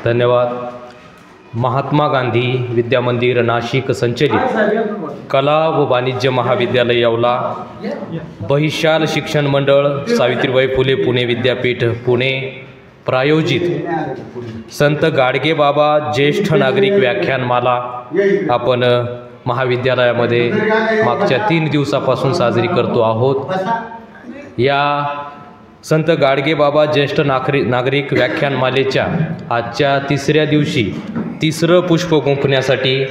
धन्यवाद. महात्मा गांधी विद्या मंदिर नाशिक संचलित कला व वाणिज्य महाविद्यालय येवला, बहिशाल शिक्षण मंडळ, सावित्रीबाई फुले पुणे विद्यापीठ पुणे प्रायोजित संत गाडगेबाबा ज्येष्ठ नागरिक व्याख्यानमाला आपण महाविद्यालयामध्ये मागच्या 3 दिवसापासून साजरी करतो आहोत. या संत गाडगेबाबा ज्येष्ठ नागरिक व्याख्यानमालेच्या आजच्या 3ऱ्या दिवशी 3रं पुष्प गुंफण्यासाठी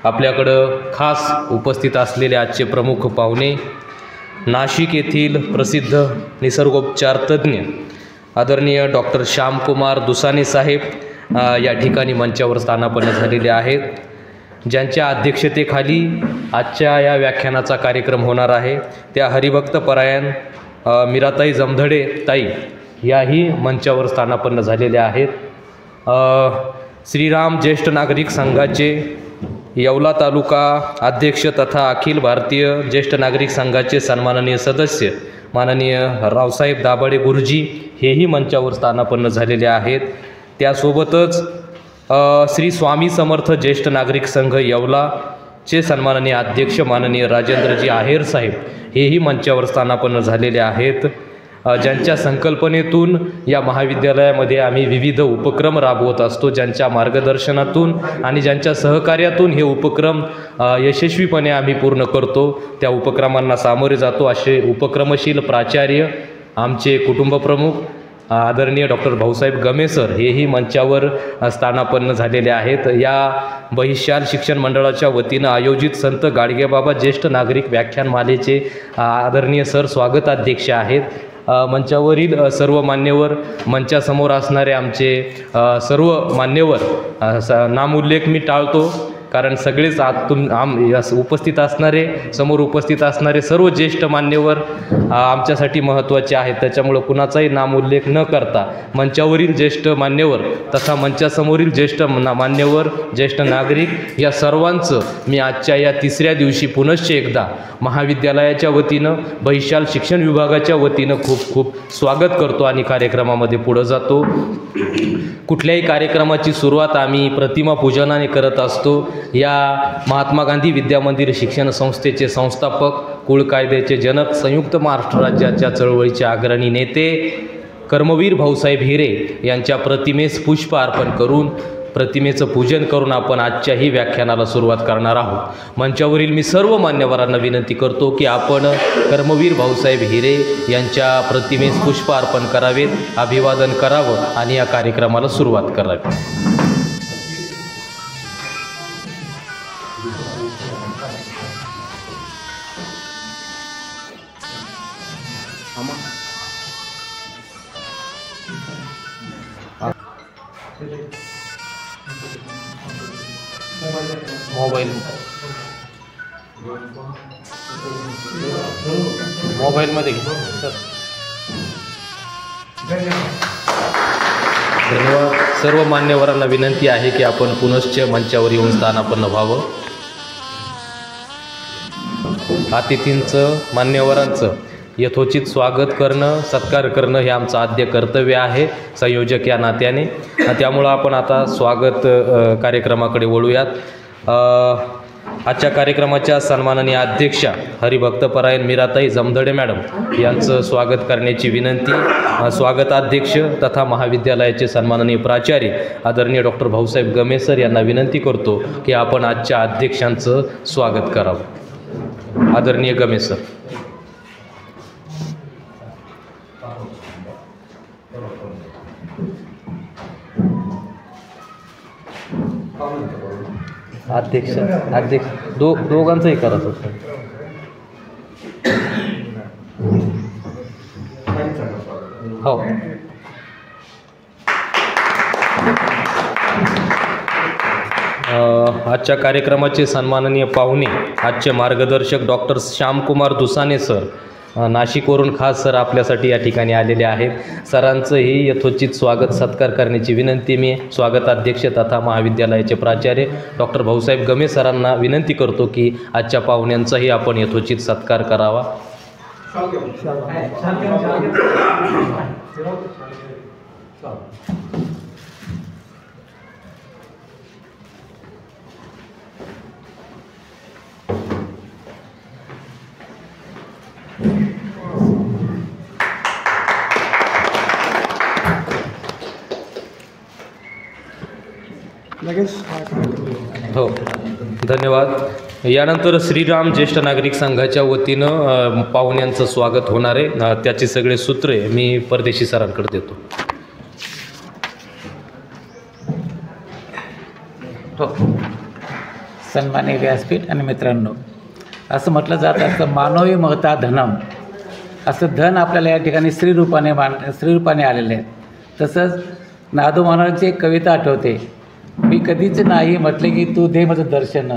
आपल्याकडं खास उपस्थित असलेले आजचे प्रमुख पाहुणे, नाशिक येथील प्रसिद्ध निसर्गोपचार तज्ज्ञ आदरणीय डॉक्टर श्यामकुमार दुसाने साहेब या ठिकाणी मंचावर स्थानापन्न झालेले आहेत, ज्यांच्या अध्यक्षतेखाली आजच्या या व्याख्यानाचा कार्यक्रम होणार आहे. त्या हरिभक्त परायण मीराताई जमधडे ताई याही मंचावर स्थानापन्न झालेल्या आहेत. श्रीराम ज्येष्ठ नागरिक संघाचे येवला तालुका अध्यक्ष तथा अखिल भारतीय ज्येष्ठ नागरिक संघाचे सन्माननीय सदस्य माननीय रावसाहेब दाभाडे गुरुजी हेही मंचावर स्थानापन्न झालेले आहेत. त्यासोबतच श्री स्वामी समर्थ ज्येष्ठ नागरिक संघ येवलाचे सन्माननीय अध्यक्ष माननीय राजेंद्रजी आहेर साहेब हेही मंचावर स्थानापन्न झालेले आहेत, ज्यांच्या संकल्पनेतून या महाविद्यालयामध्ये आम्ही विविध उपक्रम राबवत असतो, ज्यांच्या मार्गदर्शनातून आणि ज्यांच्या सहकार्यातून हे उपक्रम यशस्वीपणे आम्ही पूर्ण करतो, त्या उपक्रमांना सामोरे जातो. असे उपक्रमशील प्राचार्य आमचे कुटुंबप्रमुख आदरणीय डॉक्टर भाऊसाहेब गमे सर हेही मंचावर स्थानापन्न झालेले आहेत. या बहिशाल शिक्षण मंडळाच्या वतीनं आयोजित संत गाडगेबाबा ज्येष्ठ नागरिक व्याख्यानमालेचे आदरणीय सर स्वागताध्यक्ष आहेत. मंचावरील सर्व मान्यवर, मंचासमोर असणारे आमचे सर्व मान्यवर, नामोल्लेख मी टाळतो कारण सगळेच उपस्थित असणारे, समोर उपस्थित असणारे सर्व ज्येष्ठ मान्यवर आमच्यासाठी महत्त्वाचे आहेत, त्याच्यामुळं कुणाचाही नामोल्लेख न करता मंचावरील ज्येष्ठ मान्यवर तथा मंचासमोरील ज्येष्ठ मान्यवर, ज्येष्ठ नागरिक या सर्वांचं मी आजच्या या 3ऱ्या दिवशी पुनश्च एकदा महाविद्यालयाच्या वतीनं, बहिशाल शिक्षण विभागाच्या वतीनं खूप खूप स्वागत करतो आणि कार्यक्रमामध्ये पुढं जातो. कुठल्याही कार्यक्रमाची सुरुवात आम्ही प्रतिमा पूजनाने करत असतो. या महात्मा गांधी विद्या मंदिर शिक्षण संस्थेचे संस्थापक, कुळ कायद्याचे जनक, संयुक्त महाराष्ट्र राज्याच्या चळवळीचे अग्रणी नेते कर्मवीर भाऊसाहेब हिरे यांच्या प्रतिमेस पुष्प अर्पण करून, प्रतिमेचं पूजन करून आपण आजच्याही व्याख्यानाला सुरुवात करणार आहोत. मंचावरील मी सर्व मान्यवरांना विनंती करतो की आपण कर्मवीर भाऊसाहेब हिरे यांच्या प्रतिमेस पुष्प अर्पण करावेत, अभिवादन करावं आणि या कार्यक्रमाला सुरुवात करावी. मोबाईलमध्ये घे सर. धन्यवाद. सर्व मान्यवरांना विनंती आहे की आपण पुनश्च मंचावर येऊन स्थानापन्न व्हावं. अतिथींचं, मान्यवरांचं यथोचित स्वागत करणं, सत्कार करणं हे आमचं आद्य कर्तव्य आहे संयोजक या नात्याने. त्यामुळं आपण आता स्वागत कार्यक्रमाकडे वळूयात. आजच्या कार्यक्रमाच्या सन्माननीय अध्यक्षा हरिभक्तपरायण मीराताई जमधडे मॅडम यांचं स्वागत करण्याची विनंती. स्वागताध्यक्ष तथा महाविद्यालयाचे सन्माननीय प्राचार्य आदरणीय डॉक्टर भाऊसाहेब गमे सर यांना विनंती करतो की आपण आजच्या अध्यक्षांचं स्वागत करावं. आदरणीय गमे सर. अध्यक्ष दोघांचंही करायचं. हो. आजच्या कार्यक्रमाचे सन्माननीय पाहुणे, आजचे मार्गदर्शक डॉक्टर श्यामकुमार दुसाने सर नाशिकवरून खास सर आपल्यासाठी या ठिकाणी आलेले आहेत. सरांचंही यथोचित स्वागत सत्कार करण्याची विनंती मी स्वागताध्यक्ष तथा महाविद्यालयाचे प्राचार्य डॉक्टर भाऊसाहेब गमे सरांना विनंती करतो की आजच्या पाहुण्यांचाही आपण यथोचित सत्कार करावा. हो, धन्यवाद. यानंतर श्रीराम ज्येष्ठ नागरिक संघाच्या वतीनं पाहुण्यांचं स्वागत होणार आहे. त्याचे सगळे सूत्रे मी परदेशी सरांकडे देतो. हो, सन्माननीय व्यासपीठ आणि मित्रांनो, असं म्हटलं जात असतं मानवी महता धनम. असं धन आपल्याला या ठिकाणी स्त्रीरूपाने आलेले आहे. तसंच नादू महाराजांची एक कविता आठवते, मी कधीच नाही म्हटले की तू दे माझं दर्शन.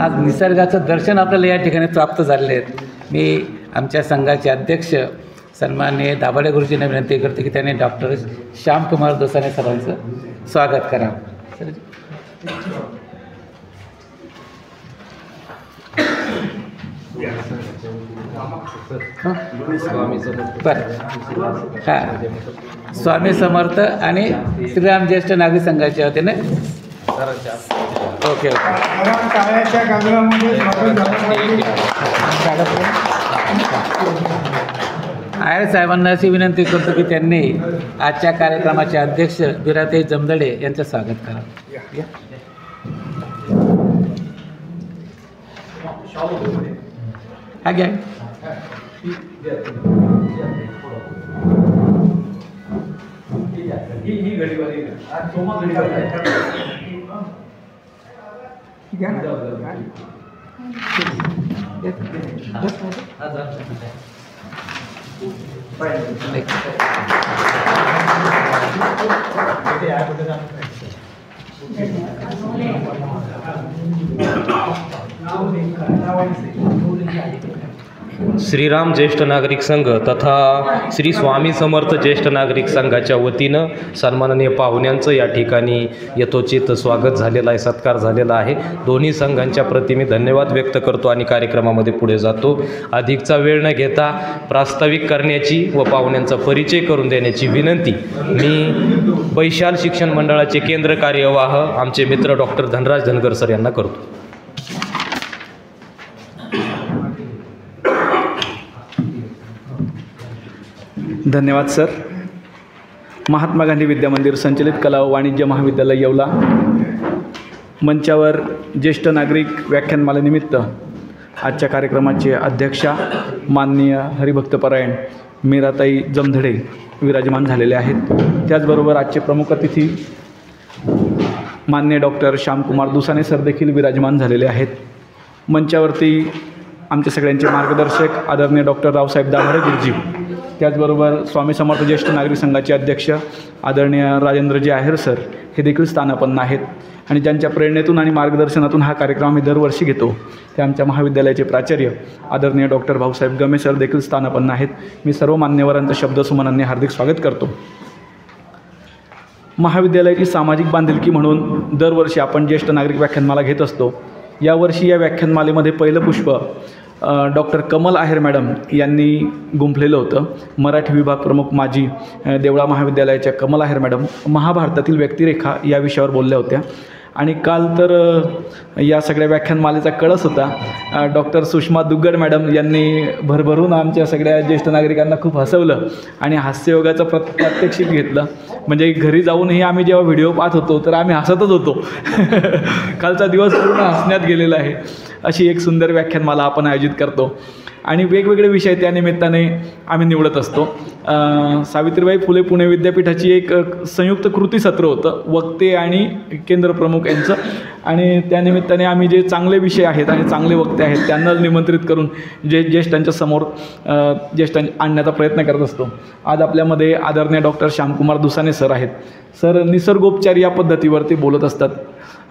आज निसर्गाचं दर्शन आपल्याला या ठिकाणी प्राप्त झालेले आहेत. मी आमच्या संघाचे अध्यक्ष सन्माननीय दाभाडे गुरुजींना विनंती करते की त्यांनी डॉक्टर श्यामकुमार दोसाने सरांचं स्वागत करावं. बरं, हां, स्वामी समर्थ आणि श्रीराम ज्येष्ठ नागरिक संघाच्या वतीने ओके. आयर साहेबांना अशी विनंती करतो की त्यांनी आजच्या कार्यक्रमाचे अध्यक्ष बिराताई जमदडे यांचं स्वागत करा. हा घ्या. श्रीराम ज्येष्ठ नागरिक संघ तथा श्री स्वामी समर्थ ज्येष्ठ नागरिक संघाच्या वतीनं सन्माननीय पाहुण्यांचं या ठिकाणी यथोचित स्वागत झालेलं आहे, सत्कार झालेला आहे. दोन्ही संघांच्या प्रती मी धन्यवाद व्यक्त करतो आणि कार्यक्रमामध्ये पुढे जातो. अधिकचा वेळ न घेता प्रास्ताविक करण्याची व पाहुण्यांचा परिचय करून देण्याची विनंती मी बैशाल शिक्षण मंडळाचे केंद्र कार्यवाह आमचे मित्र डॉक्टर धनराज धनगर सर यांना करतो. धन्यवाद सर. महात्मा गांधी विद्यामंदिर संचलित कला व वाणिज्य महाविद्यालय येवला मंचावर ज्येष्ठ नागरिक व्याख्यानमालेनिमित्त आजच्या कार्यक्रमाचे अध्यक्षा माननीय हरिभक्तपरायण मीराताई जमधडे विराजमान झालेले आहेत. त्याचबरोबर आजचे प्रमुख अतिथी माननीय डॉक्टर श्यामकुमार दुसाने सर देखील विराजमान झालेले आहेत. मंचावरती आमच्या सगळ्यांचे मार्गदर्शक आदरणीय डॉक्टर रावसाहेब दाभाडे गुरुजी, त्याचबरोबर स्वामी समर्थ ज्येष्ठ नागरिक संघाचे अध्यक्ष आदरणीय राजेंद्रजी आहेर सर हे देखील स्थानापन्न आहेत आणि ज्यांच्या प्रेरणेतून आणि मार्गदर्शनातून हा कार्यक्रम आम्ही दरवर्षी घेतो ते आमच्या महाविद्यालयाचे प्राचार्य आदरणीय डॉक्टर भाऊसाहेब गमे सर देखील स्थानापन्न आहेत. मी सर्व मान्यवरांचं शब्दसुमनांनी हार्दिक स्वागत करतो. महाविद्यालयाची सामाजिक बांधिलकी म्हणून दरवर्षी आपण ज्येष्ठ नागरिक व्याख्यानमाला घेत असतो. यावर्षी या व्याख्यानमालेमध्ये पहिलं पुष्प डॉक्टर कमल आहेर मॅडम यांनी गुंफलेलं होतं. मराठी विभाग प्रमुख माजी देवळा महाविद्यालयाच्या कमल आहेर मॅडम महाभारतातील व्यक्तिरेखा या विषयावर बोलल्या होत्या. आणि काल तर या सगळ्या व्याख्यानमालेचा कळस होता. डॉक्टर सुषमा दुग्गड मॅडम यांनी भरभरून आमच्या सगळ्या ज्येष्ठ नागरिकांना खूप हसवलं आणि हास्ययोगाचं प्रात्यक्षिक घेतलं. म्हणजे घरी जाऊनही आम्ही जेव्हा व्हिडिओ पाहत होतो तर आम्ही हसतच होतो. कालचा दिवस पूर्ण हसण्यात गेलेला आहे. अशी एक सुंदर व्याख्यानमाला आपण आयोजित करतो आणि वेगवेगळे विषय त्या निमित्ताने आम्ही निवडत असतो. सावित्रीबाई फुले पुणे विद्यापीठाची एक संयुक्त कृतीसत्र होतं वक्ते आणि केंद्रप्रमुख यांचं आणि त्यानिमित्ताने आम्ही जे चांगले विषय आहेत आणि चांगले वक्ते आहेत त्यांना निमंत्रित करून ज्येष्ठांच्या समोर आणण्याचा प्रयत्न करत असतो. आज आपल्यामध्ये आदरणीय डॉक्टर श्यामकुमार दुसाने सर आहेत. सर निसर्गोपचार या पद्धतीवरती बोलत असतात.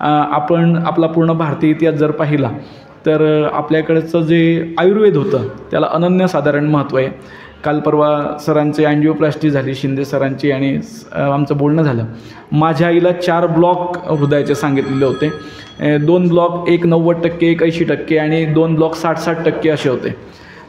आपण आपला पूर्ण भारतीय इतिहास जर पाहिला तर आपल्याकडचं जे आयुर्वेद होतं त्याला अनन्यसाधारण महत्त्व आहे. काल परवा सरांची अँजिओप्लास्टी झाली शिंदे सरांची आणि आमचं बोलणं झालं. माझ्या आईला 4 ब्लॉक हृदयाचे सांगितलेले होते. 2 ब्लॉक 90% 80% आणि 2 ब्लॉक 60% असे होते.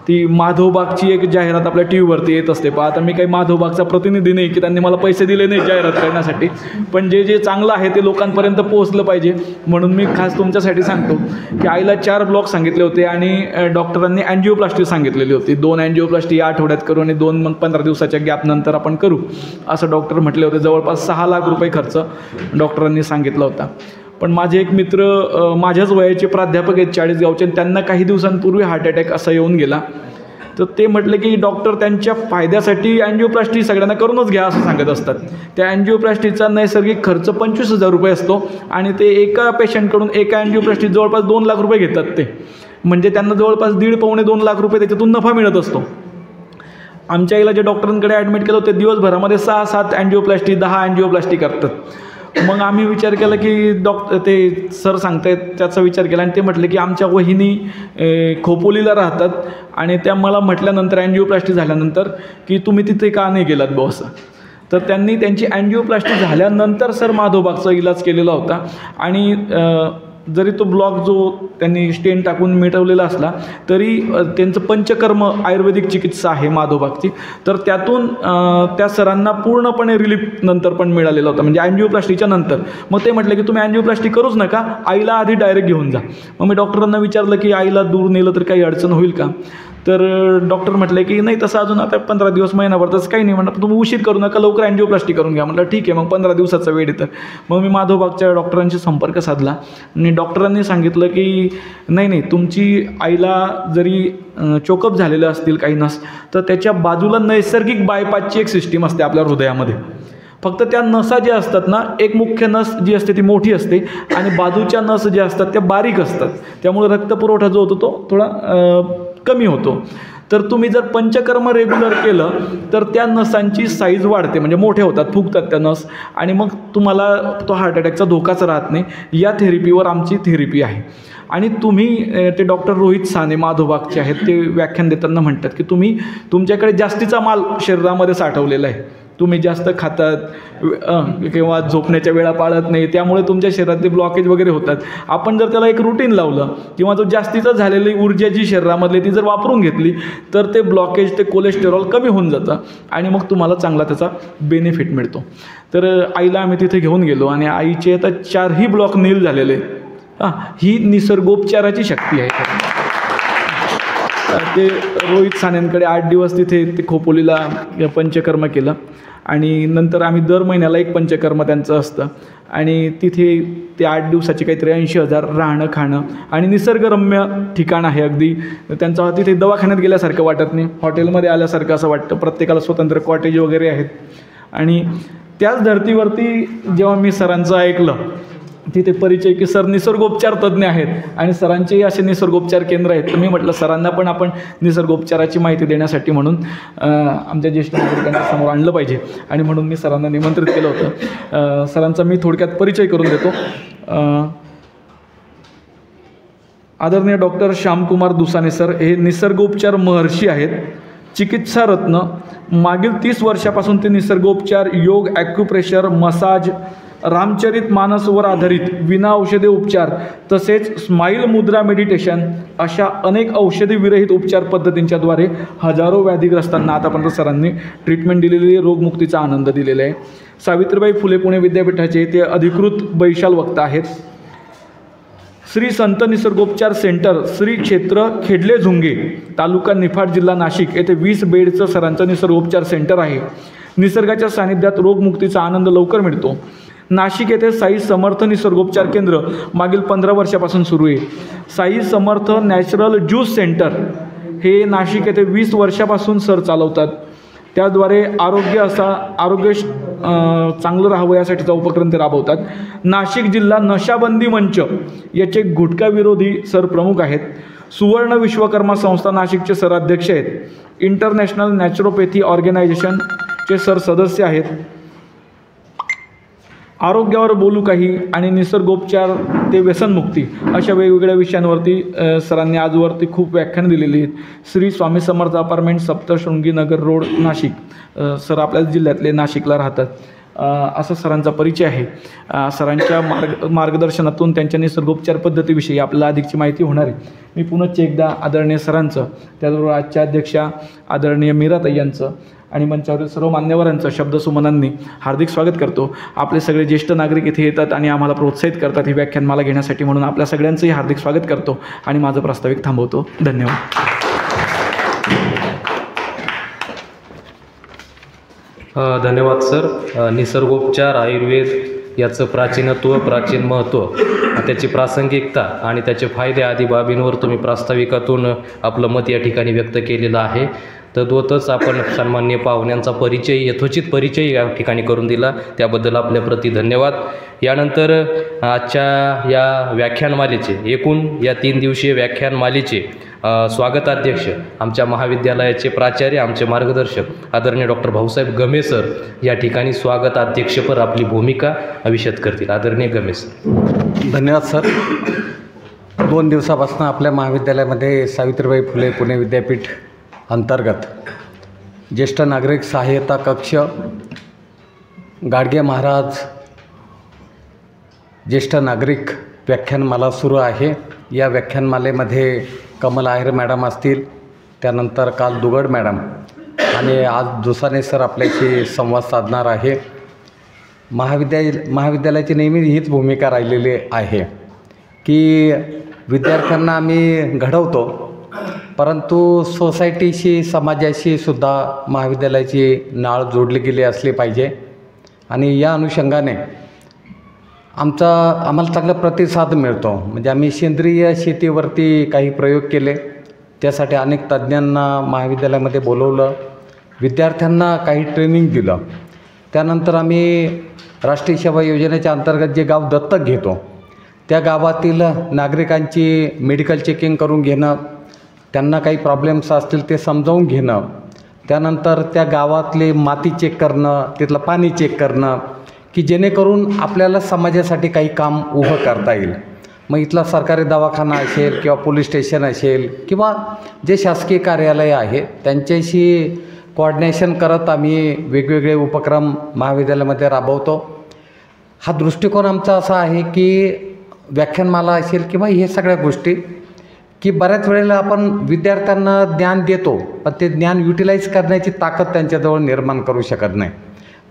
ती माधवबागची एक जाहिरात आपल्या टी व्हीवरती येत असते. आता मी काही माधवबागचा प्रतिनिधी नाही की त्यांनी मला पैसे दिले नाही जाहिरात करण्यासाठी, पण जे चांगलं आहे ते लोकांपर्यंत पोहोचलं पाहिजे म्हणून मी खास तुमच्यासाठी सांगतो की आईला 4 ब्लॉक सांगितले होते आणि डॉक्टरांनी अँजिओप्लास्टी सांगितलेली होती. 2 अँजिओप्लास्टी या आठवड्यात करू आणि 2 मग 15 दिवसाच्या गॅपनंतर आपण करू असं डॉक्टर म्हटले होते. जवळपास 6 लाख रुपये खर्च डॉक्टरांनी सांगितला होता. पण माझे एक मित्र माझ्याच वयाचे प्राध्यापक आहेत चाळीसगावचे, आणि त्यांना काही दिवसांपूर्वी हार्ट अटॅक असा येऊन गेला. तर ते म्हटले की डॉक्टर त्यांच्या फायद्यासाठी अँजिओप्लास्टी सगळ्यांना करूनच घ्या असं सांगत असतात. त्या अँजिओप्लास्टीचा नैसर्गिक खर्च 25,000 रुपये असतो, आणि ते एका पेशंटकडून एका अँजिओप्लास्टीत जवळपास 2 लाख रुपये घेतात ते. म्हणजे त्यांना जवळपास 1.5-2 लाख रुपये त्याच्यातून नफा मिळत असतो. आमच्या आईला जे डॉक्टरांकडे ॲडमिट केलं ते दिवसभरामध्ये 6-7 अँजिओप्लास्टी 10 अँजिओप्लास्टी करतात. मग आम्ही विचार केला की ते सर सांगतायत त्याचा विचार केला, आणि ते म्हटले की आमच्या वहिनी खोपोलीला राहतात, आणि त्या मला म्हटल्यानंतर अँजिओप्लास्टी झाल्यानंतर की तुम्ही तिथे का नाही गेलात भाऊ असं. तर त्यांनी त्यांची अँजिओप्लास्टी झाल्यानंतर सर माधोबागचा इलाज केलेला होता. आणि जरी तो ब्लॉक जो त्यांनी स्टेन टाकून मिटवलेला असला तरी त्यांचं पंचकर्म आयुर्वेदिक चिकित्सा आहे माधोबागची, तर त्यातून त्या सरांना पूर्णपणे रिलीफ नंतर पण मिळालेला होता, म्हणजे अँजिओप्लास्टीच्या नंतर. मग ते म्हटलं की तुम्ही अँजिओप्लास्टी करूच नका, आईला आधी डायरेक्ट घेऊन जा. मग मी डॉक्टरांना विचारलं की आईला दूर नेलं तर काही अडचण होईल का. तर डॉक्टर म्हटले की नाही, तसं अजून आता 15 दिवस महिनाभर तसं काही नाही. म्हणलं तुम्ही उशीर करू नका, लवकर अँजिओप्लास्टी करून घ्या. म्हटलं ठीक आहे, मग 15 दिवसाचा वेळ येतं. मग मी माधोबागच्या डॉक्टरांशी संपर्क साधला, आणि डॉक्टरांनी सांगितलं की नाही, तुमची आईला जरी चोकअप झालेलं असतील काही नस, तर त्याच्या बाजूला नैसर्गिक बायपासची एक सिस्टीम असते आपल्या हृदयामध्ये. फक्त त्या नसा ज्या असतात ना, एक मुख्य नस जी असते ती मोठी असते, आणि बाजूच्या नस ज्या असतात त्या बारीक असतात. त्यामुळे रक्तपुरवठा जो होतो तो थोडा कमी होतो. तर तुम्ही जर पंचकर्म रेग्युलर केलं तर त्या नसांची साईज वाढते, म्हणजे मोठ्या होतात, फुगतात त्या नस, आणि मग तुम्हाला तो हार्ट अटॅकचा धोकाच राहत नाही. या थेरपीवर आमची थेरपी आहे. आणि तुम्ही ते डॉक्टर रोहित साने माधोबागचे आहेत, ते व्याख्यान देताना म्हणतात की तुम्ही तुमच्याकडे जास्तीचा माल शरीरामध्ये साठवलेला आहे, तुम्ही जास्त खातात किंवा झोपण्याच्या वेळा पाळत नाही, त्यामुळे तुमच्या शरीरातले ब्लॉकेज वगैरे होतात. आपण जर त्याला एक रुटीन लावलं किंवा जो जास्तीचं झालेली ऊर्जा जी शरीरामधली ती जर वापरून घेतली तर ते ब्लॉकेज, ते कोलेस्टेरॉल कमी होऊन जातं, आणि मग तुम्हाला चांगला त्याचा बेनिफिट मिळतो. तर आईला आम्ही तिथे घेऊन गेलो, आणि आईचे आता 4ही ब्लॉक नील झालेले. ही निसर्गोपचाराची शक्ती आहे. ते रोहित सानेंकडे 8 दिवस तिथे ते खोपोलीला पंचकर्म केलं, आणि नंतर आम्ही दर महिन्याला एक पंचकर्म त्यांचं असतं, आणि तिथे ते 8 दिवसाचे काहीतरी 80,000 राहणं खाणं, आणि निसर्गरम्य ठिकाण आहे अगदी. त्यांचा तिथे दवाखान्यात गेल्यासारखं वाटत नाही, हॉटेलमध्ये आल्यासारखं असं वाटतं. प्रत्येकाला स्वतंत्र कॉटेज वगैरे आहेत. आणि त्याच धर्तीवरती जेव्हा मी सरांचं ऐकलं तिथे परिचय की सर निसर्गोपचार तज्ज्ञ आहेत, आणि सरांचेही असे निसर्गोपचार केंद्र आहेत. तर मी म्हटलं सरांना पण आपण निसर्गोपचाराची माहिती देण्यासाठी म्हणून आमच्या ज्येष्ठ नागरिकांच्या समोर आणलं पाहिजे, आणि म्हणून मी सरांना निमंत्रित केलं होतं. सरांचा मी थोडक्यात परिचय करून देतो. आदरणीय डॉक्टर श्यामकुमार दुसाने सर हे निसर्गोपचार महर्षी आहेत, चिकित्सा रत्न. मागील 30 वर्षापासून ते निसर्गोपचार, योग, ॲक्युप्रेशर, मसाज, रामचरित मानसवर आधारित विना औषधी उपचार, तसेच स्माईल मुद्रा मेडिटेशन अशा अनेक औषधी विरहित उपचार पद्धतींच्याद्वारे हजारो व्याधीग्रस्तांना आतापर्यंत सरांनी ट्रीटमेंट दिलेली, रोगमुक्तीचा आनंद दिलेला आहे. सावित्रीबाई फुले पुणे विद्यापीठाचे ते अधिकृत बैशाल वक्ता आहेत. श्री संत निसर्गोपचार सेंटर, श्री क्षेत्र खेडले झुंगे, तालुका निफाड, जिल्हा नाशिक येथे 20 बेडचं सरांचं निसर्गोपचार सेंटर आहे. निसर्गाच्या सानिध्यात रोगमुक्तीचा आनंद लवकर मिळतो. नाशिक येथे साई समर्थ निसर्गोपचार केंद्र मागील 15 वर्षापासून सुरू आहे. साई समर्थ नॅचरल ज्यूस सेंटर हे नाशिक येथे 20 वर्षापासून सर चालवतात. त्याद्वारे आरोग्य चांगलं राहावं यासाठीचा उपक्रम ते राबवतात. नाशिक जिल्हा नशाबंदी मंच याचे गुटखा विरोधी सर प्रमुख आहेत. सुवर्ण विश्वकर्मा संस्था नाशिकचे सर अध्यक्ष आहेत. इंटरनॅशनल नॅचरोपॅथी ऑर्गनायझेशनचे सर सदस्य आहेत. आरोग्यावर बोलू काही आणि निसर्गोपचार ते व्यसनमुक्ती अशा वेगवेगळ्या विषयांवरती सरांनी आजवरती खूप व्याख्यानं दिलेली आहेत. श्री स्वामी समर्थ अपार्टमेंट, सप्तशृंगी नगर रोड, नाशिक. सर आपल्याच जिल्ह्यातले, नाशिकला राहतात. असा सरांचा परिचय आहे. सरांच्या मार्गदर्शनातून त्यांच्या निसर्गोपचार पद्धतीविषयी आपल्याला अधिकची माहिती होणार आहे. मी पुनश्च एकदा आदरणीय सरांचं, त्याचबरोबर आजच्या अध्यक्षा आदरणीय मीराताई यांचं आणि मंचावरील सर्व मान्यवरांचं शब्दसुमनांनी हार्दिक स्वागत करतो. आपले सगळे ज्येष्ठ नागरिक इथे येतात आणि आम्हाला प्रोत्साहित करतात ही व्याख्यानमाला घेण्यासाठी, म्हणून आपल्या सगळ्यांचंही हार्दिक स्वागत करतो आणि माझं प्रास्ताविक थांबवतो. धन्यवाद. धन्यवाद सर. निसर्गोपचार, आयुर्वेद याचं प्राचीनत्व, प्राचीन महत्त्व, त्याची प्रासंगिकता आणि त्याचे फायदे आदी बाबींवर तुम्ही प्रास्ताविकातून आपलं मत या ठिकाणी व्यक्त केलेलं आहे. तद्वतच आपण सन्माननीय पाहुण्यांचा परिचय, यथोचित परिचय या ठिकाणी करून दिला, त्याबद्दल आपल्याप्रती धन्यवाद. यानंतर आजच्या या व्याख्यानमालेचे, एकूण या 3 दिवसीय व्याख्यानमालेचे स्वागताध्यक्ष आमच्या महाविद्यालयाचे प्राचार्य, आमचे मार्गदर्शक आदरणीय डॉक्टर भाऊसाहेब गमे सर या ठिकाणी स्वागताध्यक्षपर आपली भूमिका अविशद करतील. आदरणीय गमे सर. धन्यवाद सर. 2 दिवसापासून आपल्या महाविद्यालयामध्ये सावित्रीबाई फुले पुणे विद्यापीठ अंतर्गत ज्येष्ठ नागरिक सहाय्यता कक्ष, गाडगे महाराज ज्येष्ठ नागरिक व्याख्यानमाला सुरू आहे. या व्याख्यानमालेमध्ये कमल आहेर मॅडम असतील, त्यानंतर काल दुगड मॅडम आणि आज दुसाने सर आपल्याशी संवाद साधणार आहे. महाविद्यालयाची नेहमी हीच भूमिका राहिलेली आहे की विद्यार्थ्यांना आम्ही घडवतो, परंतु सोसायटीशी, समाजाशी सुद्धा महाविद्यालयाची नाळ जोडली गेली असली पाहिजे. आणि या अनुषंगाने आम्हाला चांगला प्रतिसाद मिळतो. म्हणजे आम्ही सेंद्रिय शेतीवरती काही प्रयोग केले, त्यासाठी अनेक तज्ज्ञांना महाविद्यालयामध्ये बोलवलं, विद्यार्थ्यांना काही ट्रेनिंग दिलं. त्यानंतर आम्ही राष्ट्रीय सेवा योजनेच्या अंतर्गत जे गाव दत्तक घेतो त्या गावातील नागरिकांची मेडिकल चेकिंग करून घेणं, त्यांना काही प्रॉब्लेम्स असतील ते समजावून घेणं, त्यानंतर त्या गावातले माती चेक करणं, तिथलं पाणी चेक करणं, की जेणेकरून आपल्याला समाजासाठी काही काम उभं करता येईल. मग इथला सरकारी दवाखाना असेल किंवा पोलीस स्टेशन असेल किंवा जे शासकीय कार्यालय आहे त्यांच्याशी कोऑर्डिनेशन करत आम्ही वेगवेगळे उपक्रम महाविद्यालयामध्ये राबवतो. हा दृष्टिकोन आमचा असा आहे की व्याख्यानमाला असेल किंवा हे सगळ्या गोष्टी की बऱ्याच वेळेला आपण विद्यार्थ्यांना ज्ञान देतो, पण ते ज्ञान युटिलाइज करण्याची ताकद त्यांच्याजवळ निर्माण करू शकत नाही.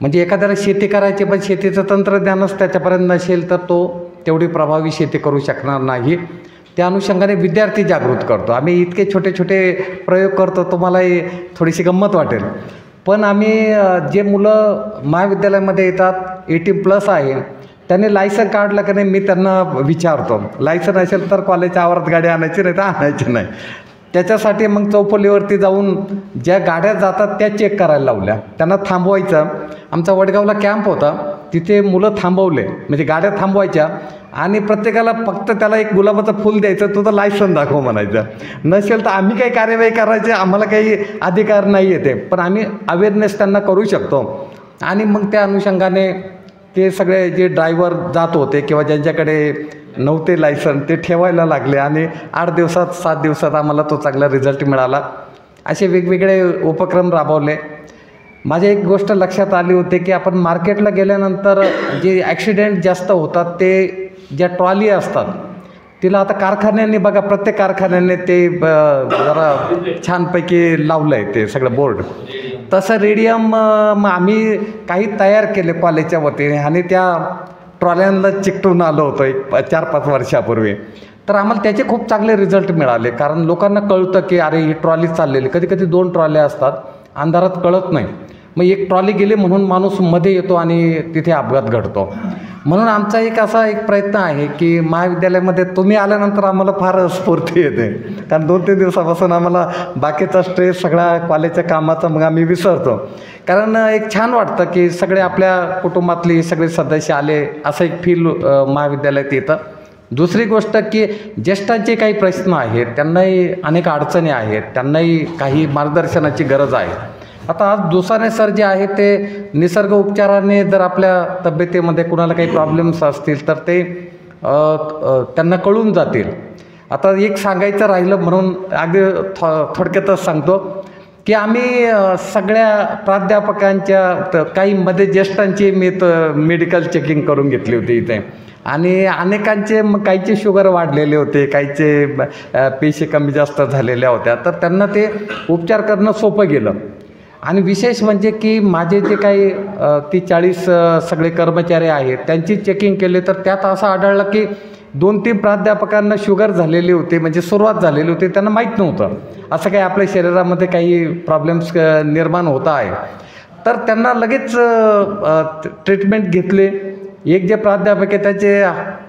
म्हणजे एखाद्याला शेती करायची पण शेतीचं तंत्रज्ञानच त्याच्यापर्यंत नसेल तर तो तेवढी प्रभावी शेती करू शकणार नाही. त्या अनुषंगाने विद्यार्थी जागृत करतो. आम्ही इतके छोटे छोटे प्रयोग करतो, तुम्हालाही थोडीशी गंमत वाटेल, पण आम्ही जे मुलं महाविद्यालयामध्ये येतात 18+ आहे, त्यांनी लायसन काढलं की नाही मी त्यांना विचारतो, लायसन असेल तर कॉलेजच्या आवारात गाडी आणायची, नाही तर आणायची नाही. त्याच्यासाठी मग चौफुलीवरती जाऊन ज्या गाड्या जातात त्या चेक करायला लावल्या, त्यांना थांबवायचं. आमचा वडगावला कॅम्प होता, तिथे मुलं थांबवले, म्हणजे गाड्या थांबवायच्या आणि प्रत्येकाला फक्त त्याला एक गुलाबाचं फूल द्यायचं, तुझं लायसन दाखव म्हणायचं. नसेल तर आम्ही काही कार्यवाही करायची, आम्हाला काही अधिकार नाही येते, पण आम्ही अवेअरनेस त्यांना करू शकतो. आणि मग त्या अनुषंगाने ते सगळे जे ड्रायव्हर जात होते किंवा ज्यांच्याकडे नव्हते लायसन ते ठेवायला लागले आणि 8 दिवसात 7 दिवसात आम्हाला तो चांगला रिझल्ट मिळाला. असे वेगवेगळे उपक्रम राबवले. माझ्या एक गोष्ट लक्षात आली होती की आपण मार्केटला गेल्यानंतर जे ॲक्सिडेंट जास्त होतात ते ज्या ट्रॉली असतात तिला आता कारखान्यांनी बघा, प्रत्येक कारखान्याने ते जरा छानपैकी लावलं आहे ते सगळं बोर्ड. तसं रेडियम आम्ही काही तयार केले कॉलेजच्या वतीने आणि त्या ट्रॉल्यांना चिकटून आलो होतो एक 4-5 वर्षापूर्वी. तर आम्हाला त्याचे खूप चांगले रिझल्ट मिळाले, कारण लोकांना कळतं की अरे ही ट्रॉली चाललेली, कधी कधी 2 ट्रॉल्या असतात, अंधारात कळत नाही, मग एक ट्रॉली गेली म्हणून माणूस मध्ये येतो आणि तिथे अपघात घडतो. म्हणून आमचा असा एक प्रयत्न आहे की महाविद्यालयामध्ये तुम्ही आल्यानंतर आम्हाला फार स्फूर्ती येते, कारण 2-3 दिवसापासून आम्हाला बाकीचा स्ट्रेस सगळा कॉलेजच्या कामाचा मग आम्ही विसरतो. कारण एक छान वाटतं की सगळे आपल्या कुटुंबातले सगळे सदस्य आले असं एक फील महाविद्यालयात येतं. दुसरी गोष्ट की ज्येष्ठांचे काही प्रश्न आहेत, त्यांनाही अनेक अडचणी आहेत, त्यांनाही काही मार्गदर्शनाची गरज आहे. आता आज दुसाने सर जे आहे ते निसर्ग उपचाराने जर आपल्या तब्येतीमध्ये कुणाला काही प्रॉब्लेम्स असतील तर ते त्यांना कळून जातील. आता एक सांगायचं राहिलं म्हणून अगदी थोडक्यातच सांगतो की आम्ही सगळ्या प्राध्यापकांच्या काही मध्ये ज्येष्ठांची मेडिकल चेकिंग करून घेतली होती इथे आणि अनेकांचे काहीचे शुगर वाढलेले होते, काहीचे पेशी कमी जास्त झालेल्या होत्या, तर त्यांना ते उपचार करणं सोपं गेलं. आणि विशेष म्हणजे की माझे जे काही 40 सगळे कर्मचारी आहेत त्यांची चेकिंग केले तर त्यात असं आढळलं की 2-3 प्राध्यापकांना शुगर झालेली होती, म्हणजे सुरुवात झालेली होती, त्यांना माहीत नव्हतं असं काही आपल्या शरीरामध्ये काही प्रॉब्लेम्स निर्माण होत आहे. तर त्यांना लगेच ट्रीटमेंट घेतले, एक जे प्राध्यापक आहे त्याचे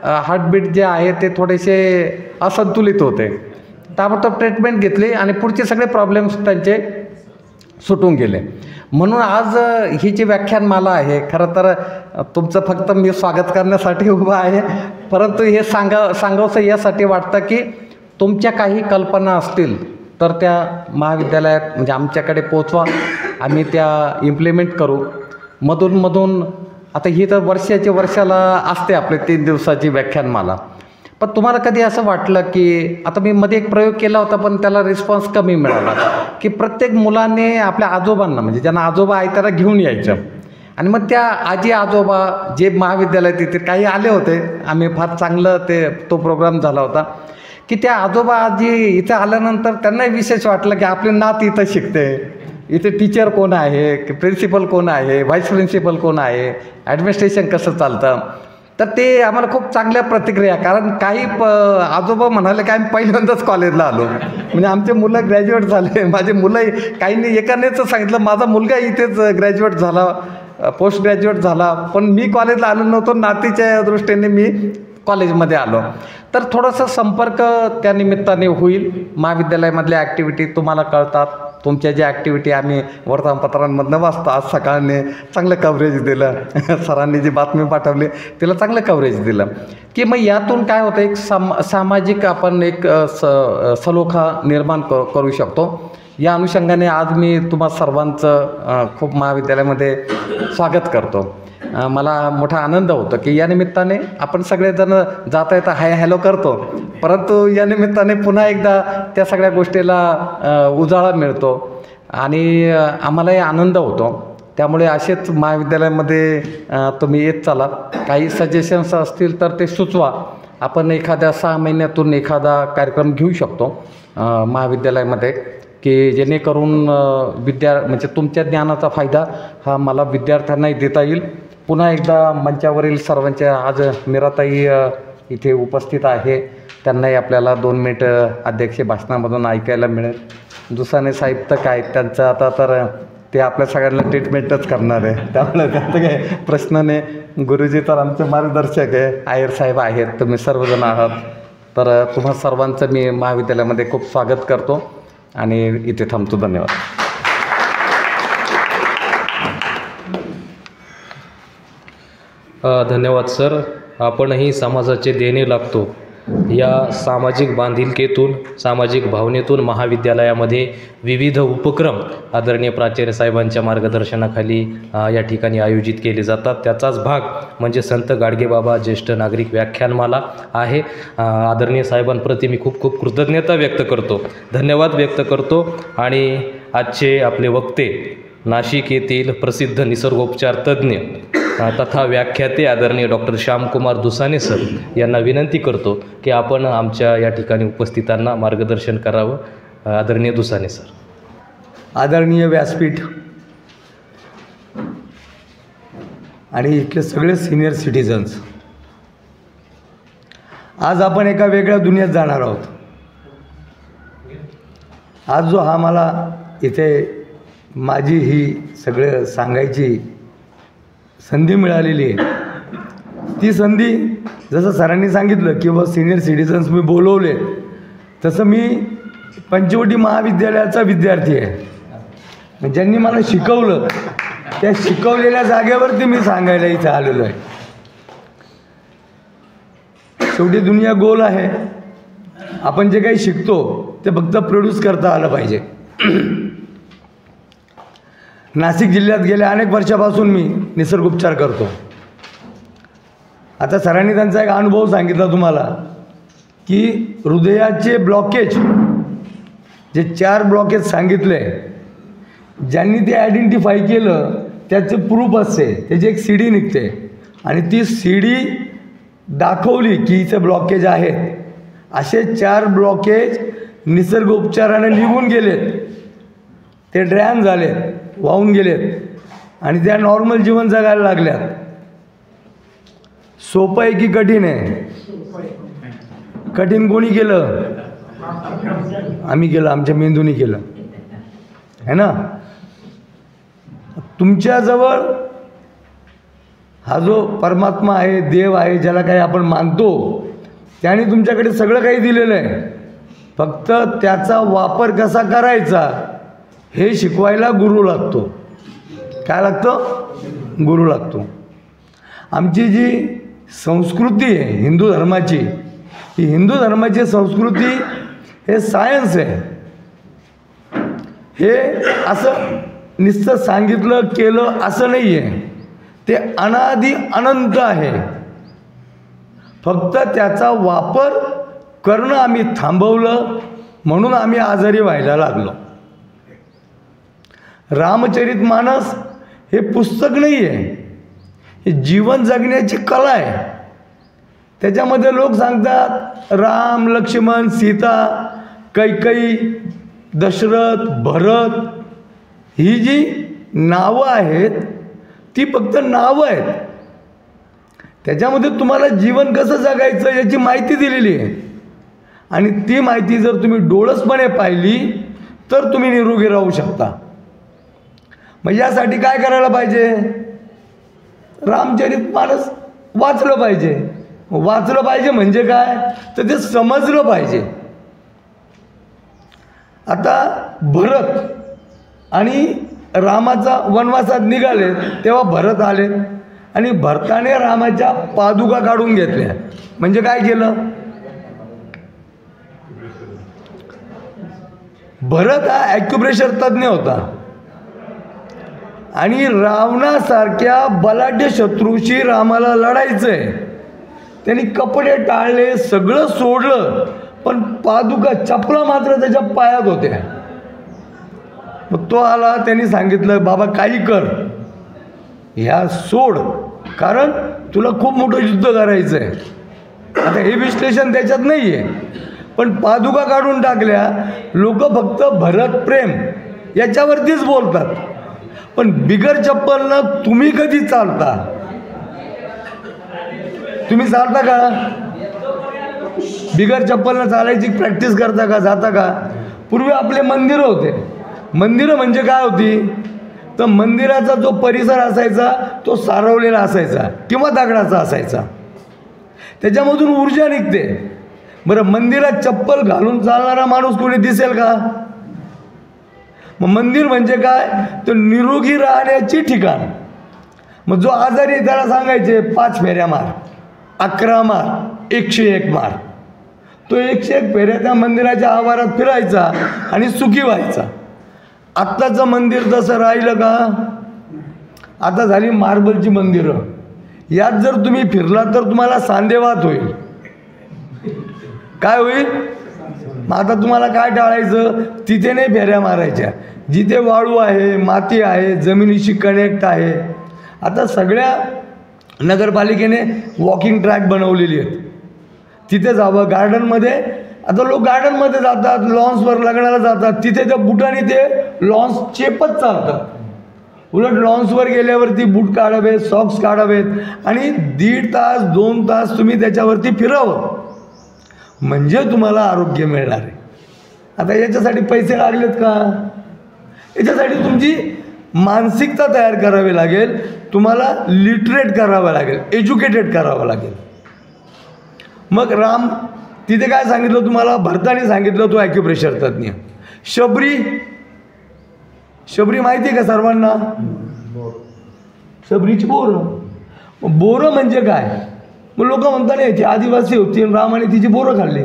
हार्टबीट जे आहे ते थोडेसे असंतुलित होते. ताबडतोब ट्रीटमेंट घेतली आणि पुढचे सगळे प्रॉब्लेम्स त्यांचे सुटून गेले. म्हणून आज ही जी व्याख्यानमाला आहे, खरं तर तुमचं फक्त मी स्वागत करण्यासाठी उभं आहे, परंतु हे सांगावंसं यासाठी वाटतं की तुमच्या काही कल्पना असतील तर त्या महाविद्यालयात म्हणजे आमच्याकडे पोचवा, आम्ही त्या इम्प्लिमेंट करू. मधून आता ही तर वर्षाला असते आपली 3 दिवसाची व्याख्यानमाला, पण तुम्हाला कधी असं वाटलं की आता मी मध्ये एक प्रयोग केला होता पण त्याला रिस्पॉन्स कमी मिळाला, की प्रत्येक मुलाने आपल्या आजोबांना म्हणजे ज्यांना आजोबा आहे त्याला घेऊन यायचं आणि मग त्या आजी आजोबा जे महाविद्यालयात तिथे काही आले होते, आम्ही फार चांगलं तो प्रोग्राम झाला होता की त्या आजोबा आजी इथं आल्यानंतर त्यांनाही विशेष वाटलं की आपले नात इथं शिकते, इथे टीचर कोण आहे, प्रिन्सिपल कोण आहे, व्हाईस प्रिन्सिपल कोण आहे, ॲडमिनिस्ट्रेशन कसं चालतं. तर ते आम्हाला खूप चांगल्या प्रतिक्रिया, कारण काही आजोबा म्हणाले की आम्ही पहिल्यांदाच कॉलेजला आलो, म्हणजे आमचे मुलं ग्रॅज्युएट झाले, माझे मुलंही काहींनी एकानेच सांगितलं माझा मुलगा इथेच ग्रॅज्युएट झाला, पोस्ट ग्रॅज्युएट झाला, पण मी कॉलेजला आलो नव्हतो, नातीच्या दृष्टीने मी कॉलेजमध्ये आलो. तर थोडंसं संपर्क त्या निमित्ताने होईल. महाविद्यालयामधल्या ॲक्टिव्हिटी तुम्हाला कळतात, तुमच्या ज्या ॲक्टिव्हिटी आम्ही वर्तमानपत्रांमधनं वाचतो. आज सकाळने चांगलं कव्हरेज दिलं, सरांनी जी बातमी पाठवली तिला चांगलं कव्हरेज दिलं, की मग यातून काय होतं एक सामाजिक आपण एक सलोखा निर्माण करू शकतो. या अनुषंगाने आज मी तुम्हा सर्वांचं खूप महाविद्यालयामध्ये स्वागत करतो. मला मोठा आनंद होतो की या निमित्ताने आपण सगळेजण जाता येता हाय हॅलो करतो, परंतु या निमित्ताने पुन्हा एकदा त्या सगळ्या गोष्टीला उजाळा मिळतो आणि आम्हालाही आनंद होतो. त्यामुळे असेच महाविद्यालयामध्ये तुम्ही येत चला. काही सजेशन्स असतील तर ते सुचवा. आपण एखाद्या 6 महिन्यातून एखादा कार्यक्रम घेऊ शकतो महाविद्यालयामध्ये, की जेणेकरून म्हणजे तुमच्या ज्ञानाचा फायदा हा मला विद्यार्थ्यांनाही देता येईल. पुन्हा एकदा मंचावरील सर्वांच्या आज मीराताई इथे उपस्थित आहे, त्यांनाही आपल्याला 2 मिनिट अध्यक्ष भाषणामधून ऐकायला मिळेल. दुसाने साहेब तर काय त्यांचं आता तर ते आपल्या सगळ्यांना ट्रीटमेंटच करणार आहे, त्यामुळे त्यांचं काही प्रश्न नाही. गुरुजी तर आमचे मार्गदर्शक आहे, आयर साहेब आहेत, तुम्ही सर्वजण आहात. तर तुम्हा सर्वांचं मी महाविद्यालयामध्ये खूप स्वागत करतो आणि इथे थांबतो. धन्यवाद. धन्यवाद सर. आपणही समाजाचे देणे लागतो या सामाजिक बांधिलकीतून, सामाजिक भावनेतून महाविद्यालयामध्ये विविध उपक्रम आदरणीय प्राचार्य साहेबांच्या मार्गदर्शनाखाली या ठिकाणी आयोजित केले जातात. त्याचाच भाग म्हणजे संत गाडगेबाबा ज्येष्ठ नागरिक व्याख्यानमाला आहे. आदरणीय साहेबांप्रती मी खूप खूप कृतज्ञता व्यक्त करतो, धन्यवाद व्यक्त करतो. आणि आजचे आपले वक्ते नाशिक येथील प्रसिद्ध निसर्गोपचार तज्ज्ञ तथा व्याख्याते आदरणीय डॉक्टर श्यामकुमार दुसाने सर यांना विनंती करतो की आपण आमच्या या ठिकाणी उपस्थितांना मार्गदर्शन करावं. आदरणीय दुसाने सर. आदरणीय व्यासपीठ आणि इथले सगळे सिनियर सिटीजन्स, आज आपण एका वेगळ्या दुनियेत जाणार आहोत. आज जो हा मला इथे माझी ही सगळं सांगायची संधी मिळालेली आहे, ती संधी जसं सरांनी सांगितलं किंवा सिनियर सिटीजन्स मी बोलवले, तसं मी पंचवटी महाविद्यालयाचा विद्यार्थी आहे. ज्यांनी मला शिकवलं त्या शिकवलेल्या जागेवरती मी सांगायला इथे आलेलो आहे. शेवटी दुनिया गोल आहे. आपण जे काही शिकतो ते फक्त प्रोड्यूस करता आलं पाहिजे. नाशिक जिल्ह्यात गेल्या अनेक वर्षापासून मी निसर्गोपचार करतो. आता सरांनी त्यांचा एक अनुभव सांगितला तुम्हाला की हृदयाचे ब्लॉकेज, जे 4 ब्लॉकेज सांगितले, ज्यांनी ते आयडेंटिफाय केलं त्याचे प्रूफ असते, त्याची एक CD निघते आणि ती CD दाखवली की इथे ब्लॉकेज आहेत. असे 4 ब्लॉकेज निसर्गोपचाराने निघून गेलेत, ते ड्रॅन झालेत, वाहून गेलेत आणि त्या नॉर्मल जीवन जगायला लागल्यात. सोपं आहे की कठीण आहे? कठीण कोणी केलं? आम्ही केलं, आमच्या मेंदूनी केलं आहे ना. तुमच्याजवळ हा जो परमात्मा आहे, देव आहे, ज्याला काही आपण मानतो, त्याने तुमच्याकडे सगळं काही दिलेलं आहे. फक्त त्याचा वापर कसा करायचा हे शिकवायला गुरु लागतो. काय लागतं? गुरु लागतो. आमची जी संस्कृती आहे हिंदू धर्माची, ही हिंदू धर्माची संस्कृती हे सायन्स आहे. हे असं नुसतं सांगितलं केलं असं नाही आहे. ते अनादि अनंत आहे. फक्त त्याचा वापर करणं आम्ही थांबवलं म्हणून आम्ही आजारी व्हायला लागलो. रामचरितमानस हे पुस्तक नाही आहे, हे जीवन जगण्याची कला आहे. त्याच्यामध्ये लोक सांगतात राम, लक्ष्मण, सीता, कैकेयी, दशरथ, भरत, ही जी नावं आहेत ती फक्त नावं आहेत. त्याच्यामध्ये तुम्हाला जीवन कसं जगायचं याची माहिती दिलेली आहे. आणि ती माहिती जर तुम्ही डोळसपणे पाहिली तर तुम्ही निरोगी राहू शकता. मग यासाठी काय करायला पाहिजे? रामचरितमानस वाचलं पाहिजे. वाचलं पाहिजे म्हणजे काय तर ते समजलं पाहिजे. आता भरत आणि रामाचा वनवासात निघाले तेव्हा भरत आले आणि भरताने रामाच्या पादुका काढून घेतल्या. म्हणजे काय केलं? भरत हा ॲक्युप्रेशर तज्ज्ञ होता आणि रावणासारख्या बलाढ्य शत्रूशी रामाला लढायचंय. त्यांनी कपडे टाळले, सगळं सोडलं, पण पादुका, चपला मात्र त्याच्या पायात होत्या. मग तो आला, त्यांनी सांगितलं बाबा काही कर, ह्या सोड, कारण तुला खूप मोठं युद्ध करायचं आहे. आता हे विश्लेषण त्याच्यात नाही आहे, पण पादुका काढून टाकल्या. लोक फक्त भरत प्रेम याच्यावरतीच बोलतात, पण बिगर चप्पलनं तुम्ही कधी चालता? तुम्ही चालता का? बिगर चप्पलनं चालायची प्रॅक्टिस करता का? जाता का? पूर्वी आपले मंदिरं होते. मंदिरं म्हणजे काय होती तर मंदिराचा जो परिसर असायचा तो सारवलेला असायचा किंवा दगडाचा असायचा. त्याच्यामधून ऊर्जा निघते. बरं, मंदिरात चप्पल घालून चालणारा माणूस कोणी दिसेल का? मग मंदिर म्हणजे काय तर निरोगी राहण्याची ठिकाण. मग जो आजारी आहे त्याला सांगायचे 5 फेऱ्या मार, 11 मार, 101 मार. तो 101 फेऱ्या त्या मंदिराच्या आवारात फिरायचा आणि सुखी व्हायचा. आत्ताचं मंदिर तसं राहिलं का? आता झाली मार्बलची मंदिरं. यात जर तुम्ही फिरला तर तुम्हाला सांधेवात होईल. काय होईल? मग आता तुम्हाला काय टाळायचं? तिथे नाही फेऱ्या मारायच्या. जिथे वाळू आहे, माती आहे, जमिनीशी कनेक्ट आहे. आता सगळ्या नगरपालिकेने वॉकिंग ट्रॅक बनवलेली आहेत. तिथे जावं. गार्डनमध्ये आता लोक गार्डनमध्ये जातात, लॉन्सवर लग्नाला जातात, तिथे त्या बुटाने ते लॉन्स चेपत चालतात. उलट लॉन्सवर गेल्यावरती बूट काढावेत, सॉक्स काढावेत आणि 1.5 तास 2 तास तुम्ही त्याच्यावरती फिरावं, म्हणजे तुम्हाला आरोग्य मिळणार आहे. आता याच्यासाठी पैसे लागलेत का? याच्यासाठी तुमची मानसिकता तयार करावी लागेल. तुम्हाला लिटरेट करावं लागेल, एज्युकेटेड करावं लागेल. मग राम तिथे काय सांगितलं तुम्हाला? भरताने सांगितलं तो ॲक्युप्रेशर तज्ज्ञ. शबरी माहिती आहे का सर्वांना? शबरीची बोरं. बोरं म्हणजे काय? मग लोक म्हणतात नाही ती आदिवासी होती आणि रामाने तिची बोरं खाल्ली.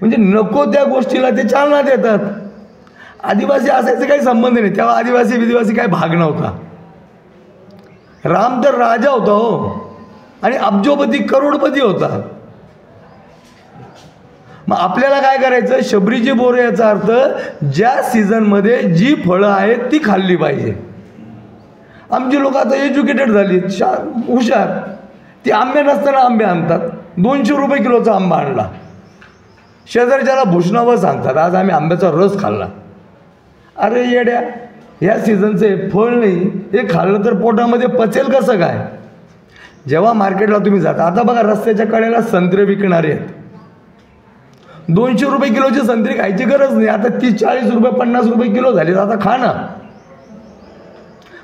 म्हणजे नको त्या गोष्टीला ते चालना देतात. आदिवासी असायचं काही संबंध नाही. तेव्हा आदिवासी विदिवासी काही भाग नव्हता. राम तर राजा होता हो, आणि अब्जोपती करोडपती होता. मग आपल्याला काय करायचं? शबरीची बोरं याचा अर्थ ज्या सीझनमध्ये जी फळं आहेत ती खाल्ली पाहिजे. आमची लोक आता एज्युकेटेड झाली, हुशार. ती आंबे नसताना आंबे आणतात. 200 रुपये किलोचा आंबा आणला. शेजारच्याला भूषणावर सांगतात आज आम्ही आंब्याचा रस खाल्ला. अरे येड्या, ह्या सीझनचं फळ नाही, हे खाल्लं तर पोटामध्ये पचेल कसं काय? जेव्हा मार्केटला तुम्ही जाता, आता बघा रस्त्याच्या कडेला संत्रे विकणारे आहेत. 200 रुपये किलोची संत्री खायची गरज नाही. आता 30-40 रुपये 50 रुपये किलो झाली. आता खा ना.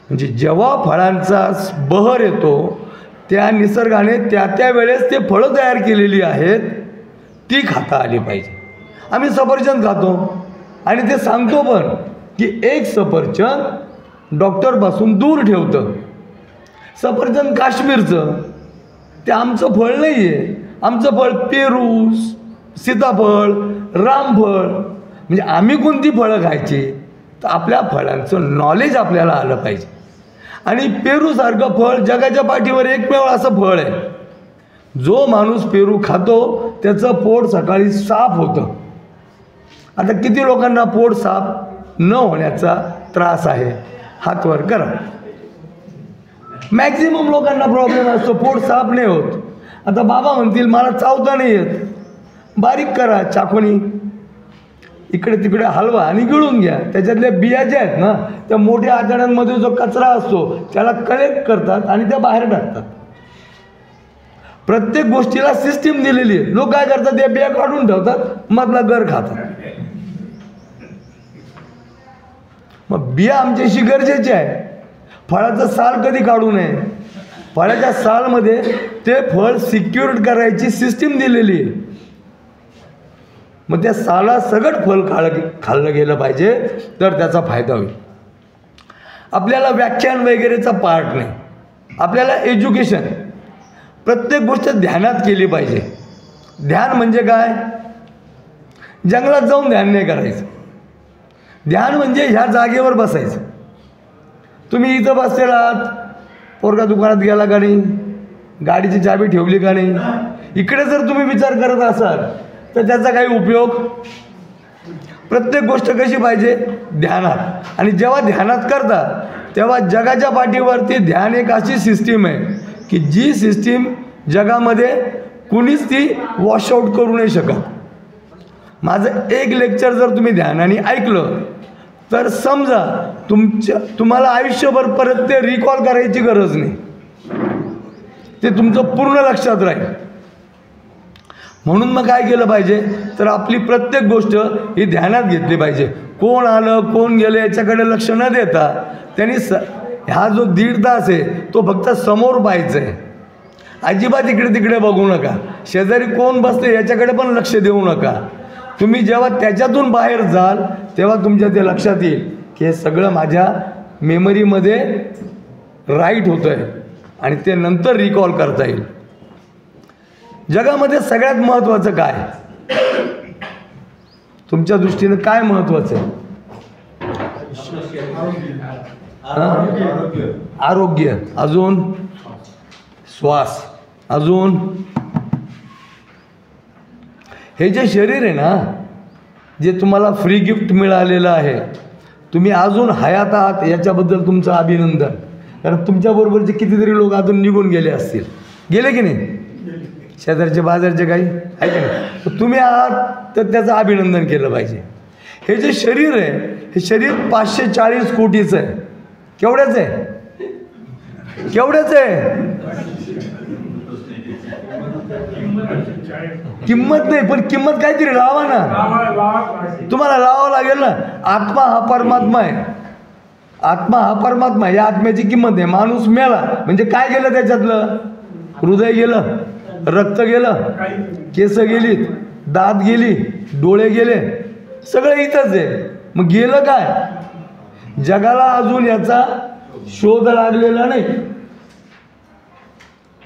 म्हणजे जेव्हा फळांचा बहर येतो त्या निसर्गाने त्या वेळेस ते फळं तयार केलेली आहेत ती खाता आली पाहिजे. आम्ही सफरचंद खातो आणि ते सांगतो पण की एक सफरचंद डॉक्टरपासून दूर ठेवतं. सफरचंद काश्मीरचं, ते आमचं फळ नाही आहे. आमचं फळ पेरू, सीताफळ, रामफळ. म्हणजे आम्ही कोणती फळं खायची, तर आपल्या फळांचं नॉलेज आपल्याला आलं पाहिजे. आणि पेरूसारखं फळ जगाच्या पाठीवर एकमेव असं फळ आहे, जो माणूस पेरू खातो त्याचं पोट सकाळी साफ होतं. आता किती लोकांना पोट साफ न होण्याचा त्रास आहे, हात वर करा. मॅक्झिमम लोकांना प्रॉब्लेम असतो, पोट साफ नाही होत. आता बाबा म्हणतील मला चावता नाही येत, बारीक करा चाकूनी, इकडे तिकडे हलवा आणि गिळून घ्या. त्याच्यातल्या बिया ज्या आहेत ना, त्या मोठ्या आतड्यांमध्ये जो कचरा असतो त्याला कलेक्ट करतात आणि त्या बाहेर टाकतात. प्रत्येक गोष्टीला सिस्टीम दिलेली आहे. लोक काय करतात, त्या बिया काढून ठेवतात, मधला गर खातात. मग बिया आमच्याशी गरजेची आहे. फळाचं साल कधी काढू नये. फळाच्या सालमध्ये ते फळ सिक्युअर करायची सिस्टीम दिलेली आहे. मग त्या साला सगळं फळ खाल्लं गेलं पाहिजे, तर त्याचा फायदा होईल. आपल्याला व्याख्यान वगैरेचा पार्ट नाही. आपल्याला एज्युकेशन, प्रत्येक गोष्ट ध्यानात केली पाहिजे. ध्यान म्हणजे काय, जंगलात जाऊन ध्यान नाही करायचं. ध्यान म्हणजे ह्या जागेवर बसायचं. तुम्ही इथं बसलेला आहात, पोरगा दुकानात गेला का नाही, गाडीची चाबी ठेवली का नाही, इकडे जर तुम्ही विचार करत असाल तर त्याचा काही उपयोग. प्रत्येक गोष्ट कशी पाहिजे, ध्यानात. आणि जेव्हा ध्यानात करता तेव्हा जगाच्या पाठीवरती ध्यान एक अशी सिस्टीम आहे की जी सिस्टीम जगामध्ये कुणीच ती वॉशआउट करू नाही शकत. माझं एक लेक्चर जर तुम्ही ध्यानाने ऐकलं तर समजा तुम्हाला आयुष्यभर परत ते रिकॉल करायची गरज नाही, ते तुमचं पूर्ण लक्षात राहील. म्हणून मग काय केलं पाहिजे, तर आपली प्रत्येक गोष्ट ही ध्यानात घेतली पाहिजे. कोण आलं कोण गेलं याच्याकडे लक्ष न देता त्यांनी हा जो 1.5 तास आहे तो फक्त समोर पाहायचं आहे. अजिबात इकडे तिकडे बघू नका. शेजारी कोण बसते याच्याकडे पण लक्ष देऊ नका. तुम्ही जेव्हा त्याच्यातून बाहेर जाल तेव्हा तुमच्या ते लक्षात येईल की हे सगळं माझ्या मेमरीमध्ये राईट होतं आहे आणि ते नंतर रिकॉल करता येईल. जगामध्ये सगळ्यात महत्त्वाचं काय, तुमच्या दृष्टीनं काय महत्त्वाचं आहे? आरोग्य, अजून श्वास, अजून हे जे शरीर आहे ना, जे तुम्हाला फ्री गिफ्ट मिळालेलं आहे, तुम्ही अजून हयात आहात याच्याबद्दल तुमचं अभिनंदन. कारण तुमच्याबरोबरचे कितीतरी लोक अजून निघून गेले असतील, गेले की नाही, शेजारचे बाजारचे काही आहे की नाही, तर तुम्ही आहात तर त्याचं अभिनंदन केलं पाहिजे. हे जे शरीर आहे हे शरीर 540 कोटीचं आहे. केवढ्याचं आहे, केवढ्याचं आहे? किंमत नाही, पण किंमत काहीतरी लावा ना, तुम्हाला लावावं लागेल ना. आत्मा हा परमात्मा आहे. आत्मा हा परमात्मा, या आत्म्याची किंमत आहे. माणूस मेला म्हणजे काय गेलं त्याच्यातलं, हृदय गेलं, रक्त गेलं, केस गेलीत, दात गेली, डोळे गेले, सगळं इथंच आहे. मग गेलं काय, जगाला अजून याचा शोध लागलेला नाही.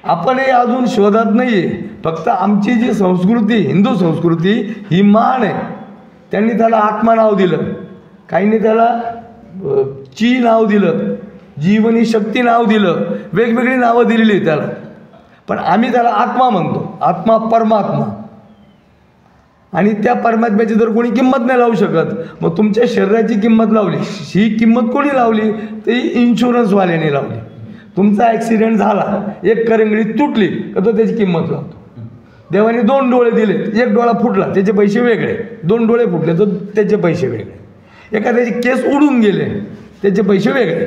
आपणही अजून शोधात नाही आहे. फक्त आमची जी संस्कृती, हिंदू संस्कृती ही महान आहे. त्यांनी त्याला आत्मा नाव दिलं, काहींनी त्याला ची नाव दिलं, जीवनी शक्ती नाव दिलं, वेगवेगळी नावं दिलेली आहेत त्याला. पण आम्ही त्याला आत्मा म्हणतो, आत्मा परमात्मा. आणि त्या परमात्म्याची जर कोणी किंमत नाही लावू शकत, मग तुमच्या शरीराची किंमत लावली. ही किंमत कोणी लावली, ती इन्शुरन्सवाल्याने लावली. तुमचा ॲक्सिडेंट झाला, एक करंगळी तुटली तर तो त्याची किंमत लावतो. देवाने 2 डोळे दिले, एक डोळा फुटला त्याचे पैसे वेगळे, 2 डोळे फुटले तर त्याचे पैसे वेगळे, एखाद्याचे केस उडून गेले त्याचे पैसे वेगळे.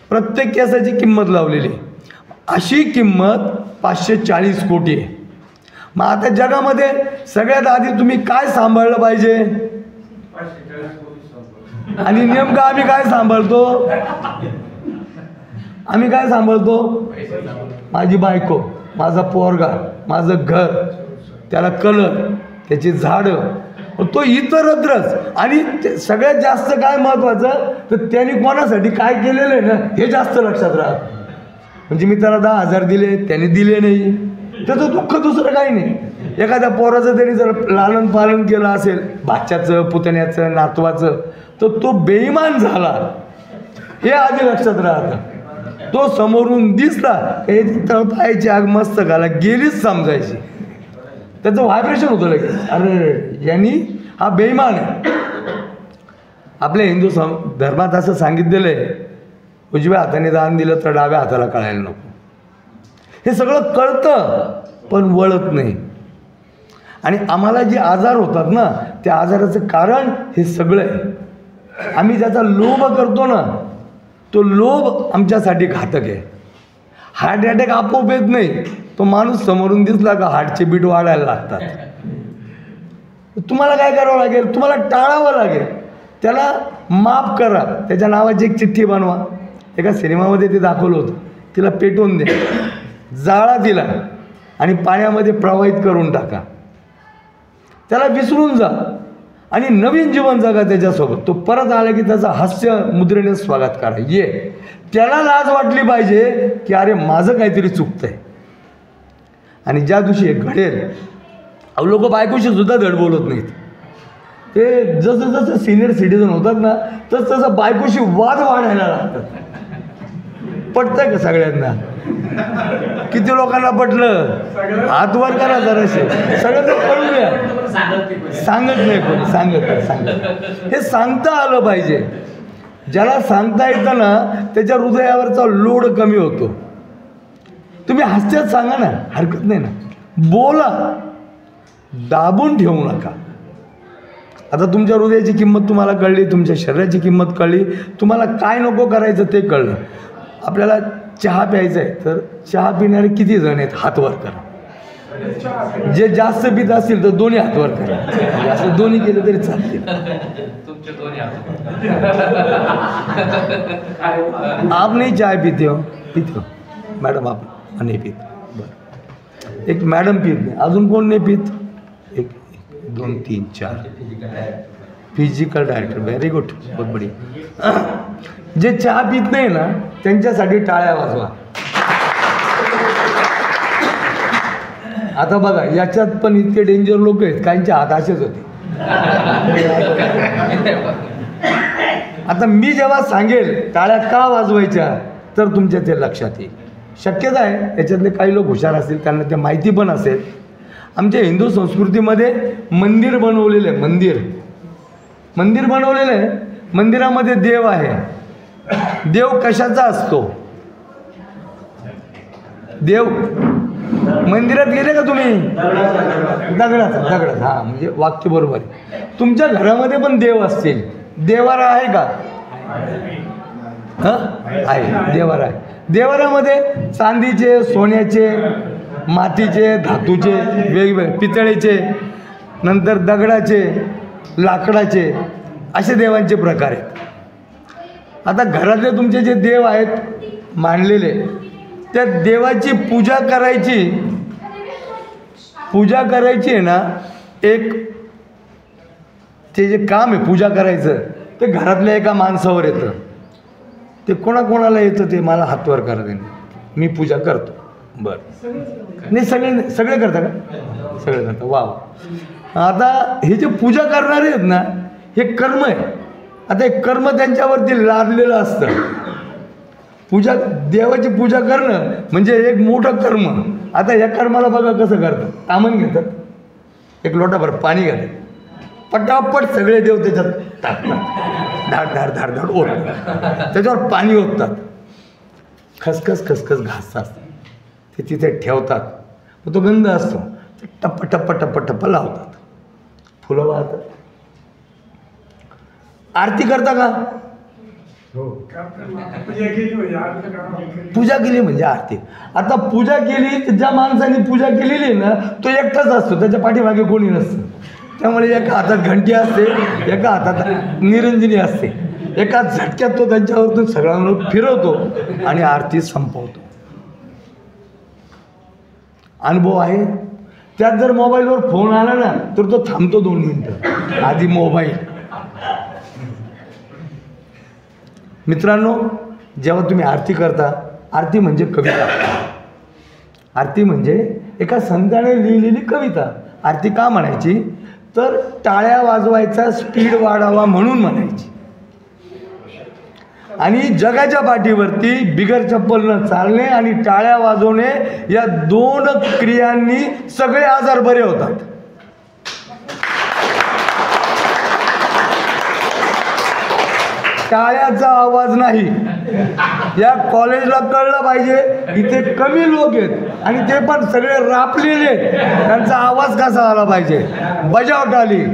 प्रत्येक केसाची किंमत लावलेली. अशी किंमत 540 कोटी आहे. मग आता जगामध्ये सगळ्यात आधी तुम्ही काय सांभाळलं पाहिजे, आणि नेमकं आम्ही काय सांभाळतो, आम्ही काय सांभाळतो? माझी बायको, माझा पोरगा, माझं घर, त्याला कलर, त्याची झाडं, तो इतरत्रच. आणि सगळ्यात जास्त काय महत्त्वाचं तर त्यांनी कोणासाठी काय केलेलं आहे ना हे जास्त लक्षात राहतं. म्हणजे मी त्याला 10,000 दिले, त्याने दिले नाही, त्याचं दुःख दुसरं काही नाही. एखाद्या पोराचं त्यांनी जर लालन पालन केलं असेल, भाच्याचं, पुतण्याचं, नातवाचं, तर तो बेईमान झाला हे आधी लक्षात राहतं. तो समोरून दिसला हे तळपायाची आग मस्तकाला गेलीच समजायची, त्याचं व्हायब्रेशन होतं लगेच, अरे यांनी हा बेईमान आहे. आपल्या हिंदू धर्मात असं सांगितलेलं आहे, उजव्या हाताने दान दिलं तर डाव्या हाताला कळायला नको. हे सगळं कळतं पण वळत नाही. आणि आम्हाला जे आजार होतात ना त्या आजाराचं कारण हे सगळं आहे. आम्ही ज्याचा लोभ करतो ना तो लोभ आमच्यासाठी घातक आहे. हार्ट अटॅक आपोआप येत नाही, तो माणूस समोरून दिसला का हार्टचे बीट वाढायला लागतात. तुम्हाला काय करावं लागेल? तुम्हाला टाळावं लागेल, त्याला माफ करा. त्याच्या नावाची एक चिठ्ठी बनवा. एका सिनेमामध्ये ते दाखवलं होतं, तिला पेटवून दे, जाळा तिला आणि पाण्यामध्ये प्रवाहित करून टाका. त्याला विसरून जा आणि नवीन जीवन जगा त्याच्यासोबत. तो परत आला की त्याचा हास्य मुद्रेने स्वागत करा. ये त्याला लाज वाटली पाहिजे की अरे माझं काहीतरी चुकतंय. आणि ज्या दिवशी हे घडेल, लोक बायकोशी सुद्धा धड बोलत नाहीत. ते जसं जसं सिनियर सिटीजन होतात ना तसं तसं बायकोशी वाद वाढायला लागतात. पटतंय का सगळ्यांना? किती लोकांना पटलं? हात वर करा जराशे, सगळ्यांना कळून द्या. सांगत नाही कोणी, सांगत हे सांगता आलं पाहिजे. ज्याला सांगता येतं ना त्याच्या हृदयावरचा लोड कमी होतो. तुम्ही हास्यात सांगा ना, हरकत नाही ना, बोला, दाबून ठेवू नका. आता तुमच्या हृदयाची किंमत तुम्हाला कळली, तुमच्या शरीराची किंमत कळली, तुम्हाला काय नको करायचं ते कळलं. आपल्याला चहा प्यायचा आहे तर चहा पिणारे किती जण आहेत? हात वर करा. जे जास्त पित असतील तर दोन्ही हात वर करा. असं दोन्ही केलं तरी चालतील. आप नाही चाय पीते हो? पीते हो मॅडम? आप नाही पीत, बरं. एक मॅडम पीत नाही, अजून कोण नाही पीत? 1 2 3 4 फिजिकल डायरेक्टर, व्हेरी गुड, बहुत बढिया. जे चहा पीत नाही ना त्यांच्यासाठी टाळ्या वाजवा. आता बघा याच्यात पण इतके डेंजर लोक आहेत, काहींचे हात असेच होते. आता मी जेव्हा सांगेल टाळ्या का वाजवायच्या तर तुमच्या ते लक्षात येईल. शक्यच आहे याच्यातले काही लोक हुशार असतील, त्यांना ते माहिती पण असेल. आमच्या हिंदू संस्कृतीमध्ये मंदिर बनवलेलं आहे. मंदिर बनवलेलं आहे. मंदिरामध्ये देव आहे. देव कशाचा असतो? देव मंदिरात गेले का तुम्ही? दगडाचा. हां, म्हणजे वाक्य बरोबर आहे. तुमच्या घरामध्ये पण देव असतील. देवारा आहे का? हां, आहे, देवारा आहे. देवारामध्ये चांदीचे, सोन्याचे, मातीचे, धातूचे, वेगवेगळे, पितळेचे, नंतर दगडाचे, लाकडाचे, असे देवांचे प्रकार आहेत. आता घरातले तुमचे जे देव आहेत मांडलेले, त्या देवाची पूजा करायची आहे ना, एक ते जे काम आहे पूजा करायचं ते घरातल्या एका माणसावर येतं. ते कोणाकोणाला येतं ते मला हातवर करा देणे, मी पूजा करतो. बरं, नाही सगळे करता का? सगळे करता, वा. आता हे जे पूजा करणारे आहेत ना हे कर्म आहे. आता हे कर्म त्यांच्यावरती लादलेलं असतं. देवाची पूजा करणं म्हणजे एक मोठं कर्म. आता या कर्माला बघा कसं करतात. तामण घेतात, एक लोटाभर पाणी घालतात, पटापट सगळे देव त्याच्यात टाकतात, धाड धाड धाड धाड ओततात, त्याच्यावर पाणी ओततात, खसखस घासतात, ते तिथे ठेवतात. मग तो गंध असतो, ते टप्प टप्प टप्प टप्प लावतात, फुलं वाहतात. आरती करता का? पूजा केली म्हणजे आरती. आता पूजा केली तर ज्या माणसाने पूजा केलेली आहे ना तो एकटाच असतो, त्याच्या पाठीमागे कोणी नसतं. त्यामुळे एका हातात घंटी असते, एका हातात निरंजनी असते. एका झटक्यात तो त्यांच्यावरतून सगळ्यांना फिरवतो आणि आरती संपवतो. अनुभव आहे. त्यात जर मोबाईलवर फोन आला ना तर तो थांबतो 2 मिनटं. आधी मोबाईल. मित्रांनो, जेव्हा तुम्ही आरती करता, आरती म्हणजे कविता. आरती म्हणजे एका संताने लिहिलेली कविता. आरती का म्हणायची तर टाळ्या वाजवायचा स्पीड वाढावा म्हणून म्हणायची. आणि जगाच्या पाठीवरती बिगर चप्पल न चालणे आणि टाळ्या वाजवणे या 2 क्रियांनी सगळे आजार बरे होतात. टाळ्याचा आवाज नाही. या कॉलेजला कळलं पाहिजे इथे कमी लोक आहेत आणि ते पण सगळे रापलेले, त्यांचा आवाज कसा आला पाहिजे. बजाव टाळी.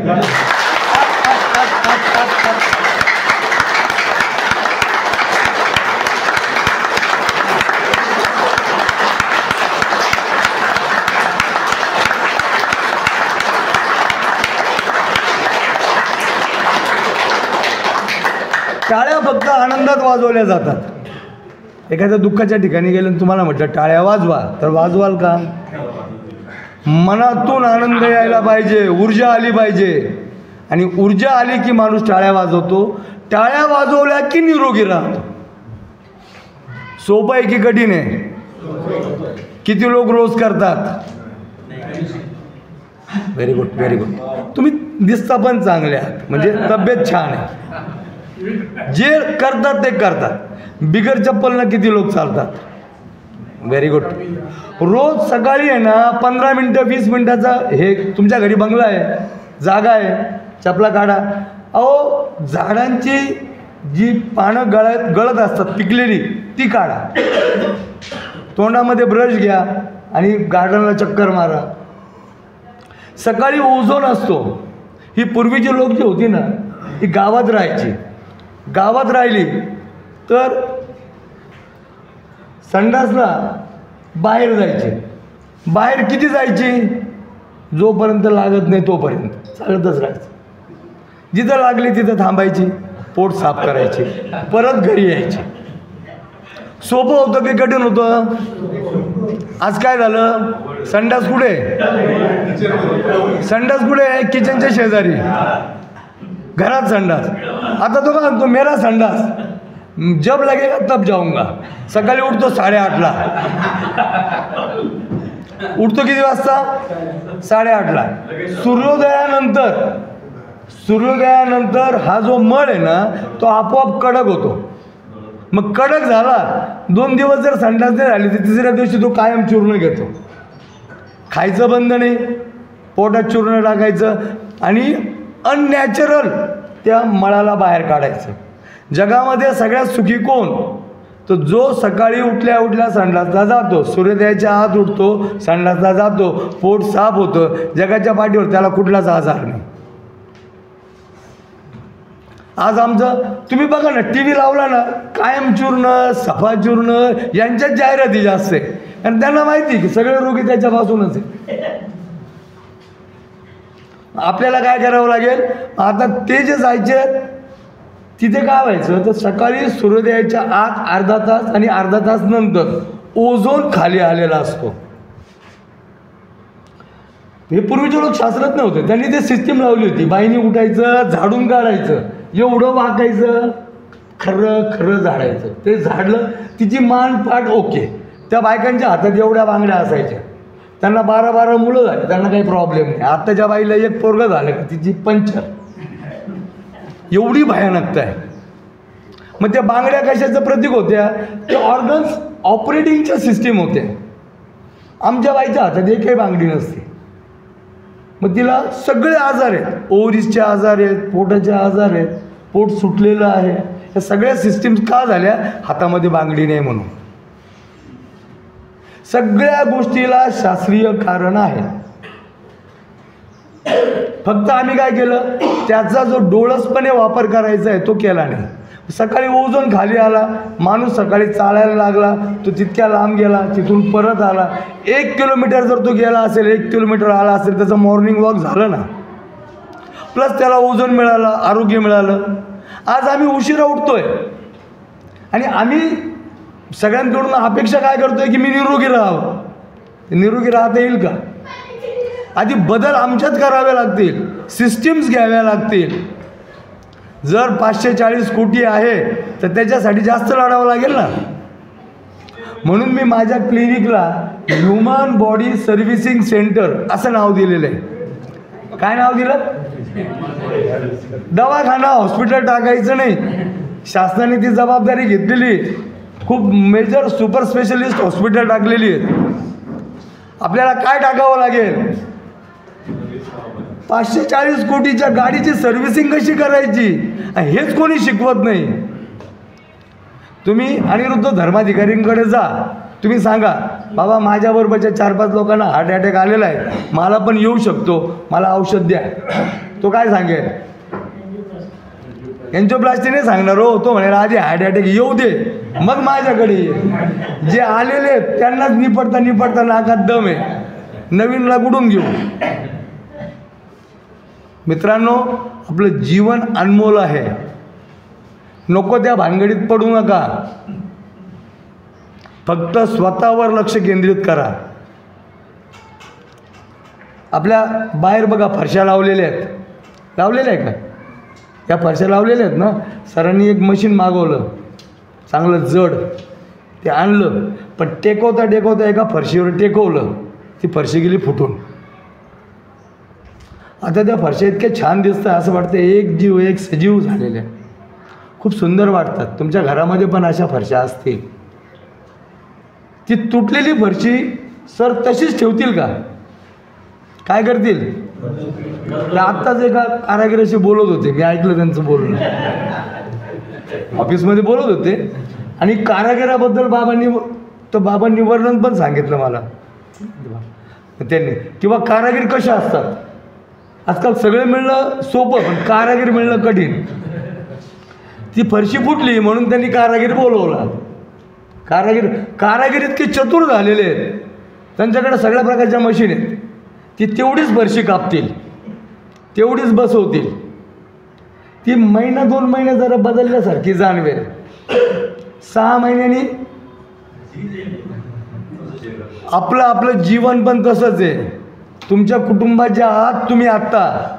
टाळ्या फक्त आनंदात वाजवल्या जातात. एखाद्या दुःखाच्या ठिकाणी गेलं आणि तुम्हाला म्हटलं टाळ्या वाजवा तर वाजवाल का? मनातून आनंद यायला पाहिजे, ऊर्जा आली पाहिजे. आणि ऊर्जा आली की माणूस टाळ्या वाजवतो. टाळ्या वाजवल्या की निरोगी राहतो. सोपं आहे की कठीण आहे? किती लोक रोज करतात? Very good, very good. तुम्ही दिसता पण चांगले आहात, म्हणजे तब्येत छान आहे. जे करतात ते करतात. बिगर चप्पलनं किती लोक चालतात? Very good. रोज सकाळी आहे ना 15 मिनटं 20 मिनटाचा, हे तुमच्या घरी बंगला आहे, जागा आहे, चपला काढा. अहो, झाडांची जी पानं गळत असतात पिकलेली ती काढा. तोंडामध्ये ब्रश घ्या आणि गार्डनला चक्कर मारा. सकाळी ओझोन असतो. ही पूर्वीची लोक जी होती ना ही गावात राहायची. गावात राहिली तर संडासला बाहेर जायचे. बाहेर किती जायची? जोपर्यंत लागत नाही तोपर्यंत चालतच राहायचं. जिथं लागली तिथं थांबायची, पोट साफ करायची, परत घरी यायची. सोपं होतं की कठीण होतं? आज काय झालं? संडास कुठे? संडास कुठे? किचनच्या शेजारी, घरात संडास. आता तो का तो मेरा संडास जब लगेगा तब जाऊंगा. सकाळी उठतो 8:30ला. उठतो किती वाजता? 8:30ला. सूर्योदयानंतर हा जो मळ आहे ना तो आपोआप कडक होतो. मग कडक झाला, 2 दिवस जर संडास नाही झाली तर 3ऱ्या दिवशी तो कायम चूर्ण घेतो. खायचं बंद नाही, पोटात चूर्ण टाकायचं आणि अननॅचरल त्या मळाला बाहेर काढायचं. जगामध्ये सगळ्यात सुखी कोण? तर जो सकाळी उठल्या उठल्या संडासला जातो, सूर्योदयाच्या आत उठतो, संडासला जातो, पोट साफ होतं. जगाच्या पाठीवर त्याला कुठलाच आजार नाही. आज आमचं तुम्ही बघा ना, टी व्ही लावला ना कायम चूर्ण, सफा चूर्ण यांच्याच जाहिराती जास्त आहे. आणि त्यांना माहिती की सगळे रोगी त्याच्यापासूनच आहे. आपल्याला काय करावं लागेल? आता ते जे जायचे तिथे काय व्हायचं तर सकाळी सूर्योदयाच्या आत अर्धा तास आणि अर्धा तास नंतर ओझोन खाली आलेला असतो. हे पूर्वीचे लोक शास्त्रज्ञ होते, त्यांनी ते सिस्टीम लावली होती. बाईनी उठायचं, झाडून काढायचं, एवढं वाकायचं, खरं खरं झाडायचं. ते झाडलं, तिची मान पाठ ओके. त्या बायकांच्या हातात एवढ्या बांगड्या असायच्या. त्यांना 12 मुलं झाली, त्यांना काही प्रॉब्लेम नाही. आत्ताच्या बाईला एक पोरगं झालं का तिची पंचर. एवढी भयानकता आहे. मग त्या बांगड्या कशाचं प्रतीक होत्या? ते ऑर्गन्स ऑपरेटिंगच्या सिस्टीम होत्या. आमच्या बाईच्या हातात एकही बांगडी नसते. मग तिला सगळे आजार आहेत. ओव्हरीजचे आजार आहेत, पोटाचे आजार आहेत, पोट सुटलेलं आहे. या सगळ्या सिस्टीम्स का झाल्या? हातामध्ये बांगडी नाही म्हणून. सगळ्या गोष्टीला शास्त्रीय कारण आहे. फक्त आम्ही काय केलं? त्याचा जो डोळसपणे वापर करायचा आहे तो केला नाही. सकाळी ओझोन खाली आला, माणूस सकाळी चालायला लागला, तो तितक्या लांब गेला, तिथून परत आला. 1 किलोमीटर जर तो गेला असेल, 1 किलोमीटर आला असेल, त्याचं मॉर्निंग वॉक झालं ना. प्लस त्याला ओझोन मिळालं, आरोग्य मिळालं. आज आम्ही उशिरा उठतोय आणि आम्ही सगळ्यांकडून अपेक्षा काय करतोय की मी निरोगी राहावं. निरोगी राहता येईल का? आधी बदल आमच्यात करावे लागतील, सिस्टीम्स घ्याव्या लागतील. जर 540 कोटी आहे तर त्याच्यासाठी जास्त लढावं लागेल ना. म्हणून मी माझ्या क्लिनिकला ह्युमन बॉडी सर्व्हिसिंग सेंटर असं नाव दिलेलं आहे. काय नाव दिलं? दवाखाना हॉस्पिटल टाकायचं नाही. शासनाने ती जबाबदारी घेतलेली. खूप मेजर सुपर स्पेशलिस्ट हॉस्पिटल टाकलेली आहेत. आपल्याला काय टाकावं लागेल? 540 कोटीच्या गाडीची सर्व्हिसिंग कशी करायची हेच कोणी शिकवत नाही. तुम्ही अनिरुद्ध धर्माधिकारींकडे जा, तुम्ही सांगा बाबा माझ्याबरोबरच्या 4-5 लोकांना हार्ट अटॅक आलेला आहे, मला पण येऊ शकतो, मला औषध द्या. तो काय सांगेल? एन्जिओप्लास्टी नाही सांगणार हो. तो म्हणेल आधी हार्ट अटॅक येऊ दे मग माझ्याकडे ये. जे आलेले आहेत त्यांनाच निपटता नाकात दम आहे, नवीनला कुठून घेऊ? मित्रांनो, आपलं जीवन अनमोल आहे. नको त्या भानगडीत पडू नका. फक्त स्वतःवर लक्ष केंद्रित करा. आपल्या बाहेर बघा फरशा लावलेल्या आहेत. लावलेल्या आहे का? या फरशा लावलेल्या आहेत ना. सरांनी एक मशीन मागवलं चांगलं जड, ते आणलं, पण टेकवता एका फरशीवर टेकवलं, ती फरशी गेली फुटून. आता त्या फरशा इतक्या छान दिसतात, असं वाटतं एक जीव एक सजीव झालेले. खूप सुंदर वाटतात. तुमच्या घरामध्ये पण अशा फरशा असतील. ती तुटलेली फरशी सर तशीच ठेवतील का? काय करतील? आत्ताच एका कारागिराशी बोलत होते, मी ऐकलं त्यांचं बोलणं, ऑफिसमध्ये बोलत होते आणि कारागिराबद्दल बाबांनी वर्णन पण सांगितलं मला त्यांनी, किंवा कारागीर कशा असतात. आजकाल सगळे मिळणं सोपं, पण कारागीर मिळणं कठीण. ती फरशी फुटली म्हणून त्यांनी कारागीर बोलवला. कारागीर इतके चतुर झालेले आहेत, त्यांच्याकडे सगळ्या प्रकारच्या मशीन आहेत. ती तेवढीच फरशी कापतील, तेवढीच बसवतील. ती 1-2 महिने जरा बदलल्यासारखी जाणवेल. 6 महिन्यांनी आपलं जीवन पण तसंच आहे. तुमच्या कुटुंबात ज्या आहात तुम्ही आत्ता,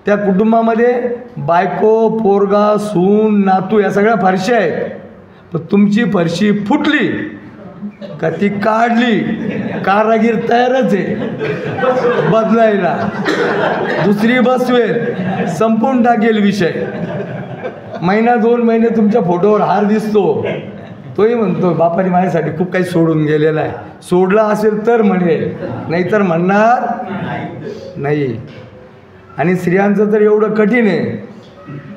त्या कुटुंबामध्ये बायको, पोरगा, सून, नातू या सगळ्या फरशा आहेत. पण तुमची फरशी फुटली का ती काढली, कारागीर तयारच आहे बदलायला. दुसरी बसवेल, संपून टाकेल विषय. 1-2 महिने तुमच्या फोटोवर हार दिसतो, तोही म्हणतो बापाने माझ्यासाठी खूप काही सोडून गेलेला आहे. सोडला असेल तर म्हणेल, नाहीतर म्हणणार नाही. आणि स्त्रियांचं तर एवढं कठीण आहे,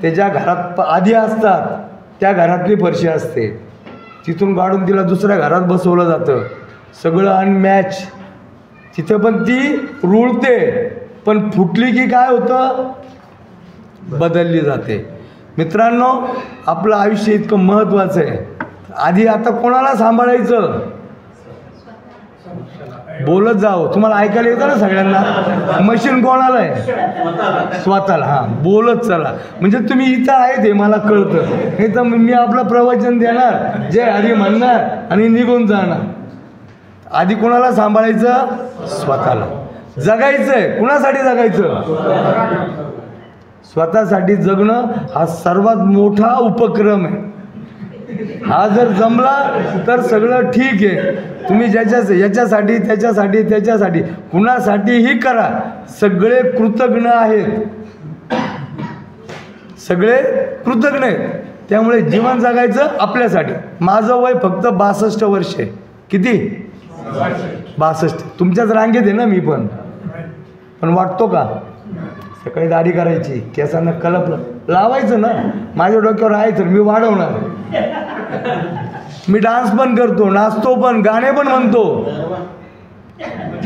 ते ज्या घरात आधी असतात त्या घरातली फरशी असते, तिथून काढून तिला दुसऱ्या घरात बसवलं जातं. सगळं अनमॅच. तिथं पण ती रुळते, पण फुटली की काय होतं? बदलली जाते. मित्रांनो, आपलं आयुष्य इतकं महत्त्वाचं आहे. आधी आता कोणाला सांभाळायचं? बोलत जावं. तुम्हाला ऐकायला येतं ना सगळ्यांना? मशीन कोणाला आहे? स्वतःला. हां, बोलत चला. म्हणजे तुम्ही इथं आहे ते मला कळतं. नाही तर मी आपलं प्रवचन देणार, जय हरी म्हणणार आणि निघून जाणार. आधी कोणाला सांभाळायचं? स्वतःला. जगायचं आहे. कुणासाठी जगायचं? स्वतःसाठी जगणं हा सर्वात मोठा उपक्रम आहे. हा जर जमला तर सगळं ठीक आहे. तुम्ही याच्यासाठी त्याच्यासाठी कुणासाठीही करा, सगळे कृतज्ञ आहेत. सगळे कृतज्ञ आहेत. त्यामुळे जीवन जगायचं आपल्यासाठी. माझं वय फक्त 62 वर्ष आहे. किती? 62. तुमच्याच रांगेत आहे ना मी पण वाटतो का? सकाळी दाढी करायची, केसांना कलप लावायचं ना. माझ्या डोक्यावर आहे तर मी वाढवणार. मी डान्स पण करतो, नाचतो पण, गाणे पण म्हणतो.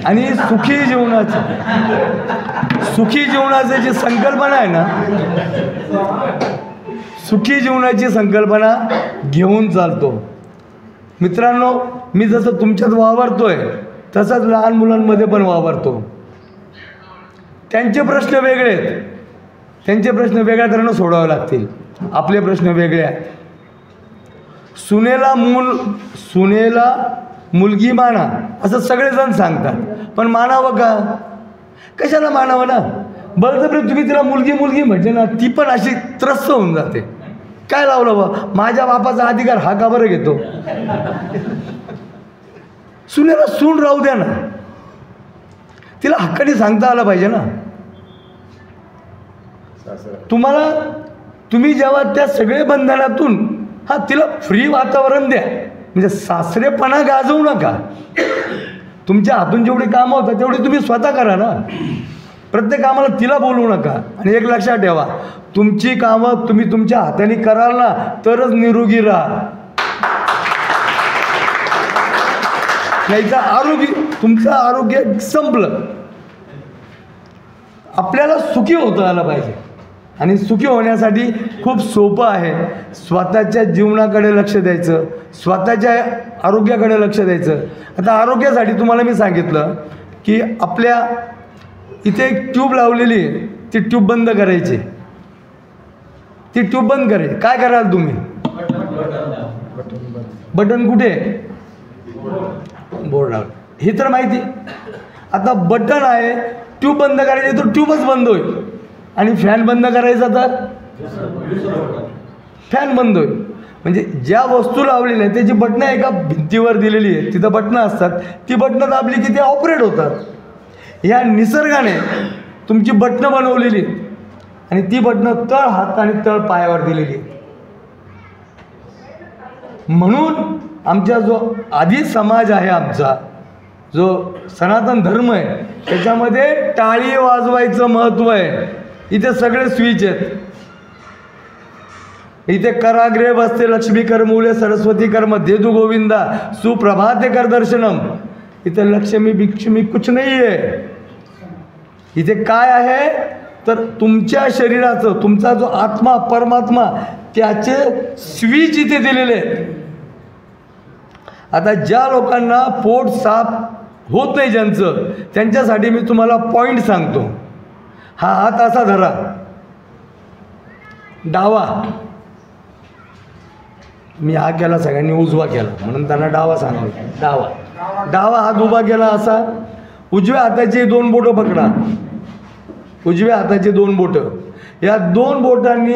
आणि सुखी जीवनाची जी संकल्पना आहे ना, सुखी जीवनाची संकल्पना घेऊन चालतो. मित्रांनो, मी जसं तुमच्यात वावरतोय तसंच लहान मुलांमध्ये पण वावरतो. त्यांचे प्रश्न वेगळे आहेत. त्यांचे प्रश्न वेगळ्या तऱ्हेनं सोडावे लागतील. आपले प्रश्न वेगळे आहेत. सुनेला मुलगी माना असं सगळेजण सांगतात, पण मानावं का? कशाला मानावं ना? बळजबरी तुम्ही तिला मुलगी मुलगी म्हटले ना, ती पण अशी त्रस्त होऊन जाते. काय लावलं बा, माझ्या बापाचा अधिकार हा का बरं घेतो? सुनेला सून राहू द्या ना, तिला हक्काने सांगता आलं पाहिजे ना. तुम्ही जेव्हा त्या सगळे बंधनातून तिला फ्री वातावरण द्या, म्हणजे सासरेपणा गाजवू नका. तुमच्या हातून जेवढी कामं होतात तेवढी तुम्ही स्वतः करा ना. प्रत्येक कामाला तिला बोलवू नका. आणि एक लक्षात ठेवा, तुमची कामं तुम्ही तुमच्या हाताने कराल ना तरच निरोगी राहा, नाही तर तुमचं आरोग्य संपलं. आपल्याला सुखी होता आलं पाहिजे, आणि सुखी होण्यासाठी खूप सोपं आहे. स्वतःच्या जीवनाकडे लक्ष द्यायचं, स्वतःच्या आरोग्याकडे लक्ष द्यायचं. आता आरोग्यासाठी तुम्हाला मी सांगितलं की आपल्या इथे एक ट्यूब लावलेली आहे, ती ट्यूब बंद करायची. ती ट्यूब बंद करायची. काय कराल तुम्ही? बटन कुठे? बोर्ड लावलं, हे तर माहिती. आता बटन आहे, ट्यूब बंद करायची तर ट्यूबच बंद होईल, आणि फॅन बंद करायचा तर फॅन बंद होईल. म्हणजे ज्या वस्तू लावलेल्या आहेत त्याची बटणं एका भिंतीवर दिलेली आहे, तिथं बटणं असतात, ती बटणं दाबली की ते ऑपरेट होतात. ह्या निसर्गाने तुमची बटणं बनवलेली आहेत, आणि ती बटणं तळ हात आणि तळ पायावर दिलेली आहेत. म्हणून आमचा जो आधी समाज आहे, आमचा जो सनातन धर्म आहे, त्याच्यामध्ये टाळी वाजवायचं महत्त्व आहे. इथे सगळे स्विच आहेत. इथे कराग्रे बसते लक्ष्मी कर मूले सरस्वती कर्म देदू गोविंदा सुप्रभाते कर दर्शनम. इथे लक्ष्मी भिक्ष्मी कुछ नाही आहे. इथे काय आहे तर तुमच्या शरीराचं, तुमचा जो आत्मा परमात्मा, त्याचे स्विच इथे दिलेले आहेत. आता ज्या लोकांना पोट साफ होत नाही ज्यांचं, त्यांच्यासाठी मी तुम्हाला पॉईंट सांगतो. हा हात असा धरा, डावा. मी हा केला, सगळ्यांनी उजवा केला म्हणून त्यांना डावा सांगायला. डावा हात उभा केला असा. उजव्या हाताची 2 बोटं पकडा, उजव्या हाताची 2 बोटं. या 2 बोटांनी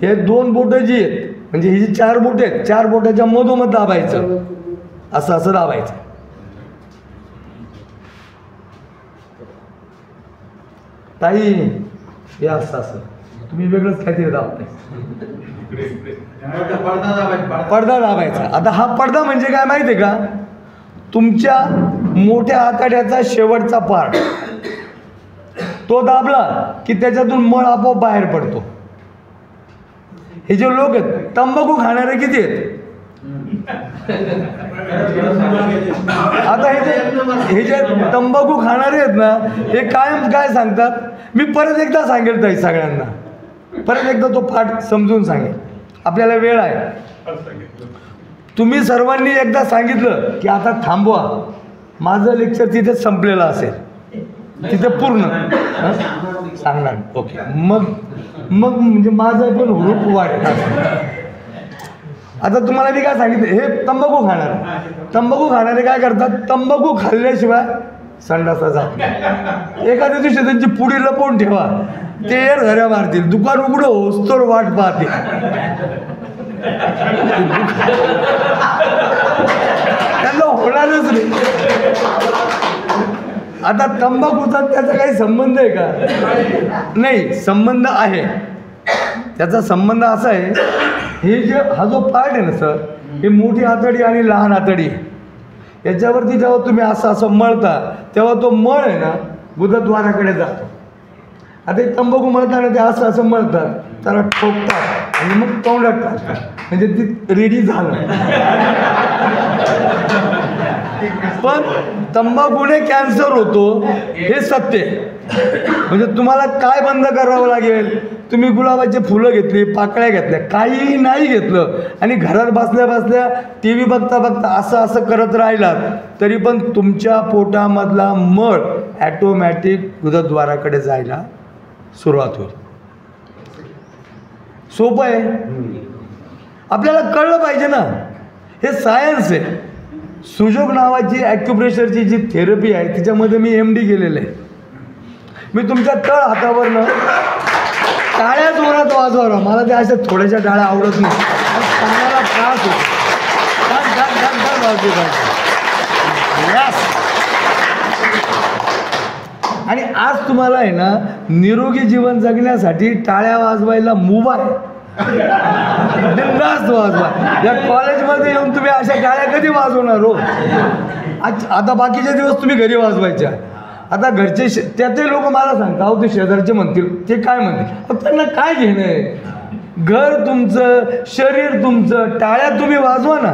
हे 2 बोटं जी आहेत, म्हणजे ही जी 4 बोटं आहेत, 4 बोटाच्या मधोमध दाबायचं, असं असं दाबायचं. ताई हे असं असं तुम्ही वेगळंच काहीतरी दाबताय. पडदा दाबायचा. आता हा पडदा म्हणजे काय माहिती आहे का? तुमच्या मोठ्या आतड्याचा शेवटचा पार्ट, तो दाबला की त्याच्यातून मळ आपोआप बाहेर पडतो. हे जे लोक आहेत तंबाखू खाणारे किती आहेत? आता हे जे तंबाखू खाणारे आहेत ना, हे कायम काय सांगतात, मी परत एकदा सांगेल ताई सगळ्यांना, परत एकदा तो पाठ समजून सांगेल. आपल्याला वेळ आहे. तुम्ही सर्वांनी एकदा सांगितलं की आता थांबवा, माझं लेक्चर तिथे संपलेलं असेल, तिथे पूर्ण सांगणार. ओके, मग म्हणजे माझं पण हुरूप वाटतं. आता तुम्हाला मी काय सांगितलं, हे तंबाखू खाणारे काय करतात, तंबाखू खाल्ल्याशिवाय संडासा जात नाही. एखाद्या दिवशी त्यांची पुढी लपवून ठेवा, ते एर घऱ्या मारतील, दुकान उघडं होस्तोर वाट पाहते. त्यांना होणारच नाही. आता तंबाखूचा त्याचा काही संबंध आहे का? नाही, संबंध आहे. त्याचा संबंध असा आहे, हे जे हा जो पार्ट आहे ना सर, हे मोठी आतडी आणि लहान आतडी, याच्यावरती जेव्हा तुम्ही असं असं मळता तेव्हा तो मळ आहे ना गुदद्वाराकडे जातो. आता हे तंबाखू मळताना ते असं असं मळतात, त्याला ठोकतात आणि मग तोंडात टाकतात, म्हणजे ती रेडी झालं. पण तंबाखूने कॅन्सर होतो हे सत्य आहे. म्हणजे तुम्हाला काय बंद करावं लागेल? तुम्ही गुलाबाची फुलं घेतली, पाकळ्या घेतल्या, काही नाही घेतलं, आणि घरात बसल्या बसल्या टी व्ही बघता बघता असं असं करत राहिलात तरी पण तुमच्या पोटामधला मळ ॲटोमॅटिक गुदद्वाराकडे जायला सुरुवात होईल. सोपं आहे. आपल्याला कळलं पाहिजे ना, हे सायन्स आहे. सुजोग नावाची ॲक्युप्रेशरची जी थेरपी आहे तिच्यामध्ये मी MD केलेलं आहे. मी तुमच्या तळ हातावरनं टाळ्या जोरात वाजवा. मला त्या अशा थोड्याशा टाळ्या आवडत नाही, कानाला त्रास होतो. आणि आज तुम्हाला आहे ना निरोगी जीवन जगण्यासाठी टाळ्या वाजवायला मूव आहे. बिनधास्त वाजवा. या कॉलेजमध्ये येऊन तुम्ही अशा टाळ्या कधी वाजवणार हो? आता बाकीचे दिवस तुम्ही घरी वाजवायच्या. आता घरचे त्यातही लोक मला सांगतात, अहो ते शेजारचे म्हणतील, ते काय म्हणतील, त्यांना काय घेणं आहे? घर तुमचं, शरीर तुमचं, टाळ्या तुम्ही वाजवा ना.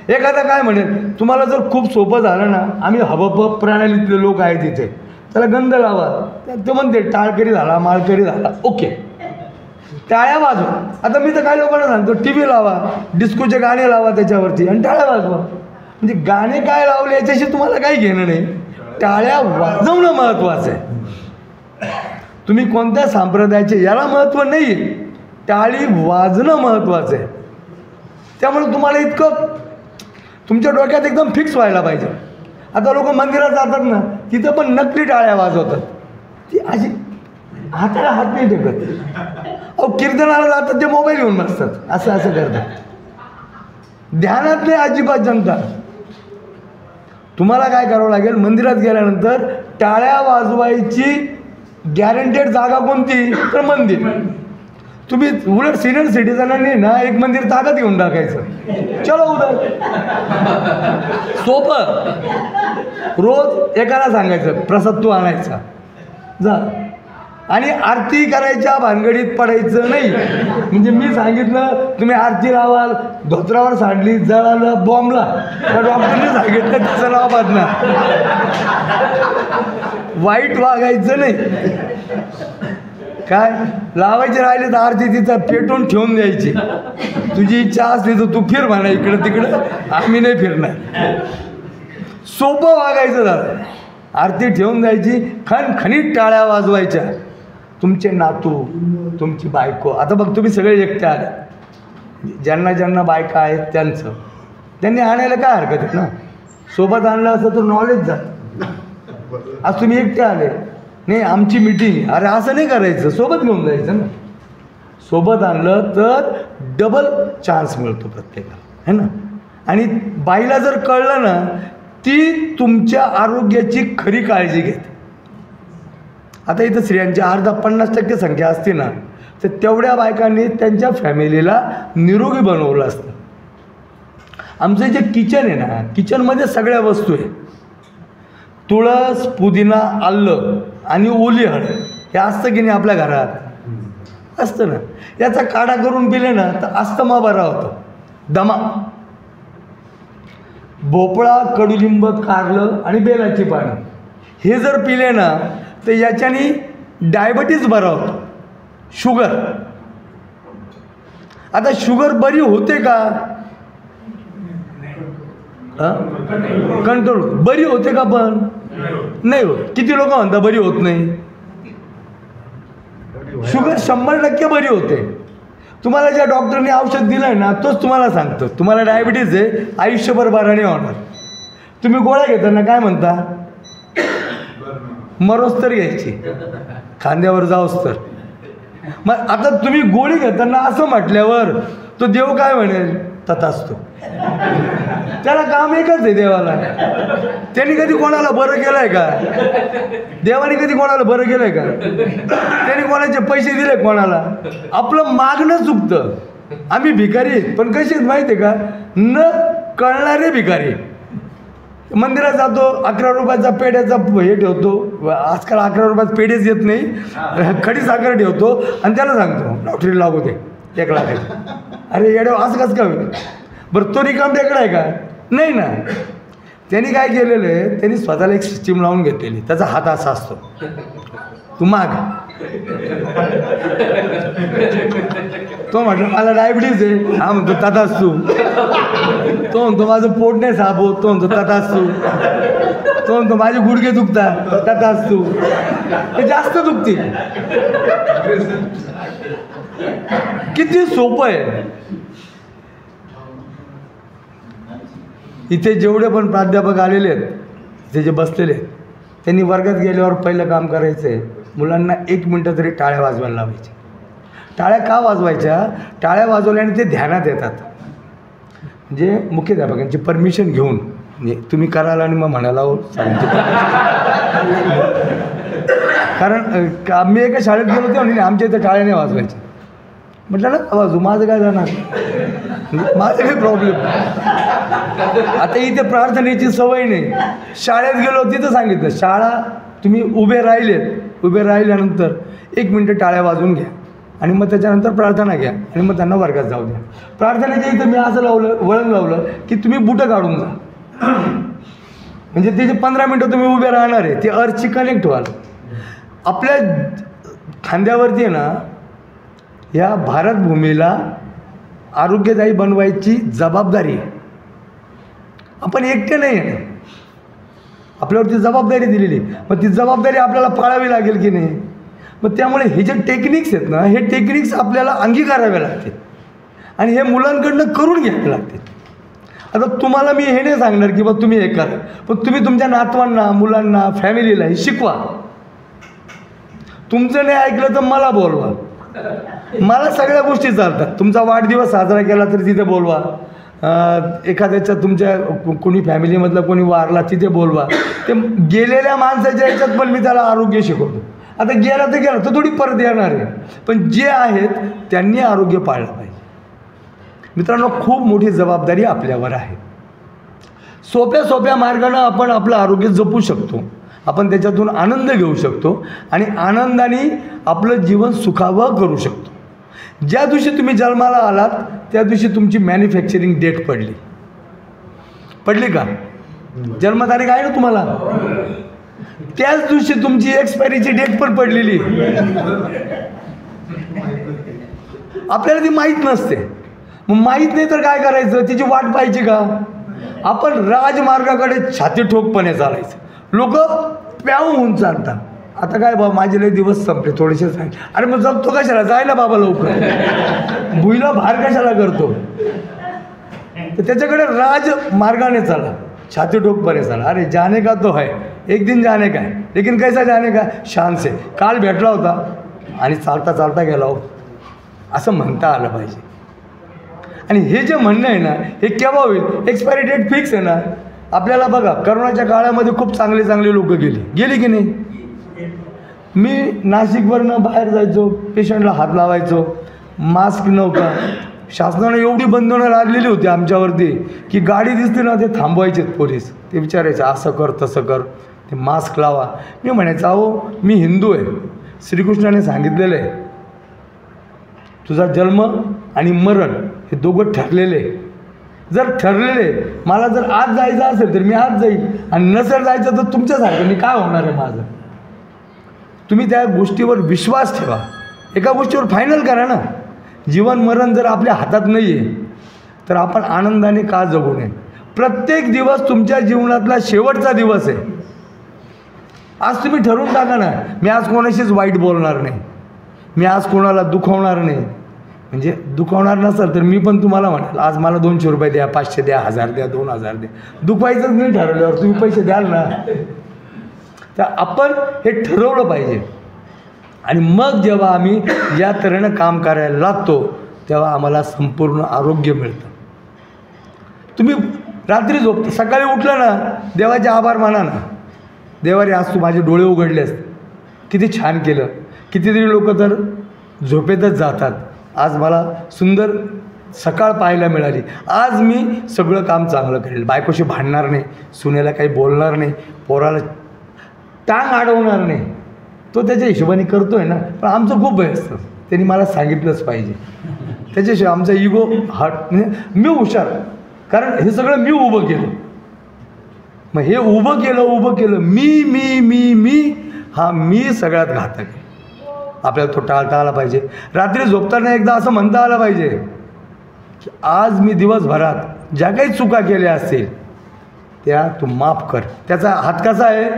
एखादा काय म्हणेल, तुम्हाला जर खूप सोपं झालं ना, आम्ही हबप प्रणालीतले लोक आहेत तिथे, त्याला गंध लावा. ते म्हणते टाळकरी झाला, माळकरी झाला, ओके, टाळ्या वाजवा. आता मी तर काही लोकांना सांगतो, TV लावा, डिस्कोचे गाणे लावा त्याच्यावरती आणि टाळ्या वाजवा. म्हणजे गाणे काय लावले याच्याशी तुम्हाला काही घेणं नाही, टाळ्या वाजवणं महत्त्वाचं आहे. तुम्ही कोणत्या संप्रदायाचे याला महत्त्व नाही आहे, टाळी वाजणं महत्त्वाचं आहे. त्यामुळे तुम्हाला इतकं तुमच्या डोक्यात एकदम फिक्स व्हायला पाहिजे. आता लोक मंदिरात जातात ना, तिथं पण नकली टाळ्या वाजवतात. ती अशी हाताला हात नाही टेकत. अहो कीर्तनाला जातात ते मोबाईल घेऊन बसतात, असं असं करतात. ध्यानात नाही अजिबात जनता. तुम्हाला काय करावं लागेल, मंदिरात गेल्यानंतर टाळ्या वाजवायची गॅरंटेड जागा कोणती, तर मंदिर. तुम्ही उलट सिनियर सिटीजनांनी ना एक मंदिर ताकद घेऊन टाकायचं, चलो उधर. सोपं. रोज एकाला सांगायचं प्रसाद तू आणायचा जा, आणि आरती करायच्या भानगडीत पडायचं नाही. म्हणजे मी सांगितलं तुम्ही आरती लावाल, धोत्रावर सांडली, जळालं, बॉम्बला, तर डॉक्टरने सांगितलं त्याचं नाव बदणार. वाईट वागायचं नाही. काय लावायचे राहिले तर आरती तिथं पेटून ठेवून द्यायची. तुझी इच्छा असली तर तू फिर म्हणा इकडं तिकडं, आम्ही नाही फिरणार. सोपं वागायचं झालं. आरती ठेवून द्यायची, खणखणीत टाळ्या वाजवायच्या. तुमचे नातू, तुमची बायको, आता बघ तुम्ही सगळे एकटे आले, ज्यांना ज्यांना बायका आहेत त्यांनी आणायला काय हरकत आहे ना. सोबत आणलं असं तर नॉलेज झालं. आज तुम्ही एकटे आले, नाही आमची मीटिंग, अरे असं नाही करायचं, सोबत घेऊन जायचं ना. सोबत आणलं तर डबल चान्स मिळतो प्रत्येकाला, है ना. आणि बाईला जर कळलं ना, ती तुमच्या आरोग्याची खरी काळजी घेते. आता इथं स्त्रियांची 50% संख्या असते ना, तर तेवढ्या बायकांनी त्यांच्या फॅमिलीला निरोगी बनवलं असतं. आमचं जे किचन आहे ना, किचनमध्ये सगळ्या वस्तू आहे. तुळस, पुदिना, आलं आणि ओली हळद हे असतं की नाही आपल्या घरात, असतं ना. याचा काढा करून पिले ना तर अस्थमा बरा होतो, दमा. भोपळा, कडुलिंब, कारलं आणि बेलाची पानं हे जर पिले ना तर याच्याने डायबिटीज बरा होतो, शुगर. आता शुगर बरी होते का, कंट्रोल बरी होते का, पण नाही होत. किती लोक म्हणतात बरी होत नाही. शुगर 100% बरी होते. तुम्हाला ज्या डॉक्टरने औषध दिलं आहे ना, तोच तुम्हाला सांगतो, तुम्हाला डायबिटीज आहे, आयुष्यभर बरा नाही होणार. तुम्ही गोळ्या घेताना काय म्हणता, मरोस तर घ्यायची, खांद्यावर जाओस तर. मग आता तुम्ही गोळी घेताना असं म्हटल्यावर तो देव काय म्हणेल, तथास्तु. त्याला काम एकच आहे देवाला. त्यांनी कधी कोणाला बरं केलं आहे का, देवाने कधी कोणाला बरं केलं आहे का, त्यांनी कोणाचे पैसे दिले कोणाला. आपलं मागणं चुकतं. आम्ही भिकारी, पण कशी माहिती आहे का, न कळणारे भिकारी. मंदिरात जातो, 11 रुपयाचा पेढ्याचा हे ठेवतो, आजकाल 11 रुपयात पेढेच येत नाही, खडी साखर ठेवतो आणि त्याला सांगतो लॉटरी लागू दे 1 लाखाची. अरे येडे असं कसं काय होईल. बरं तो रिकाम टेकडा आहे का, नाही ना. त्यांनी काय केलेलं आहे, त्यांनी स्वतःला एक सिस्टीम लावून घेतलेली. त्याचा हात असा असतो, तू माग. तो म्हटलं मला डायबिटीज आहे, हा म्हणतो तथाच तू. तो म्हणतो माझं पोट नाही साफ होत, तो म्हणतो तथाच तू. तो म्हणतो माझे गुडघे दुखतात, तथाच तू. ते जास्त दुखतील. किती सोपं आहे. इथे जेवढे पण प्राध्यापक आलेले आहेत, इथे जे बसलेले आहेत, त्यांनी वर्गात गेल्यावर पहिलं काम करायचं आहे, मुलांना 1 मिनटं तरी टाळ्या वाजवायला लावायच्या. टाळ्या का वाजवायच्या? टाळ्या वाजवल्याने ते ध्यानात येतात. म्हणजे मुख्याध्यापकांची परमिशन घेऊन, म्हणजे तुम्ही कराल आणि मग म्हणाला हो सांगितलं. कारण आम्ही एका शाळेत गेलो होतो आणि आमच्या इथं टाळ्या नाही वाजवायच्या. म्हटलं ना वाजू, माझं काय जाणार, माझं काही प्रॉब्लेम. आता इथे प्रार्थनेची सवय नाही. शाळेत गेलो तिथं सांगितलं, शाळा तुम्ही उभे राहिल्यानंतर 1 मिनटं टाळ्या वाजवून घ्या आणि मग त्याच्यानंतर प्रार्थना घ्या आणि मग त्यांना वर्गात जाऊ द्या. प्रार्थनेच्या इथं मी असं वळण लावलं की तुम्ही बुटं काढून जा. म्हणजे ते जे 15 मिनटं तुम्ही उभे राहणार आहे ते अर्थशी कनेक्ट व्हाल. आपल्या खांद्यावरती आहे ना, या भारतभूमीला आरोग्यदायी बनवायची जबाबदारी आहे. आपण एकटे नाही आहे, आपल्यावरती जबाबदारी दिलेली. मग ती जबाबदारी आपल्याला पाळावी लागेल की नाही. मग त्यामुळे हे जे टेक्निक्स आहेत ना, हे टेक्निक्स आपल्याला अंगीकारावे लागतील आणि हे मुलांकडनं करून घ्यावे लागतील. आता तुम्हाला मी हे नाही सांगणार की बा तुम्ही हे करा, पण तुम्ही तुमच्या नातवांना, मुलांना, फॅमिलीला हे शिकवा. तुमचं नाही ऐकलं तर मला बोलवा. मला सगळ्या गोष्टी चालतात. तुमचा वाढदिवस साजरा केला तर तिथे बोलवा. एखाद्याच्या तुमच्या कोणी फॅमिलीमधलं कोणी वारला तिथे बोलवा. ते गेलेल्या माणसाच्या ह्याच्यात पण मी त्याला आरोग्य शिकवतो. आता गेला तर थोडी परत येणार आहे, पण जे आहेत त्यांनी आरोग्य पाळलं पाहिजे. मित्रांनो, खूप मोठी जबाबदारी आपल्यावर आहे. सोप्या मार्गानं आपण आपलं आरोग्य जपू शकतो. आपण त्याच्यातून आनंद घेऊ शकतो आणि आनंदाने आपलं जीवन सुखावं करू शकतो. ज्या दिवशी तुम्ही जन्माला आलात त्या दिवशी तुमची मॅन्युफॅक्चरिंग डेट पडली का? जन्मतारीख आहे ना तुम्हाला, त्याच दिवशी तुमची एक्सपायरीची डेट पण पडलेली. आपल्याला ती माहीत नसते. मग माहीत नाही तर काय करायचं, तिची वाट पाहायची का? आपण राजमार्गाकडे छाती ठोकपणे चालायचं. लोक प्याऊ होऊन चालतात. आता काय बाबा माझे लय दिवस संपले, थोडेसे सांग. अरे मग जगतो कशाला, जायला बाबा लवकर, भुईला भार कशाला करतो. तर त्याच्याकडे राजमार्गाने चला, छाती ठोकपणे चला. अरे जाने का तो है, एक दिन जाने का है, लेकिन कैसा जाने का, शान से. काल भेटला होता आणि चालता चालता गेला हो, असं म्हणता आलं पाहिजे. आणि हे जे म्हणणं आहे ना, हे केव्हा होईल? एक्सपायरी डेट फिक्स आहे ना. आपल्याला बघा, करोनाच्या काळामध्ये खूप चांगले लोक गेली की नाही. मी नाशिकवरनं बाहेर जायचो, पेशंटला हात लावायचो, मास्क नव्हता. शासनानं एवढी बंधनं लादलेली होती आमच्यावरती की गाडी दिसते ना ते थांबवायचे पोलीस. ते विचारायचे असं कर तसं कर, ते मास्क लावा. मी म्हणायचं अहो मी हिंदू आहे, श्रीकृष्णाने सांगितलेलं आहे तुझा जन्म आणि मरण हे दोघं ठरलेले. जर ठरलेले, मला जर आज जायचं असेल तर मी आज जाईल आणि नसेल जायचं तर तुमच्यासारखं मी काय होणार आहे माझं. तुम्ही त्या गोष्टीवर विश्वास ठेवा. एका गोष्टीवर फायनल करा ना, जीवन मरण जर आपल्या हातात नाही आहे तर आपण आनंदाने का जगू नये. प्रत्येक दिवस तुमच्या जीवनातला शेवटचा दिवस आहे. आज तुम्ही ठरवून टाका ना, मी आज कोणाशीच वाईट बोलणार नाही, मी आज कोणाला दुखवणार नाही. म्हणजे दुखवणार नसेल तर मी पण तुम्हाला म्हणाल आज मला 200 रुपये द्या, 500 द्या, 1000 द्या, 2000 द्या. दुखवायचंच नाही ठरवल्यावर तुम्ही पैसे द्याल ना. तर आपण हे ठरवलं पाहिजे. आणि मग जेव्हा आम्ही या तऱ्हेनं काम करायला लागतो तेव्हा आम्हाला संपूर्ण आरोग्य मिळतं. तुम्ही रात्री झोपता, सकाळी उठलं ना देवाचे आभार माना ना, देवाने आज तू माझे डोळे उघडलेस, किती छान केलं. कितीतरी लोक तर झोपेतच जातात. आज मला सुंदर सकाळ पाहायला मिळाली, आज मी सगळं काम चांगलं करेल, बायकोशी भांडणार नाही, सुनेला काही बोलणार नाही, पोराला टांग अडवणार नाही. तो त्याच्या हिशोबाने करतो आहे ना. पण आमचं खूप भय असतं, त्यांनी मला सांगितलंच पाहिजे. त्याच्याशिवाय आमचा इगो म्हणजे मी हुशार, कारण हे सगळं मी उभं केलं. मग हे उभं केलं मी मी मी मी हा मी सगळ्यात घातक आहे. आपल्याला तो टाळता आला पाहिजे. रात्री झोपताना एकदा असं म्हणता आलं पाहिजे की आज मी दिवसभरात ज्या काही चुका केल्या असतील त्या तू माफ कर. त्याचा हात कसा आहे,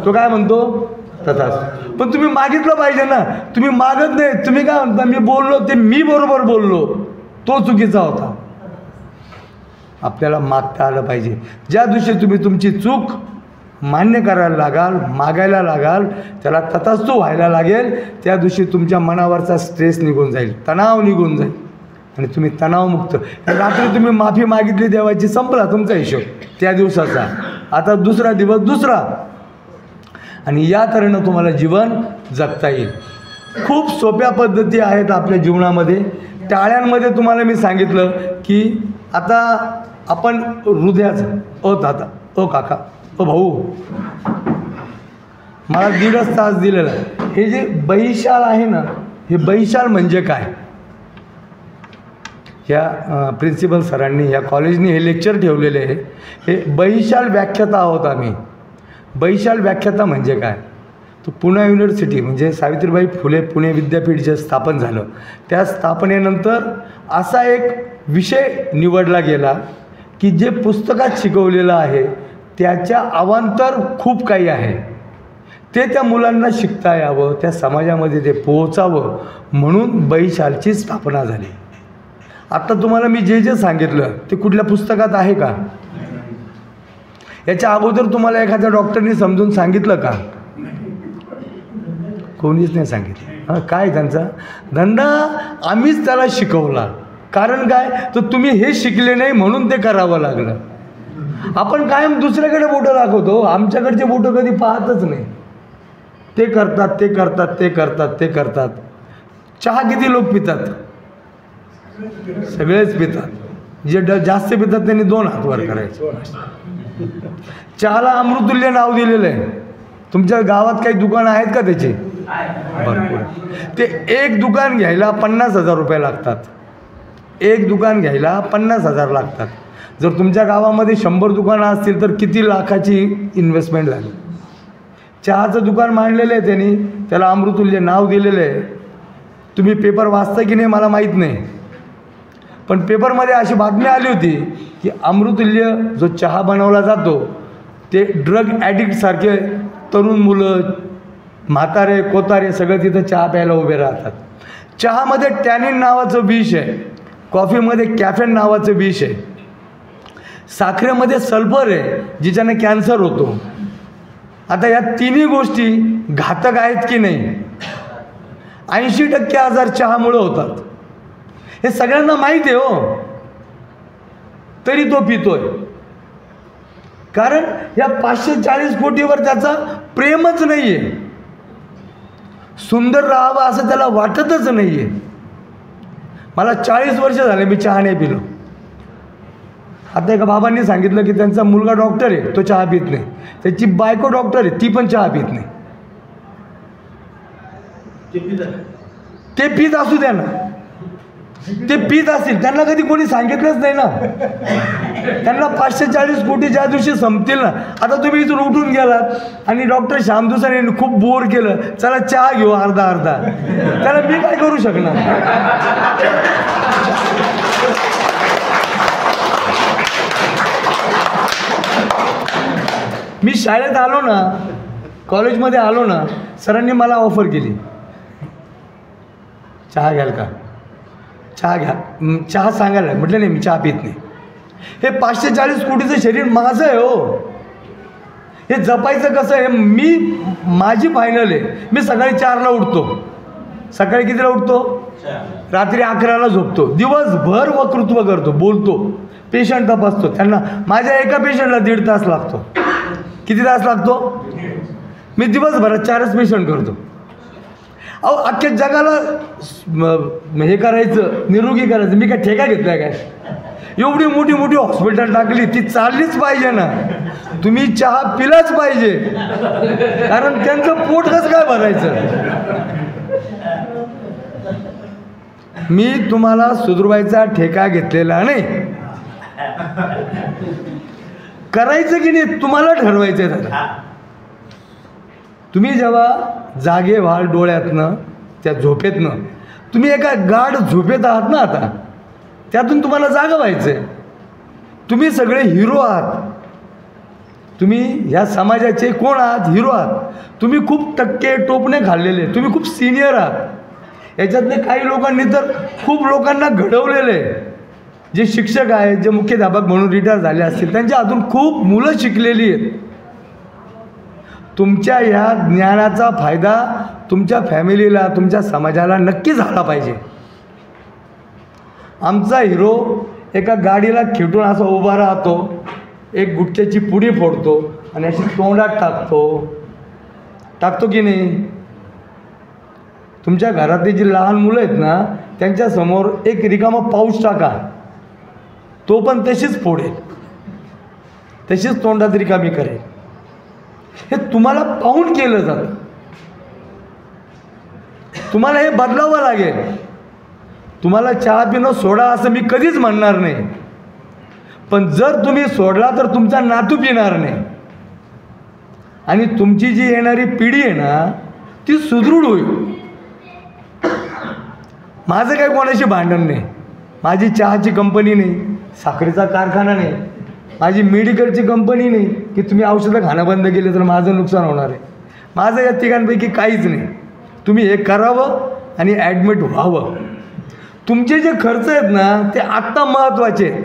तो काय म्हणतो, तथास्तु. पण तुम्ही मागितलं पाहिजे ना, तुम्ही मागत नाही. तुम्ही काय म्हणता, मी बोललो ते मी बरोबर बोललो, तो चुकीचा होता. आपल्याला मागता आलं पाहिजे. ज्या दिवशी तुम्ही तुमची चूक मान्य करायला लागाल, मागायला लागाल, त्याला तथास्तु व्हायला लागेल, त्या दिवशी तुमच्या मनावरचा स्ट्रेस निघून जाईल, तणाव निघून जाईल आणि तुम्ही तणावमुक्त. रात्री तुम्ही माफी मागितली देवाची, संपला तुमचा हिशोब त्या दिवसाचा. आता दुसरा दिवस दुसरा, आणि या तऱ्हेनं तुम्हाला जीवन जगता येईल. खूप सोप्या पद्धती आहेत आपल्या जीवनामध्ये. टाळ्यांमध्ये तुम्हाला मी सांगितलं की आता आपण हृदयाचं, ओ दादा, ओ काका, ओ भाऊ, मला 1.5 तास दिलेला आहे. हे जे बैशाल आहे ना, हे बैशाल म्हणजे काय? ह्या प्रिन्सिपल सरांनी, ह्या कॉलेजने हे लेक्चर ठेवलेले आहे. हे बैशाल व्याख्याता आहोत आम्ही. बैशाल व्याख्याता म्हणजे काय? तो पुणे युनिव्हर्सिटी म्हणजे सावित्रीबाई फुले पुणे विद्यापीठ जे स्थापन झालं, त्या स्थापनेनंतर असा एक विषय निवडला गेला की जे पुस्तकात शिकवलेलं आहे त्याच्या अवांतर खूप काही आहे, ते त्या मुलांना शिकता यावं, त्या समाजामध्ये ते पोहोचावं, म्हणून बैशालची स्थापना झाली. आत्ता तुम्हाला मी जे जे सांगितलं ते कुठल्या पुस्तकात आहे का? याच्या अगोदर तुम्हाला एखाद्या डॉक्टरनी समजून सांगितलं का? कोणीच नाही सांगितलं. काय त्यांचा धंदा? आम्हीच त्याला शिकवला. कारण काय? तर तुम्ही हे शिकले नाही म्हणून ते करावं लागलं. आपण कायम दुसऱ्याकडे बोटं दाखवतो, आमच्याकडचे बोटं कधी पाहतच नाही. ते करतात, ते करतात, ते करतात, ते करतात. चहा किती लोक पितात? सगळेच पितात. जे जास्त पितात त्यांनी 2 हात वर करायचे. चहाला अमृतुल्य नाव दिलेलं आहे. तुमच्या गावात काही दुकानं आहेत का त्याचे? भरपूर. ते एक दुकान घ्यायला 50,000 रुपये लागतात. एक दुकान घ्यायला 50,000 लागतात. जर तुमच्या गावामध्ये 100 दुकानं असतील तर किती लाखाची इन्व्हेस्टमेंट झाली. चहाचं दुकान मांडलेलं आहे त्यांनी, त्याला अमृतुल्य नाव दिलेलं आहे. तुम्ही पेपर वाचता की नाही मला माहीत नाही, पण पेपरमध्ये अशी बातमी आली होती की अमृतुल्य जो चहा बनवला जातो ते ड्रग ॲडिक्टसारखे तरुण मुलं, म्हातारे, कोतारे सगळं तिथं चहा प्यायला उभे राहतात. चहामध्ये टॅनिन नावाचं विष आहे, कॉफीमध्ये कॅफेन नावाचं विष आहे, साखरेमध्ये सल्फर आहे जिच्याने कॅन्सर होतो. आता या तिन्ही गोष्टी घातक आहेत की नाही? 80% आजार चहामुळं होतात. हे सगळ्यांना माहीत आहे हो, तरी तो पितोय. कारण या 540 कोटीवर त्याचा प्रेमच नाही आहे. सुंदर राहावं असं त्याला वाटतच नाही आहे. मला 40 वर्ष झाले मी चहा नाही पिलो. आता एका बाबांनी सांगितलं की त्यांचा मुलगा डॉक्टर आहे, तो चहा पित नाही. त्याची बायको डॉक्टर आहे, ती पण चहा पित नाही. ते पित असू द्या ना, ते पित असतील, त्यांना कधी कोणी सांगितलंच नाही ना. त्यांना 540 कोटी ज्या दिवशी संपतील ना, आता तुम्ही इथून उठून गेलात आणि डॉक्टर श्यामदुसार यांनी खूप बोर केलं, चला चहा घेऊ अर्धा अर्धा, त्याला मी काय करू शकणार? मी शाळेत आलो ना, कॉलेजमध्ये आलो ना, सरांनी मला ऑफर केली, चहा घ्याल का? चहा घ्या. चहा सांगायला म्हटलं नाही, मी चहा पित नाही. हे 540 कोटीचं शरीर माझं आहे हो. हे जपायचं कसं आहे? माझी फायनल आहे. मी सकाळी 4ला उठतो. सकाळी कितीला उठतो? रात्री 11ला झोपतो. दिवसभर वक्तृत्व करतो, बोलतो, पेशंट तपासतो. त्यांना माझ्या एका पेशंटला 1.5 तास लागतो. किती तास लागतो? मी दिवसभरात 4च पेशंट करतो. अहो, अख्ख्या जगाला हे करायचं, निरोगी करायचं. मी काय ठेका घेतला काय? एवढी मोठी मोठी हॉस्पिटल टाकली, ती चाललीच पाहिजे ना. तुम्ही चहा पिलाच पाहिजे, कारण त्यांचं पोट कसं काय भरायचं? मी तुम्हाला सुधरवायचा ठेका घेतलेला नाही. करायचं की नाही तुम्हाला ठरवायचं आहे. दादा, तुम्ही जेव्हा जागे व्हाल डोळ्यातनं, त्या झोपेतनं, तुम्ही एका गाढ झोपेत आहात ना, आता त्यातून तुम्हाला जागं व्हायचं आहे. तुम्ही सगळे हिरो आहात. तुम्ही ह्या समाजाचे कोण आहात? हिरो आहात. तुम्ही खूप टक्के टोपणे खाल्लेले, तुम्ही खूप सिनियर आहात. याच्यातले काही लोकांनी तर खूप लोकांना घडवलेलं आहे. जे शिक्षक आहेत, जे मुख्याध्यापक म्हणून रिटायर झाले असतील, त्यांच्या हातून खूप मुलं शिकलेली आहेत. तुमच्या ह्या ज्ञानाचा फायदा तुमच्या फॅमिलीला, तुमच्या समाजाला नक्की झाला पाहिजे. आमचा हिरो एका गाडीला खेटून असा उभा राहतो, एक गुटख्याची पुडी फोडतो आणि अशी तोंडात टाकतो की नाही? तुमच्या घरातली जी लहान मुलं आहेत ना, त्यांच्यासमोर एक रिकामा पाऊस टाका, तो पण तशीच फोडेल, तशीच तोंडात रिकामी करेल. हे तुम्हाला पाहून केलं जातं. तुम्हाला हे बदलावं लागेल. तुम्हाला चहा पिणं सोडा असं मी कधीच म्हणणार नाही, पण जर तुम्ही सोडला तर तुमचा नातू पिणार नाही आणि तुमची जी येणारी पिढी आहे ना, ती सुदृढ होईल. माझं काही कोणाशी भांडण नाही. माझी चहाची कंपनी नाही, साखरेचा कारखाना नाही, माझी मेडिकलची कंपनी नाही की तुम्ही औषधं खाणं बंद केले तर माझं नुकसान होणार आहे. माझं या तिघांपैकी काहीच नाही. तुम्ही हे करावं आणि ॲडमिट व्हावं. तुमचे जे खर्च आहेत ना, ते आत्ता महत्त्वाचे आहेत.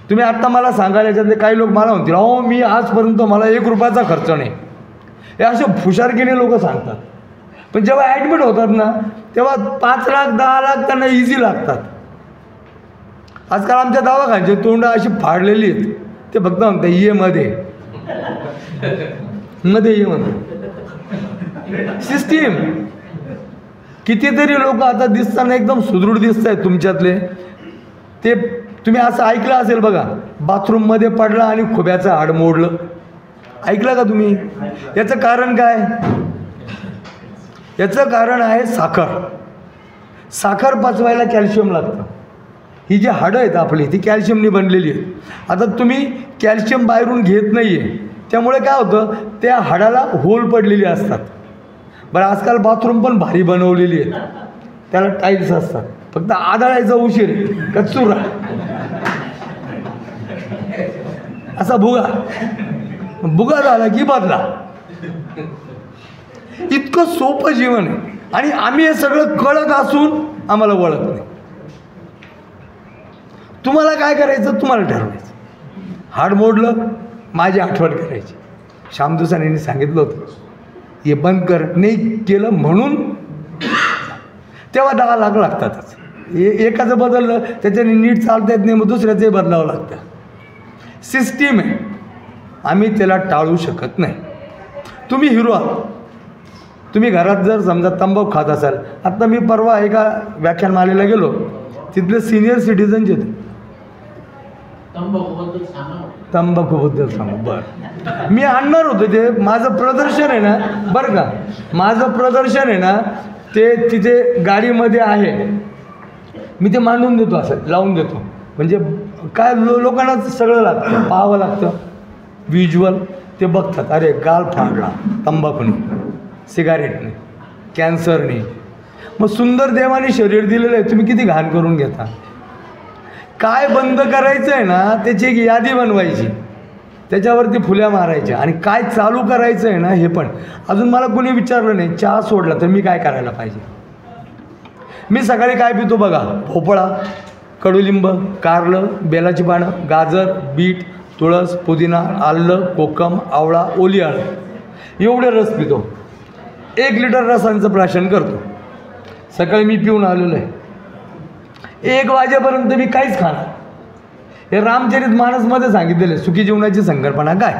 तुम्ही आत्ता मला सांगायला याच्यातले काही लोक मला म्हणतील, अहो मी आजपर्यंत मला 1 रुपयाचा खर्च नाही. हे असे फुशारकीने लोक सांगतात, पण जेव्हा ॲडमिट होतात ना, तेव्हा 5 लाख 10 लाख त्यांना इझी लागतात. आजकाल आमच्या दवाखान्याचे तोंड अशी फाडलेली आहेत, ते फक्त म्हणतात ये मध्ये ये सिस्टीम. कितीतरी लोक आता दिसताना एकदम सुदृढ दिसत आहेत तुमच्यातले. ते तुम्ही असं ऐकलं असेल बघा, बाथरूममध्ये पडला आणि खुब्याचं हाड मोडलं. ऐकलं का तुम्ही? याचं कारण काय? याचं कारण आहे साखर. साखर पचवायला कॅल्शियम लागतं. ही जी हाडं आहेत आपली, ती कॅल्शियमनी बनलेली आहेत. आता तुम्ही कॅल्शियम बाहेरून घेत नाही आहे, त्यामुळे काय होतं, त्या हाडाला होल पडलेली असतात. बरं, आजकाल बाथरूम पण भारी बनवलेली आहेत, त्याला टाईल्स असतात, फक्त आदळायचा उशीर, कचुरा असा भुगा झाला की बदला. इतकं सोपं जीवन आहे आणि आम्ही हे सगळं कळत असून आम्हाला वळत नाही. तुम्हाला काय करायचं तुम्हाला ठरवायचं. हाड मोडलं, माझी आठवण करायची. श्यामदुसानींनी सांगितलं होतं हे बंद कर, नाही केलं म्हणून तेव्हा 10 लाख लागतातच. एकाचं बदललं त्याच्याने नीट चालता येत नाही, मग दुसऱ्याचंही बदलावं लागतं. सिस्टीम आहे, आम्ही त्याला टाळू शकत नाही. तुम्ही हिरो आहात. तुम्ही घरात जर समजा तंबाखू खात असाल, आत्ता मी परवा एका व्याख्यानमालेला गेलो, तिथले सिनियर सिटीजन होते. तंबाखूबद्दल सांगू. बरं, मी आणणार होतो ते. माझं प्रदर्शन आहे ना, बरं का, माझं प्रदर्शन आहे ना, ते तिथे गाडीमध्ये आहे. मी ते मांडून देतो, असं लावून देतो. म्हणजे काय लोकांना सगळं लागतं, पाहावं लागतं. व्हिज्युअल ते बघतात, अरे गाल फाडला तंबाखूने, सिगारेटने, कॅन्सरने. मग सुंदर देवाने शरीर दिलेलं आहे, तुम्ही किती घाण करून घेता. काय बंद करायचं आहे ना, त्याची एक यादी बनवायची, त्याच्यावरती फुल्या मारायच्या. आणि काय चालू करायचं आहे ना, हे पण. अजून मला कोणी विचारलं नाही चहा सोडला तर मी काय करायला पाहिजे. मी सकाळी काय पितो बघा, भोपळा, कडुलिंब, कारलं, बेलाची पानं, गाजर, बीट, तुळस, पुदिना, आलं, कोकम, आवळा, ओली हळद, एवढे रस पितो. 1 लिटर रसांचं प्राशन करतो. सकाळी मी पिऊन आलेलो आहे. 1 वाजेपर्यंत मी काहीच खाणार. हे रामचरित मानसमध्ये सांगितलेलं आहे सुखी जीवनाची संकल्पना काय.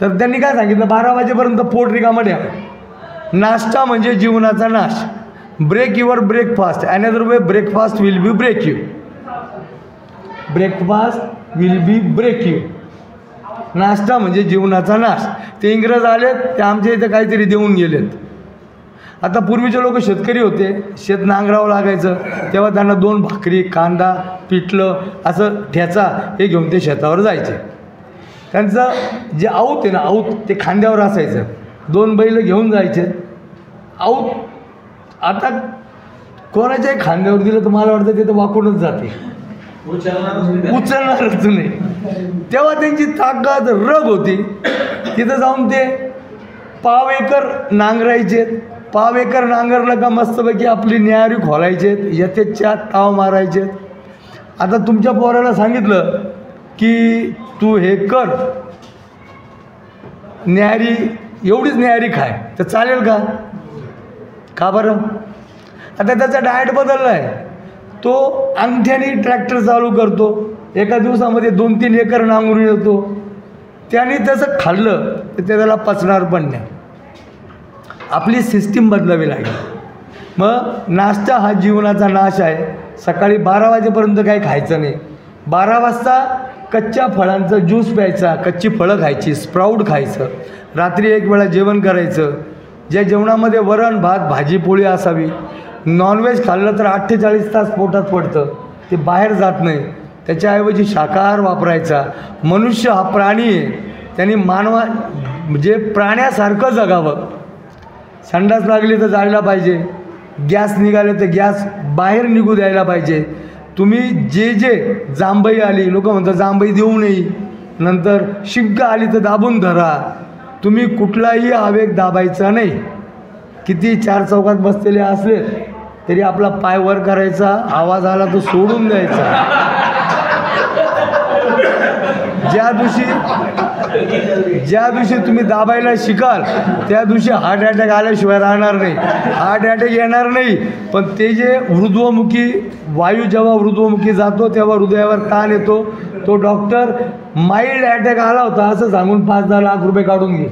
तर त्यांनी काय सांगितलं, 12 वाजेपर्यंत पोट रिकामं ठेवा. नाश्ता म्हणजे जीवनाचा नाश. Break your breakfast, another way breakfast will be break you. Breakfast will be break you. नाश्ता म्हणजे जीवनाचा नाश. ते इंग्रज आलेत, ते आमच्या इथे काहीतरी देऊन गेलेत. आता पूर्वीचे लोक शेतकरी होते, शेत नांगरावं लागायचं, तेव्हा त्यांना 2 भाकरी, कांदा, पिठलं, असं ठेचा हे घेऊन ते शेतावर जायचे. त्यांचं जे आऊत आहे ना, आऊत ते खांद्यावर असायचं. 2 बैल घेऊन जायचे आऊत. आता कोणाच्याही खांद्यावर दिलं तर मला वाटतं ते तर वाकूनच जाते, उचलणारच नाही. तेव्हा त्यांची ताकद रग होती. तिथं जाऊन ते पाव एकर नांगरायचे. पाव एकर नांगरलं का मस्तपैकी आपली न्याहारी खोलायचे, यथेच्छा ताव मारायचे. आता तुमच्या पोराला सांगितलं की तू हे कर, न्याहारी एवढीच न्याहारी खाय, तर चालेल का? का बरं? आता त्याचा डाएट बदलला आहे. तो अंगठ्याने ट्रॅक्टर चालू करतो, एका दिवसामध्ये 2-3 एकर नांगरून येतो. त्याने त्याचं खाल्लं तर त्याला पचणार पण नाही. आपली सिस्टीम बदलावी लागेल. मग नाश्ता हा जीवनाचा नाश आहे. सकाळी 12 वाजेपर्यंत काही खायचं नाही. 12 वाजता कच्च्या फळांचा ज्यूस प्यायचा, कच्ची फळं खायची, स्प्राऊट खायचं, रात्री एक वेळा जेवण करायचं. ज्या जेवणामध्ये वरण भात भाजी पोळी असावी. नॉनव्हेज खाल्लं तर 48 तास पोटात पडतं, ते बाहेर जात नाही. त्याच्याऐवजी शाकाहार वापरायचा. मनुष्य हा प्राणी आहे, त्यांनी म्हणजे प्राण्यासारखं जगावं. संडास लागली तर जायला पाहिजे, गॅस निघाले तर गॅस बाहेर निघू द्यायला पाहिजे. तुम्ही जे जांभई आली, लोक म्हणतात जांभई देऊ नये, नंतर शिंक आली तर दाबून धरा. तुम्ही कुठलाही आवेग दाबायचा नाही. किती 4 चौकात बसलेले असले तरी आपला पाय वर करायचा, आवाज आला तो सोडून द्यायचा. ज्या दिवशी तुम्ही दाबायला शिकाल त्या दिवशी हार्ट अटॅक आल्याशिवाय राहणार नाही. हार्ट अटॅक येणार नाही, पण ते जे ऊर्ध्वमुखी वायू जेव्हा ऊर्ध्वमुखी जातो तेव्हा हृदयावर ताण येतो. तो डॉक्टर माइल्ड अटॅक आला होता असं सांगून 5-10 लाख रुपये काढून घे.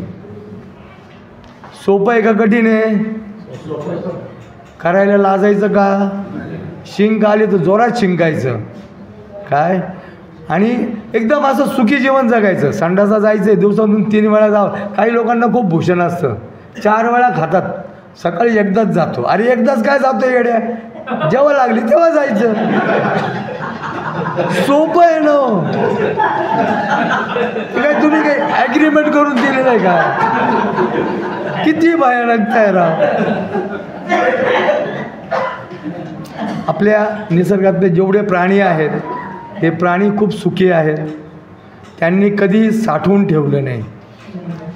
सोपं आहे का कठीण आहे? करायला लाजायचं का? शिंक आली तर जोरात शिंकायचं काय, आणि एकदम असं सुखी जीवन जगायचं. संडासा जायचं, दिवसातून 3 वेळा जावं. काही लोकांना खूप भूषण असतं, 4 वेळा खातात, सकाळी एकदाच जातो. अरे एकदाच काय जातो येड्या, जेव्हा लागली तेव्हा जायचं. सोपं आहे ना. काय तुम्ही काही ॲग्रीमेंट करून दिलेलं आहे का? किती भयानक आहे राव. आपल्या निसर्गातले जेवढे प्राणी आहेत हे प्राणी खूप सुखी आहेत. त्यांनी कधी साठवून ठेवलं नाही.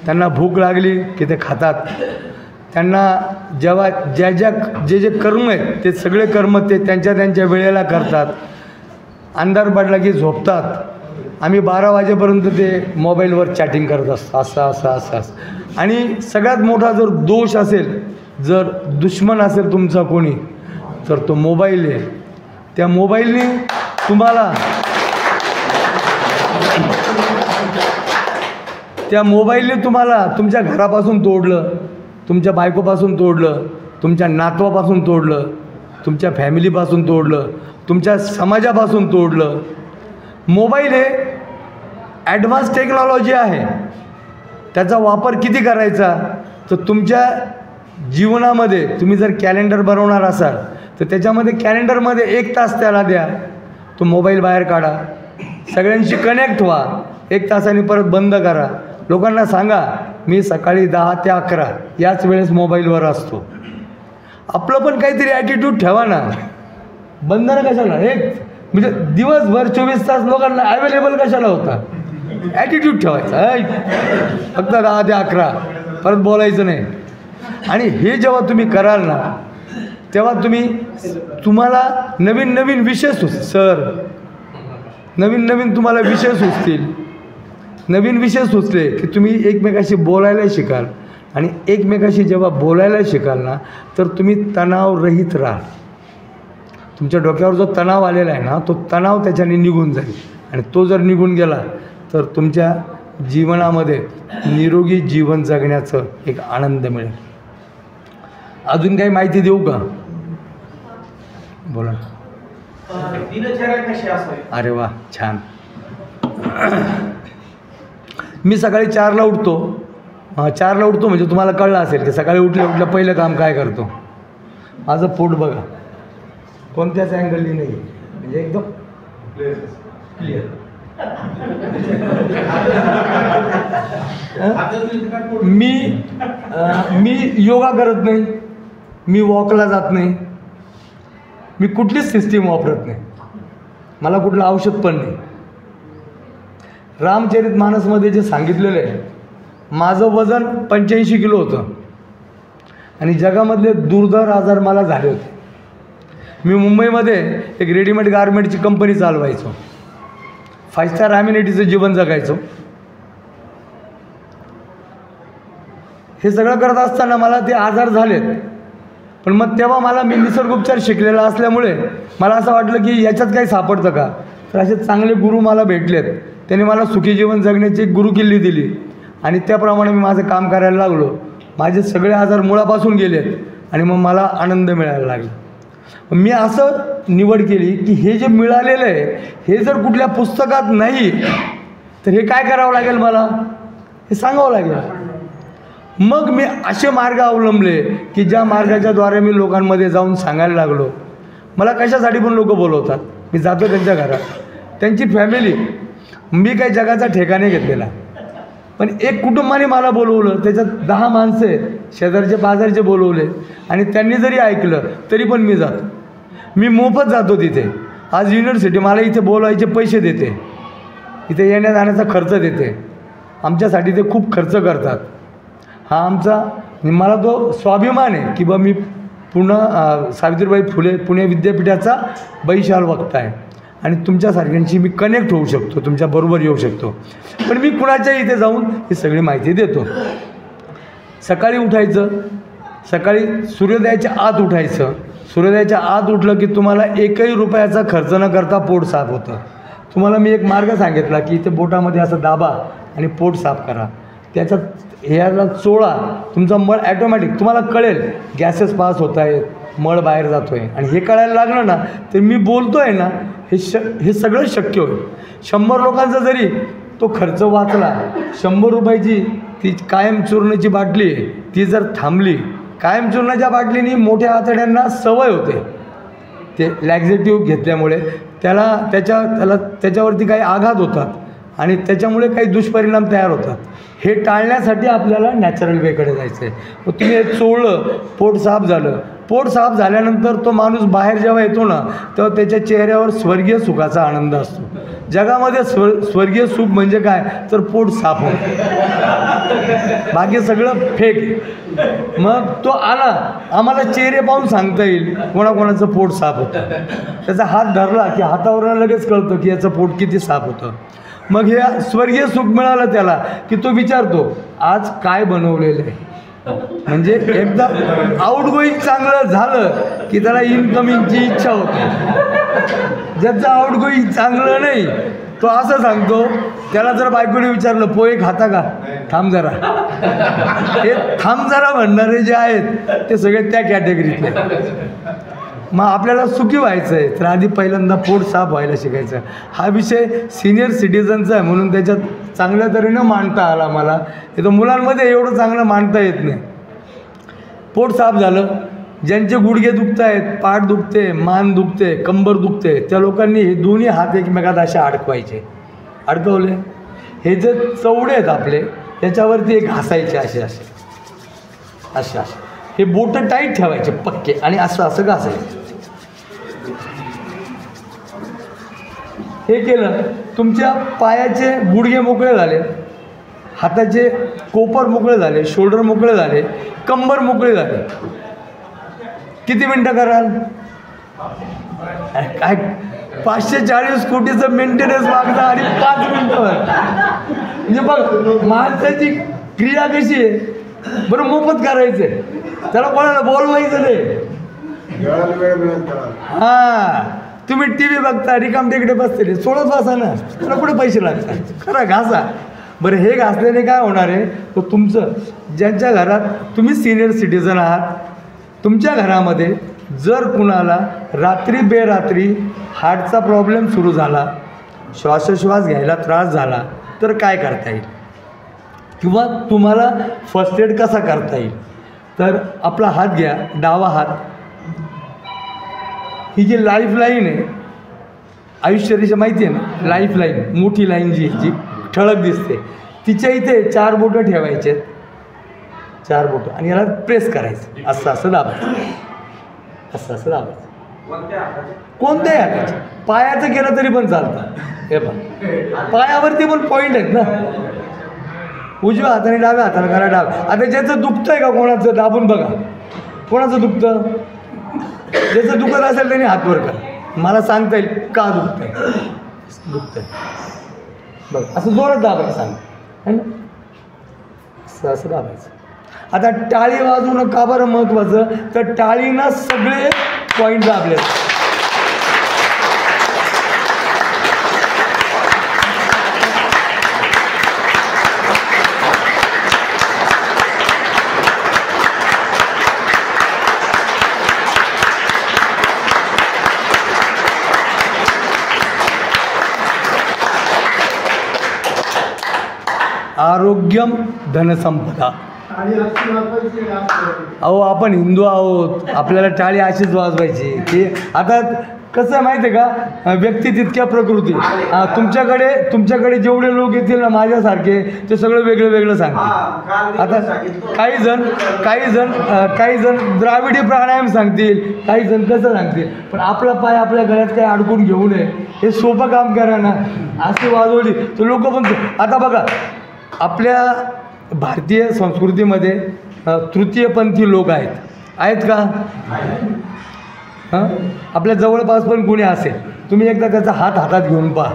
त्यांना भूक लागली की ते खातात. त्यांना जेव्हा जे कर्म आहेत ते सगळे कर्म ते त्यांच्या वेळेला करतात. अंधार पडला की झोपतात. आम्ही 12 वाजेपर्यंत ते मोबाईलवर चॅटिंग करत असतो, असं. आणि सगळ्यात मोठा जर दोष असेल, जर दुश्मन असेल तुमचा कोणी, तर तो मोबाईल आहे. त्या मोबाईलने तुम्हाला तुमच्या घरापासून तोडलं, तुमच्या बायकोपासून तोडलं, तुमच्या नातवापासून तोडलं, तुमच्या फॅमिलीपासून तोडलं, तुमच्या समाजापासून तोडलं. मोबाईल हे ॲडव्हान्स टेक्नॉलॉजी आहे. त्याचा वापर किती करायचा, तर तुमच्या जीवनामध्ये तुम्ही जर कॅलेंडर बनवणार असाल तर त्याच्यामध्ये कॅलेंडरमध्ये 1 तास त्याला द्या. तो मोबाईल बाहेर काढा, सगळ्यांशी कनेक्ट व्हा, 1 तासाने परत बंद करा. लोकांना सांगा मी सकाळी 10 ते 11 याच वेळेस मोबाईलवर असतो. आपलं पण काहीतरी ॲटिट्यूड ठेवा ना. बंधनं कशाला? म्हणजे दिवसभर 24 तास लोकांना अवेलेबल कशाला होता? ॲटिट्यूड ठेवायचा, फक्त 10 ते 11 परत बोलायचं नाही. आणि हे जेव्हा तुम्ही कराल ना तेव्हा तुम्हाला नवीन विषय नवीन तुम्हाला विषय सुचतील. नवीन विषय सुचले की तुम्ही एकमेकाशी बोलायला शिकाल. आणि एकमेकाशी जेव्हा बोलायला शिकाल ना तर तुम्ही तणावरहित राहाल. तुमच्या डोक्यावर जो तणाव आलेला आहे ना तो तणाव त्याच्याने निघून जाईल. आणि तो जर निघून गेला तर तुमच्या जीवनामध्ये निरोगी जीवन जगण्याचं एक आनंद मिळेल. अजून काही माहिती देऊ का? बोला. दिनचर्या कशी असावी? अरे वा, छान. मी सकाळी 4ला उठतो. 4ला उठतो म्हणजे तुम्हाला कळलं असेल की सकाळी उठल्या पहिलं काम काय करतो. माझं पोट बघा, कोणत्याच अँगलनी नाही, म्हणजे एकदम क्लिअर. मी योगा करत नाही, मी वॉकला जात नाही, मी कुठलीच सिस्टीम वापरत नाही, मला कुठलं औषध पण नाही. रामचरितमानसमध्ये जे सांगितलेलं आहे, माझं वजन 85 किलो होतं आणि जगामधले दुर्धर आजार मला झाले होते. मी मुंबईमध्ये एक रेडीमेड गारमेंटची कंपनी चालवायचो, 5 स्टार ॲम्युनिटीचं जीवन जगायचो. हे सगळं करत असताना मला ते आजार झालेत. पण मग तेव्हा मी निसर्गोपचार शिकलेला असल्यामुळे मला असं वाटलं की याच्यात काही सापडतं का. तर असे चांगले गुरु मला भेटलेत, त्यांनी मला सुखी जीवन जगण्याची एक गुरुकिल्ली दिली आणि त्याप्रमाणे मी माझं काम करायला लागलो. माझे सगळे आजार मुळापासून गेलेत आणि मग मला आनंद मिळायला लागला. मी असं निवड केली की हे जे मिळालेलं आहे हे जर कुठल्या पुस्तकात नाही तर हे काय करावं लागेल, मला हे सांगावं लागेल. मग मी असे मार्ग अवलंबले की ज्या मार्गाच्याद्वारे मी लोकांमध्ये जाऊन सांगायला लागलो. मला कशासाठी पण लोक बोलवतात, मी जातो त्यांच्या घरात, त्यांची फॅमिली, मी काही जगाचा ठेका नाही घेतलेला. पण एक कुटुंबाने मला बोलवलं, त्याच्यात 10 माणसं आहेत, शेजारचे पाजारचे बोलवले आणि त्यांनी जरी ऐकलं तरी पण मी जातो. मी मोफत जातो तिथे. आज युनिव्हर्सिटी मला इथे बोलवायचे पैसे देते, इथे येण्या जाण्याचा खर्च देते. आमच्यासाठी ते खूप खर्च करतात. हा आमचा, मला तो स्वाभिमान आहे की बा मी सावित्रीबाई फुले पुणे विद्यापीठाचा बैशाल वक्ता आहे आणि तुमच्यासारख्यांशी मी कनेक्ट होऊ शकतो, तुमच्याबरोबर येऊ शकतो. पण मी कुणाच्या इथे जाऊन ही सगळी माहिती देतो. सकाळी उठायचं, सकाळी सूर्योदयाच्या आत उठायचं. सूर्योदयाच्या आत उठलं की तुम्हाला 1ही रुपयाचा खर्च न करता पोट साफ होतं. तुम्हाला मी एक मार्ग सांगितला की इथे बोटामध्ये असं दाबा आणि पोट साफ करा. त्याच्यात ह्याला चोळा, तुमचा मळ ॲटोमॅटिक तुम्हाला कळेल, गॅसेस पास होत आहेत, मळ बाहेर जातो आहे. आणि हे कळायला लागलं ना तर मी बोलतो आहे ना हे सगळं शक्य होईल. 100 लोकांचा जरी तो खर्च वाचला, 100 रुपयाची ती कायम चूर्णाची बाटली आहे ती जर थांबली, कायम चूर्णाच्या बाटलीने मोठ्या आतड्यांना सवय होते, ते लॅक्झेटिव्ह घेतल्यामुळे त्याच्यावरती काही आघात होतात आणि त्याच्यामुळे काही दुष्परिणाम तयार होतात. हे टाळण्यासाठी आपल्याला नॅचरल वेकडे जायचं आहे. मग तुम्ही हे चोळलं, पोट साफ झालं. पोट साफ झाल्यानंतर तो माणूस बाहेर जेव्हा येतो ना तेव्हा त्याच्या चेहऱ्यावर स्वर्गीय सुखाचा आनंद असतो. जगामध्ये स्वर्गीय सुख म्हणजे काय तर पोट साफ होणं, बाकी सगळं फेक. मग तो आला, आम्हाला चेहरे पाहून सांगता येईल कोणाकोणाचं पोट साफ होतं. त्याचा हात धरला की हातावरून लगेच कळतं की याचं पोट किती साफ होतं. मग हे स्वर्गीय सुख मिळालं त्याला की तो विचारतो आज काय बनवलेलं आहे. म्हणजे एकदा आउटगोईंग चांगलं झालं की त्याला इनकमिंगची इच्छा होते. ज्याचं आउटगोईंग चांगलं नाही तो असं सांगतो, त्याला जर बायकोने विचारलं पोहे खाता का, थांब जरा, हे थांब जरा म्हणणारे जे आहेत ते सगळे त्या कॅटेगरीतले. मग आपल्याला सुखी व्हायचं आहे तर आधी पहिल्यांदा पोट साफ व्हायला शिकायचं. हा विषय सिनियर सिटीजनचा आहे म्हणून त्याच्यात चांगल्या तऱ्हेनं मांडता आला मला. हे तर मुलांमध्ये एवढं चांगलं मांडता येत नाही. पोट साफ झालं, ज्यांचे गुडघे दुखत आहेत, पाठ दुखते, मान दुखते, कंबर दुखते, त्या लोकांनी हे दोन्ही हात एकमेकात असे अडकवायचे. अडकवले, हे जे चवडे आहेत आपले त्याच्यावरती एक घासायचे असे असे असे असे, हे बोटं टाईट ठेवायचे पक्के आणि असं असं घासायचं. हे केलं, तुमच्या पायाचे गुडघे मोकळे झाले, हाताचे कोपर मोकळे झाले, शोल्डर मोकळे झाले, कंबर मोकळे झाले. किती मिनटं कराल? काय 540 कोटीचं मेंटेनन्स मागता आणि 5 मिनटावर. म्हणजे बघ माणसाची क्रिया कशी आहे. बरं मोफत करायचं आहे, त्याला कोणाला बोलवायचं नाही. हां, तुम्ही टी व्ही बघता, रिकाम टेकडे बसते, सोडत बसा ना, त्याला कुठे पैसे लागतात, खरं घासा. बरं हे घासल्याने काय होणार आहे, तर तुमचं ज्यांच्या घरात तुम्ही सिनियर सिटीजन आहात, तुमच्या घरामध्ये जर कुणाला रात्री बेरात्री हार्टचा प्रॉब्लेम सुरू झाला, श्वासोश्वास घ्यायला त्रास झाला तर काय करता येईल, किंवा तुम्हाला फर्स्ट एड कसा करता येईल. तर आपला हात घ्या, डावा हात, ही जी लाईफलाईन आहे आयुष्याची माहिती आहे ना, लाईफलाईन मोठी लाईन जी ठळक दिसते, तिच्या इथे 4 बोटं ठेवायचे, 4 बोटं, आणि याला प्रेस करायचं, असं असं दाबायचं, असं असं दाबायचं. कोणत्याही हाताचे. पायाचं केलं तरी पण चालतं. हे पहा, पायावरती पण पॉईंट आहेत ना. उजव्या हाताने डाव्या हाताने करा डाव्या. आता ज्याचं दुखतंय का कोणाचं दाबून बघा. कोणाचं दुखतं? ज्याचं दुखत असेल त्याने हात वर करा. मला सांगता येईल का दुखतंय बघ. असं जोरात दाबायचं सांग है ना. असं दाबायचं. आता टाळी वाजवणं का बरं महत्त्वाचं? तर टाळीनं सगळे पॉईंट दाबले. आरोग्यम धनसंपदा. अहो आपण हिंदू आहोत, आपल्याला टाळी अशीच वाजवायची. ते आता कसं आहे माहिती आहे का, व्यक्ती तितक्या प्रकृती. तुमच्याकडे जेवढे लोक येतील ना माझ्यासारखे, ते सगळं वेगळं वेगळं सांगतील. आता काही जण द्राविडी प्राणायाम सांगतील, काही जण कसं सांगतील. पण आपला पाय आपल्या गळ्यात काही अडकून घेऊ नये, हे सोपं काम करा ना. अशी वाजवली तर लोक पण. आता बघा आपल्या भारतीय संस्कृतीमध्ये तृतीयपंथी लोक आहेत का? हां, आपल्या जवळपास पण कोणी असेल, तुम्ही एकदा त्याचा हात हातात घेऊन पहा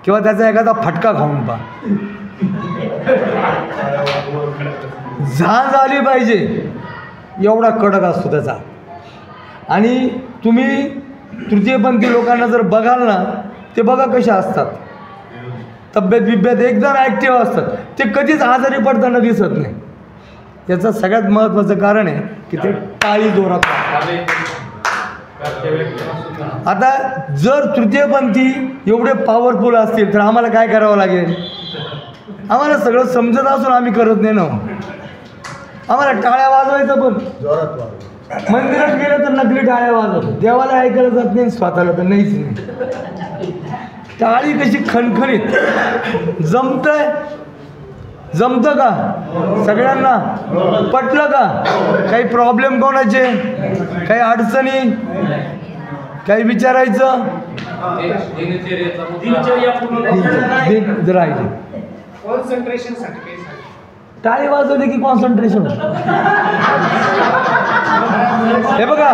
किंवा त्याचा एखादा फटका खाऊन पहा. झांज आली पाहिजे एवढा कडक असतो त्याचा. आणि तुम्ही तृतीयपंथी लोकांना जर बघाल ना, ते बघा कशा असतात, तब्येत एकदम ॲक्टिव्ह असतात. ते कधीच आजारी पडताना दिसत नाही. त्याचं सगळ्यात महत्त्वाचं कारण आहे की ते टाळी जोरात. आता जर तृतीयपंथी एवढे पॉवरफुल असतील तर आम्हाला काय करावं लागेल? आम्हाला सगळं समजत असून आम्ही करत नाही ना. आम्हाला टाळ्या वाजवायचं पण मंदिरात गेलं तर नकली टाळ्या वाजवतो. देवाला ऐकायला जात नाही, स्वतःला तर नाहीच नाही. टाळी कशी खणखणीत जमतं का? सगळ्यांना पटलं का? काही प्रॉब्लेम कोणाचे, काही अडचणी, काही विचारायचं राहिले. टाळी वाजवली की कॉन्सन्ट्रेशन. हे बघा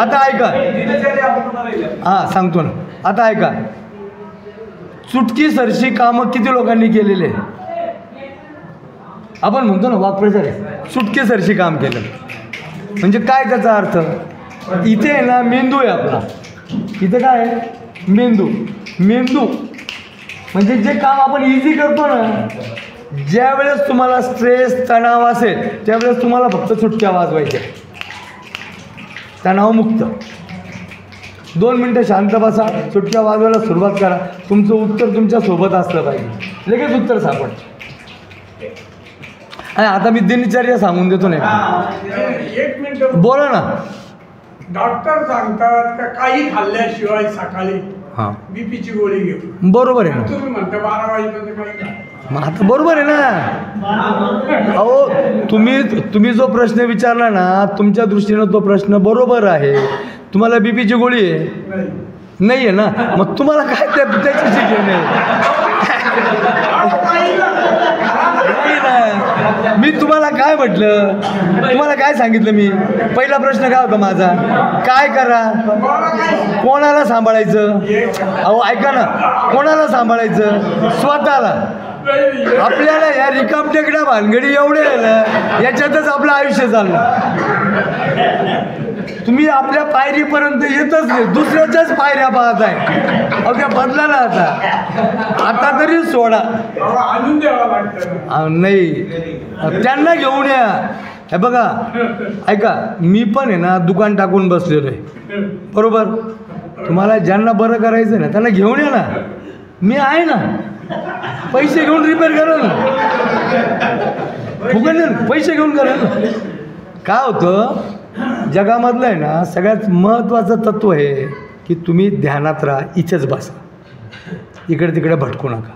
आता ऐका, हां सांगतो ना. आता ऐका, चुटकी सरशी कामं किती लोकांनी केलेले? आपण म्हणतो ना वाक्प्रचार, चुटकी सरशी काम केलं म्हणजे काय त्याचा अर्थ? इथे आहे ना मेंदू आहे आपला. इथे काय आहे? मेंदू. म्हणजे जे काम आपण इझी करतो ना, ज्या वेळेस तुम्हाला स्ट्रेस तणाव असेल त्यावेळेस तुम्हाला फक्त चुटक्या वाजवायच्या. तणावमुक्त 2 मिनटं शांत बसा, चुटक्या वाजवायला सुरुवात करा. तुमचं उत्तर तुमच्या सोबत असलं पाहिजे, लगेच उत्तर सापड. आणि आता मी दिनचर्या सांगून देतो नाही. एक मिनिट बोला ना. डॉक्टर सांगतात का काही खाल्ल्याशिवाय सकाळी हां बीपीची गोळी घेऊ. बरोबर आहे ना. तुम्ही म्हणता 12 वाजेपर्यंत काही खा. मग आता बरोबर आहे ना. अहो तुम्ही जो प्रश्न विचारला ना, तुमच्या दृष्टीनं तो प्रश्न बरोबर आहे. तुम्हाला बीपीची गोळी आहे नाही आहे ना, मग तुम्हाला काय त्याची शिकेल मी तुम्हाला काय म्हटलं? तुम्हाला काय सांगितलं मी? पहिला प्रश्न काय होता माझा? काय करा? कोणाला सांभाळायचं? अहो ऐका ना, कोणाला सांभाळायचं? स्वतःला. आपल्याला या रिकामटेकड्या भानगडी एवढे आहे ना, याच्यातच आपलं आयुष्य चाललं. तुम्ही आपल्या पायरीपर्यंत येतच नाही, दुसऱ्याच्याच पायऱ्या पाहत आहे. अहो त्या बदला ना आता तरी सोडा. आणून द्यावं लागतं. नाही, त्यांना घेऊन या. हे बघा ऐका, मी पण आहे ना दुकान टाकून बसलेलो आहे, बरोबर. तुम्हाला ज्यांना बरं करायचं ना त्यांना घेऊन या ना. मी आहे ना, पैसे घेऊन रिपेअर करा ना. फुकट पैसे घेऊन करा ना. काय होतं जगामधलं आहे ना, सगळ्यात महत्त्वाचं तत्त्व आहे की तुम्ही ध्यानात राहा, इथेच बसा, इकडे तिकडे भटकू नका.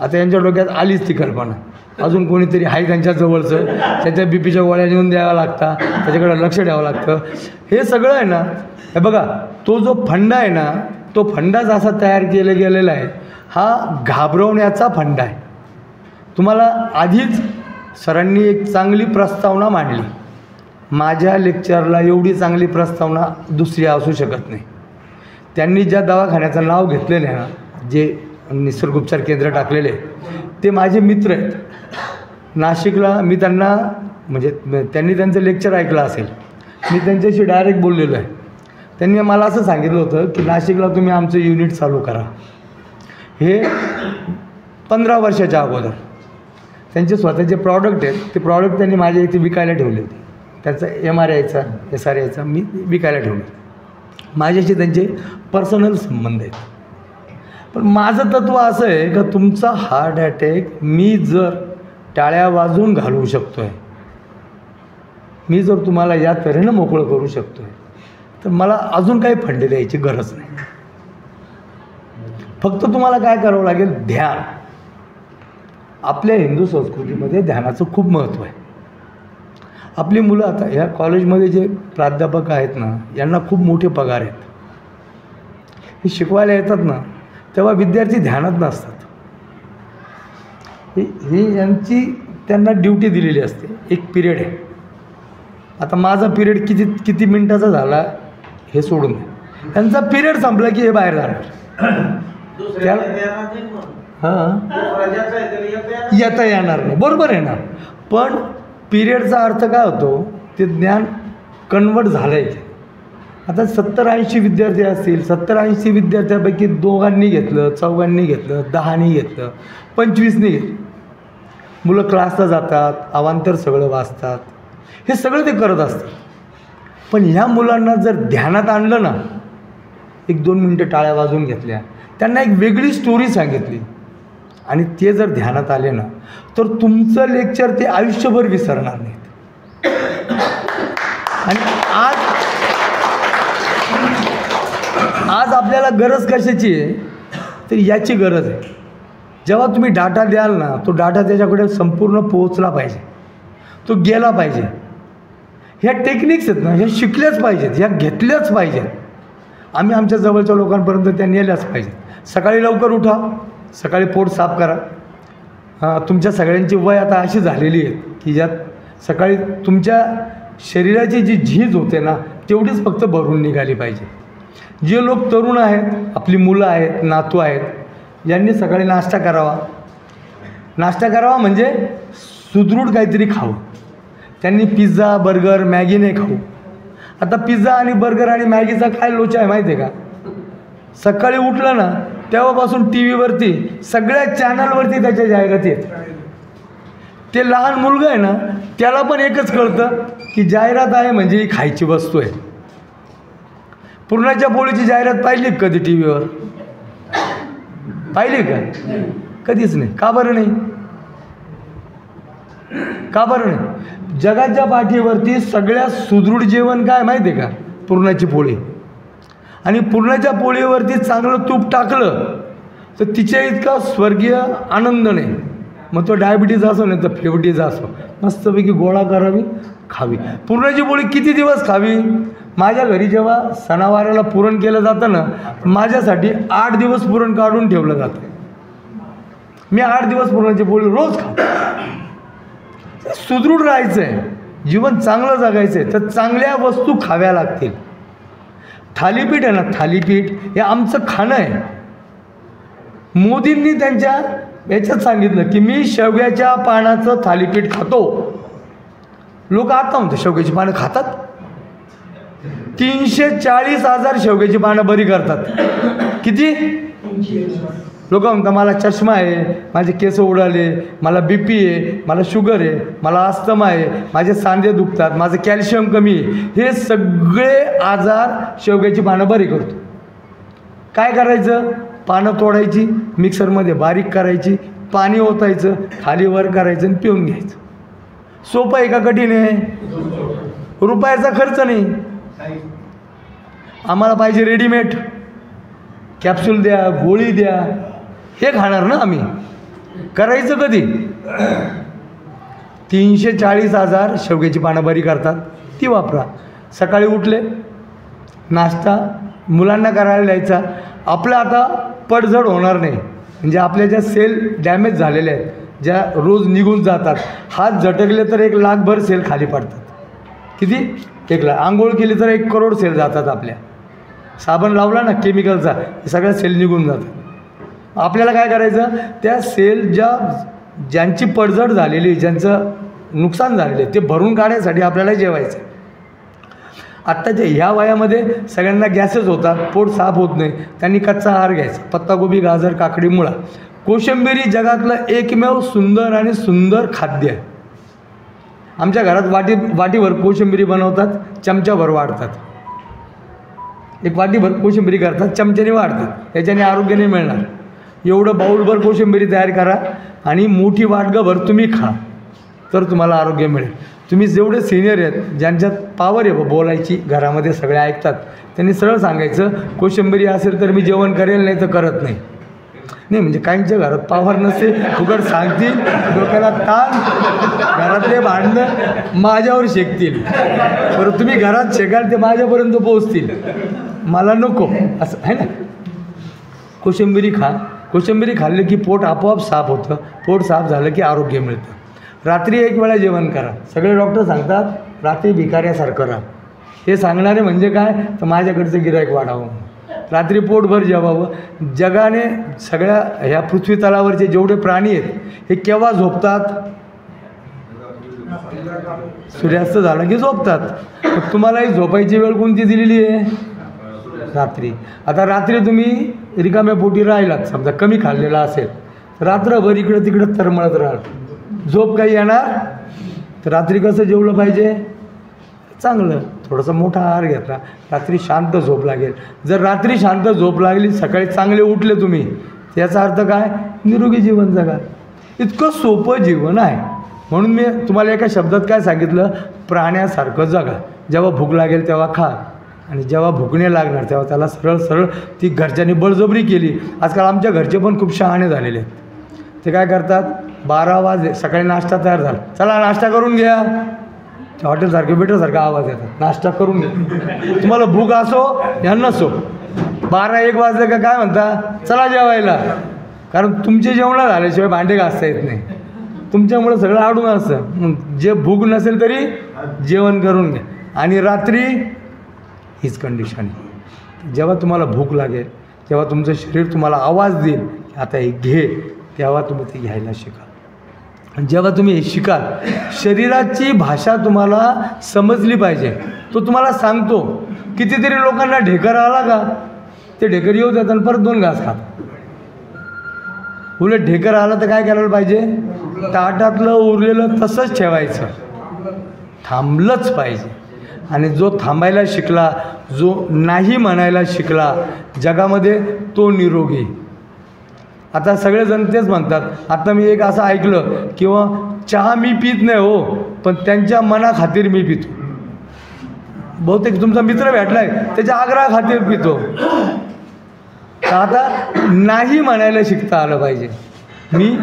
आता यांच्या डोक्यात आलीच ती कल्पना, अजून कोणीतरी आहे त्यांच्या जवळचं, त्याच्या बीपीच्या गोळ्या नेऊन द्याव्या लागतात, त्याच्याकडे लक्ष द्यावं लागतं. हे सगळं आहे ना, हे बघा तो जो फंडा आहे ना, तो फंडाच असा तयार गेलेला आहे, हा घाबरवण्याचा फंडा आहे. तुम्हाला आधीच सरांनी एक चांगली प्रस्तावना मांडली. माझ्या लेक्चरला एवढी चांगली प्रस्तावना दुसरी असू शकत नाही. त्यांनी ज्या दवाखान्याचं नाव घेतलेलं आहे ना, जे निसर्गोपचार केंद्र टाकलेले ते माझे मित्र आहेत. नाशिकला मी त्यांना म्हणजे त्यांनी त्यांचं लेक्चर ऐकलं असेल, मी त्यांच्याशी डायरेक्ट बोललेलो आहे. त्यांनी मला असं सांगितलं होतं की नाशिकला तुम्ही आमचं युनिट चालू करा. हे 15 वर्षाच्या अगोदर त्यांचे स्वतःचे प्रॉडक्ट आहेत, ते प्रॉडक्ट त्यांनी माझ्या इथे विकायला ठेवले होते. त्याचा MRIचा SRIचा मी विकायला ठेवले. माझ्याशी त्यांचे पर्सनल संबंध आहेत. पण माझं तत्त्व असं आहे का तुमचा हार्ट अटॅक मी जर टाळ्या वाजवून घालवू शकतो आहे, मी जर तुम्हाला या तऱ्हेनं मोकळं करू शकतो आहे, तर मला अजून काही फंडे द्यायची गरज नाही. फक्त तुम्हाला काय करावं लागेल, ध्यान. आपल्या हिंदू संस्कृतीमध्ये ध्यानाचं खूप महत्त्व आहे. आपली मुलं आता ह्या कॉलेजमध्ये जे प्राध्यापक आहेत ना, यांना खूप मोठे पगार आहेत. हे शिकवायला येतात ना, तेव्हा विद्यार्थी ध्यानात नसतात. ही यांची त्यांना ड्युटी दिलेली असते, एक पिरियड आहे. आता माझा पिरियड किती मिनटाचा झाला हे सोडून द्या, त्यांचा पिरियड संपला की हे बाहेर जाणार. हां, येता येणार नाही, बरोबर आहे ना. पण पिरियडचा अर्थ काय होतो, ते ज्ञान कन्वर्ट झालं आहे. आता 70-80 विद्यार्थी असतील, 70-80 विद्यार्थ्यापैकी 2 घेतलं, 4 घेतलं, 10 घेतलं, 25 घेतलं. मुलं क्लासला जातात, अवांतर सगळं वाचतात, हे सगळं ते करत असतात. पण ह्या मुलांना जर ध्यानात आणलं ना, 1-2 मिनटं टाळ्या वाजवून घेतल्या, त्यांना एक वेगळी स्टोरी सांगितली आणि ते जर ध्यानात आले ना, तर तुमचं लेक्चर ते आयुष्यभर विसरणार नाहीत. आणि आज आपल्याला गरज कशाची आहे, तर याची गरज आहे. जेव्हा तुम्ही डाटा द्याल ना, तो डाटा त्याच्याकडे संपूर्ण पोहोचला पाहिजे, तो गेला पाहिजे. ह्या टेक्निक्स आहेत ना, ह्या शिकल्याच पाहिजेत, ह्या घेतल्याच पाहिजेत. आम्ही आमच्या जवळच्या लोकांपर्यंत त्या नेल्याच पाहिजेत. सकाळी लवकर उठा, सकाळी पोट साफ करा. तुमच्या सगळ्यांची वय आता अशी झालेली आहे की ज्यात सकाळी तुमच्या शरीराची जी झीज होते ना, तेवढीच फक्त भरून निघाली पाहिजे. जे लोक तरुण आहेत, आपली मुलं आहेत, नातू आहेत, यांनी सकाळी नाश्ता करावा. नाश्ता करावा म्हणजे सुदृढ काहीतरी खावं. त्यांनी पिझ्झा, बर्गर, मॅगी नाही खाऊ. आता पिझ्झा आणि बर्गर आणि मॅगीचा काय लोचा आहे माहिती आहे का? सकाळी उठलं ना, तेव्हापासून TV वरती सगळ्या चॅनलवरती त्याच्या जाहिराती आहेत. ते लहान मुलगा आहे ना, त्याला पण एकच कळतं की जाहिरात आहे म्हणजे ही खायची वस्तू आहे. पुरणाच्या पोळीची जाहिरात पाहिली कधी TV वर? पाहिली का? कधीच नाही. का बरं नाही? का बरं नाही? जगाच्या पाठीवरती सगळ्यात सुदृढ जेवण काय माहिती आहे का? पुरणाची पोळी. आणि पुरणाच्या पोळीवरती चांगलं तूप टाकलं तर तिच्या इतका स्वर्गीय आनंद नाही. मग तो डायबिटीज असो नाही तर फेवटीज असो, मस्तपैकी गोळा करावी, खावी. पुरणाची पोळी किती दिवस खावी? माझ्या घरी जेव्हा सणावाराला पुरण केलं जातं ना, माझ्यासाठी 8 दिवस पुरण काढून ठेवलं जातं. मी 8 दिवस पुरणाची पोळी रोज खातो. सुदृढ राहायचं आहे, जीवन चांगलं जगायचं आहे, तर चांगल्या वस्तू खाव्या लागतील. थालीपीठ आहे ना, थालीपीठ हे आमचं खाणं आहे. मोदींनी त्यांच्या याच्यात सांगितलं की मी शेवग्याच्या पानाचं थालीपीठ खातो. लोक आता म्हणते शेवग्याची पानं खातात. 340,000 शेवग्याची पानं बरी करतात. किती? लोक म्हणतात मला चष्मा आहे, माझे केस उडाले, मला BP आहे, मला शुगर आहे, मला अस्थमा आहे, माझे सांधे दुखतात, माझं कॅल्शियम कमी आहे. हे सगळे आजार शेवग्याची पानं बरी करतो. काय करायचं? पानं तोडायची, मिक्सरमध्ये बारीक करायची, पाणी ओतायचं, खाली वर करायचं आणि पिऊन घ्यायचं. सोपं आहे का कठीण आहे? रुपयाचा खर्च नाही. आम्हाला पाहिजे रेडीमेड, कॅप्सूल द्या, गोळी द्या, हे खाणार ना आम्ही. करायचं कधी? 340,000 शेवग्याची पानं बरी करतात, ती वापरा. सकाळी उठले, नाश्ता मुलांना करायला द्यायचा. आपलं आता पडझड होणार नाही. म्हणजे आपल्या ज्या सेल डॅमेज झालेल्या आहेत, ज्या रोज निघून जातात, हात झटकले तर 1 लाखभर सेल खाली पडतात. किती? 1 लाख. आंघोळ केली तर 1 करोड सेल जातात आपल्या. साबण लावला ना केमिकलचा, हे सगळ्या सेल निघून जातात. आपल्याला काय करायचं? त्या सेल ज्यांची पडझड झालेली, ज्यांचं नुकसान झालेलं आहे, ते भरून काढण्यासाठी आपल्याला जेवायचं. आत्ताच्या ह्या वयामध्ये सगळ्यांना गॅसेस होतात, पोट साफ होत नाही, त्यांनी कच्चा आहार घ्यायचा. पत्ताकोबी, गाजर, काकडी, मुळा, कोशिंबिरी जगातलं एकमेव सुंदर आणि सुंदर खाद्य आहे. आमच्या घरात वाटीभर कोशिंबिरी बनवतात, चमच्याभर वाढतात. 1 वाटीभर कोशिंबिरी करतात, चमच्याने वाढतात. त्याच्याने आरोग्य नाही मिळणार. एवढं बाऊलभर कोशिंबिरी तयार करा आणि मोठी वाटगभर तुम्ही खा, तर तुम्हाला आरोग्य मिळेल. तुम्ही जेवढे सिनियर आहेत, ज्यांच्यात पावर आहे बोलायची, घरामध्ये सगळे ऐकतात, त्यांनी सरळ सांगायचं कोशिंबिरी असेल तर मी जेवण करेल, नाही तर करत नाही. नाही म्हणजे काहींच्या घरात पावर नसते, फुकट सांगतील, डोक्याला ताण, घरातले भांडणं माझ्यावर शेकतील. बरं तुम्ही घरात शेकाल ते माझ्यापर्यंत पोहोचतील, मला नको असं आहे ना. कोशिंबिरी खा. कोशिंबिरी खाल्ली की पोट आपोआप साफ होतं. पोट साफ झालं की आरोग्य मिळतं. रात्री 1 वेळा जेवण करा. सगळे डॉक्टर सांगतात रात्री भिकाऱ्यासारखं राहा. हे सांगणारे म्हणजे काय? तर माझ्याकडचं गिऱ्हाईक वाढावं. रात्री पोटभर जेवावं. जगाने सगळ्या ह्या पृथ्वी तलावरचे जेवढे प्राणी आहेत, हे केव्हा झोपतात? सूर्यास्त झाला की झोपतात. मग तुम्हालाही झोपायची वेळ कोणती दिलेली आहे? रात्री. आता रात्री तुम्ही रिकाम्या पोटी राहिलात, समजा कमी खाल्लेला असेल, रात्रभर इकडं तिकडं तरमळत राहाल, झोप काही येणार? तर रात्री कसं जेवलं पाहिजे? चांगलं थोडासा मोठा आहार घेतला, रात्री शांत झोप लागेल. जर रात्री शांत झोप लागली, सकाळी चांगले उठले तुम्ही, याचा अर्थ काय? निरोगी जीवन जगा. इतकं सोपं जीवन आहे. म्हणून मी तुम्हाला एका शब्दात काय सांगितलं? प्राण्यासारखं जगा. जेव्हा भूक लागेल तेव्हा खा, आणि जेव्हा भूक नाही लागणार तेव्हा त्याला सरळ सरळ ती घरच्यांनी बळजबरी केली. आजकाल आमच्या घरचे पण खूप शहाणे झालेले आहेत. ते काय करतात? 12 वाजले, सकाळी नाश्ता तयार झाला, चला नाश्ता करून घ्या. हॉटेलसारखे बेटरसारखा आवाज येतात, नाश्ता करून घ्या. तुम्हाला भूक असो या नसो, 12-1 वाजले का काय म्हणता? चला जेवायला. कारण तुमचे जेवण झाल्याशिवाय भांडे घासता येत नाही. तुमच्यामुळे सगळं अडून असतं. जे भूक नसेल तरी जेवण करून घ्या. आणि रात्री हीच कंडिशन आहे. जेव्हा तुम्हाला भूक लागेल, जेव्हा तुमचं शरीर तुम्हाला आवाज देईल की आता हे घे, तेव्हा तुम्ही ते घ्यायला शिका. आणि जेव्हा तुम्ही हे शिकाल, शरीराची भाषा तुम्हाला समजली पाहिजे. तो तुम्हाला सांगतो. कितीतरी लोकांना ढेकर आला का, ते ढेकर येऊ देतात आणि परत 2 घास खात. उलट ढेकर आला तर काय करायला पाहिजे? ताटातलं उरलेलं तसंच ठेवायचं, थांबलंच पाहिजे. आणि जो थांबायला शिकला, जो नाही म्हणायला शिकला जगामध्ये, तो निरोगी. आता सगळेजण तेच म्हणतात. आता मी एक असं ऐकलं, किंवा चहा मी पित नाही हो, पण त्यांच्या मनाखातीर मी पितो. बहुतेक तुमचा मित्र भेटलाय, त्याच्या आग्रहाखातीर पितो. आता नाही म्हणायला शिकता आलं पाहिजे. मी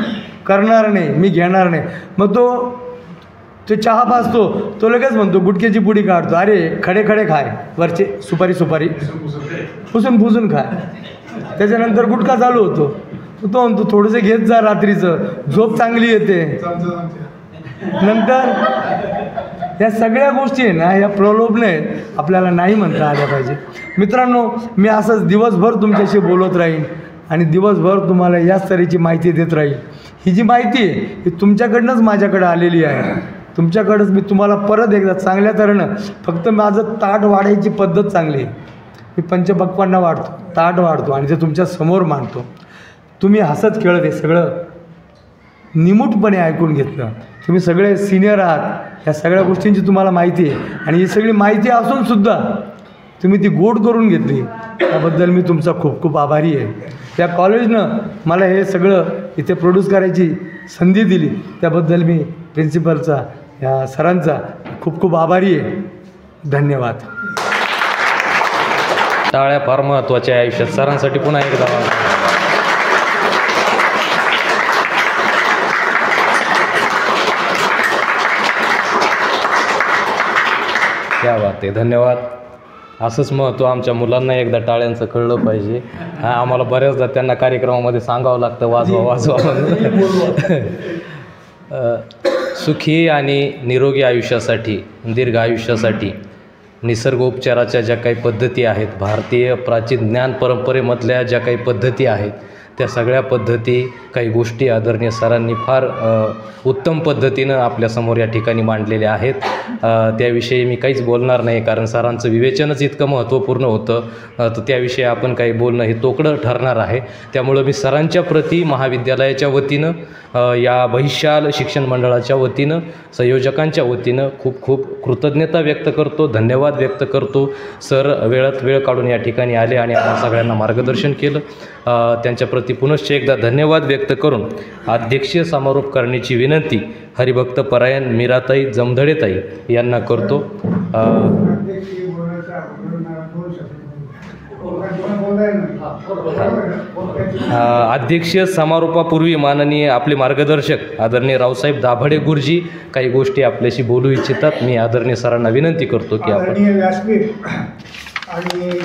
करणार नाही, मी घेणार नाही. मग तो चहा पाजतो, तो लगेच म्हणतो गुटख्याची पुडी काढतो, अरे खडे खडे खाय, वरचे सुपारी पुसून खाय. त्याच्यानंतर गुटखा चालू होतो. तो म्हणतो थोडंसं घेत जा, रात्रीचं झोप चांगली येते. नंतर या सगळ्या गोष्टी आहे ना, या प्रलोभने आहेत, आपल्याला नाही म्हणता आल्या पाहिजे. मित्रांनो, मी असंच दिवसभर तुमच्याशी बोलत राहीन आणि दिवसभर तुम्हाला याच तऱ्हेची माहिती देत राहील. ही जी माहिती आहे ही तुमच्याकडनंच माझ्याकडे आलेली आहे. तुमच्याकडंच मी तुम्हाला परत एकदा चांगल्या तऱ्हेनं, फक्त माझं ताट वाढायची पद्धत चांगली आहे. मी पंचपक्वांना वाढतो, ताट वाढतो आणि ते तुमच्या समोर मांडतो. तुम्ही हसत खेळत हे सगळं निमूटपणे ऐकून घेतलं. तुम्ही सगळे सिनियर आहात, या सगळ्या गोष्टींची तुम्हाला माहिती आहे. आणि ही सगळी माहिती असूनसुद्धा तुम्ही ती गोड करून घेतली, त्याबद्दल मी तुमचा खूप खूप आभारी आहे. त्या कॉलेजनं मला हे सगळं इथे प्रोड्यूस करायची संधी दिली, त्याबद्दल मी प्रिन्सिपलचा, या सरांचा खूप खूप आभारी आहे. धन्यवाद. टाळ्या फार महत्त्वाच्या आहे आयुष्यात. सरांसाठी पुन्हा एकदा क्या बात आहे, धन्यवाद. असंच महत्त्व आमच्या मुलांना एकदा टाळ्यांचं कळलं पाहिजे. हां, आम्हाला बऱ्याचदा त्यांना कार्यक्रमामध्ये सांगावं लागतं वाजवा म्हणून. सुखी आणि निरोगी आयुष्यासाठी, दीर्घ आयुष्यासाठी निसर्गोपचाराच्या ज्या काही पद्धती आहेत, भारतीय प्राचीन ज्ञान परंपरेमधल्या ज्या काही पद्धती आहेत, त्या सगळ्या पद्धती, काही गोष्टी आदरणीय सरांनी फार उत्तम पद्धतीनं आपल्यासमोर या ठिकाणी मांडलेल्या आहेत. त्याविषयी मी काहीच बोलणार नाही, कारण सरांचं विवेचनच इतकं महत्त्वपूर्ण होतं, तर त्याविषयी आपण काही बोलणं हे तोकडं ठरणार आहे. त्यामुळं मी सरांच्या प्रती महाविद्यालयाच्या वतीनं, या बहिशाल शिक्षण मंडळाच्या वतीनं, संयोजकांच्या वतीनं खूप खूप कृतज्ञता व्यक्त करतो, धन्यवाद व्यक्त करतो. सर वेळात वेळ काढून या ठिकाणी आले आणि आपण सगळ्यांना मार्गदर्शन केलं. त्यांच्या प्रती पुनश्च एकदा धन्यवाद व्यक्त करून अध्यक्षीय समारोप करण्याची विनंती हरिभक्त परायण मीराताई जमधडेताई यांना करतो. अध्यक्षीय समारोपापूर्वी माननीय आपले मार्गदर्शक आदरणीय रावसाहेब दाभाडे गुरुजी काही गोष्टी आपल्याशी बोलू इच्छितात. मी आदरणीय सरांना विनंती करतो की आपण आदरणीय व्यासपीठ आणि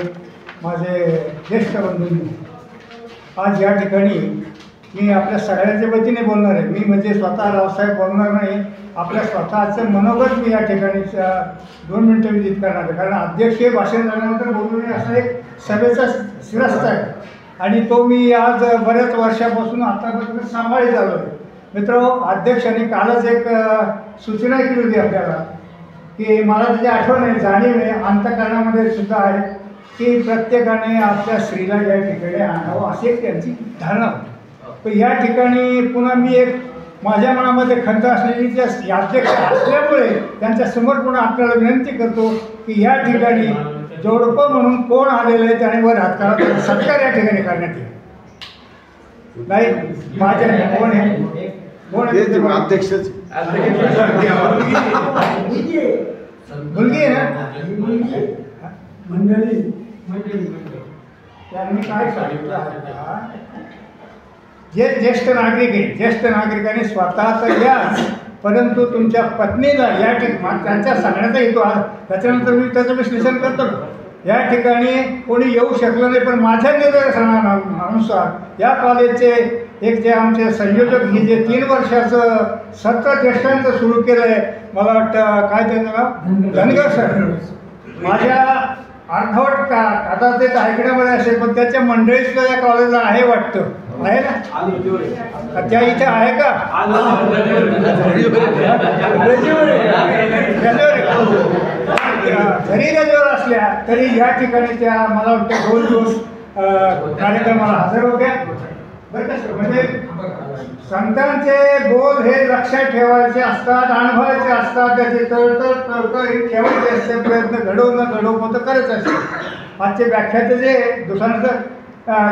माझे ज्येष्ठ बंधूंनी, आज या ठिकाणी मी आपल्या सगळ्यांच्या वतीने बोलणार आहे. मी म्हणजे स्वतः रावसाहेब बोलणार नाही, आपल्या स्वतःचं मनोगत मी या ठिकाणी 2 मिनटं विजित करणार आहे. कारण अध्यक्षीय भाषण झाल्यानंतर बोलू नये असा एक सभेचा शिरस्त आहे आणि तो मी आज बऱ्याच वर्षापासून आतापर्यंत सांभाळीत आलो आहे. मित्रांनो, अध्यक्षांनी कालच एक सूचना केली होती आपल्याला, की मला त्याची आठवण आहे, जाणीव आहे, अंतःकरणामध्ये सुद्धा आहे, की प्रत्येकाने आपल्या स्त्रीला या ठिकाणी आणावं अशी एक त्यांची धारणा होती. तर या ठिकाणी पुन्हा मी एक माझ्या मनामध्ये खंत असलेली त्या अध्यक्ष असल्यामुळे त्यांच्यासमोर पुन्हा आपल्याला विनंती करतो की या ठिकाणी जोडपं म्हणून कोण आलेलं आहे त्याने वर हात करा, सत्कार या ठिकाणी करण्यात येईल. नाही माझ्या कोण आहे, कोण अध्यक्ष मुलगी आहे ना मंडळी, त्यांनी काय सांगितलं, जे ज्येष्ठ नागरिक आहे, ज्येष्ठ नागरिकांनी स्वतः तर याच, परंतु तुमच्या पत्नीला या ठिकाणी त्यांच्या सांगण्याचा हेतू त्याच्यानंतर मी त्याचं विश्लेषण करतो. या ठिकाणी कोणी येऊ शकलं नाही, पण माझ्या निर्देशानुसार या कॉलेजचे एक जे आमचे संयोजक हे जे 3 वर्षाचं सत्र ज्येष्ठांचं सुरू केलं आहे, मला वाटतं काय त्यांचं नाव धनगर सर, माझ्या अर्धवट का आता ते ऐकण्यामध्ये असेल, पण त्याच्या मंडळीसुद्धा या कॉलेजला आहे वाटतं, आहे ना, त्या इथे आहे का, जरी रजेवर असल्या तरी या ठिकाणी त्या मला वाटतं 2 दिवस कार्यक्रमाला हजर होत्या. बरं का सर, म्हणजे संतांचे बोल हे लक्षात ठेवायचे असतात, अनुभवायचे असतात, त्याचे तळतळ ठेवायचे असते, प्रयत्न घडवू न घडवू मत करायचं असते. आजचे व्याख्याते जे दुसऱ्यांचं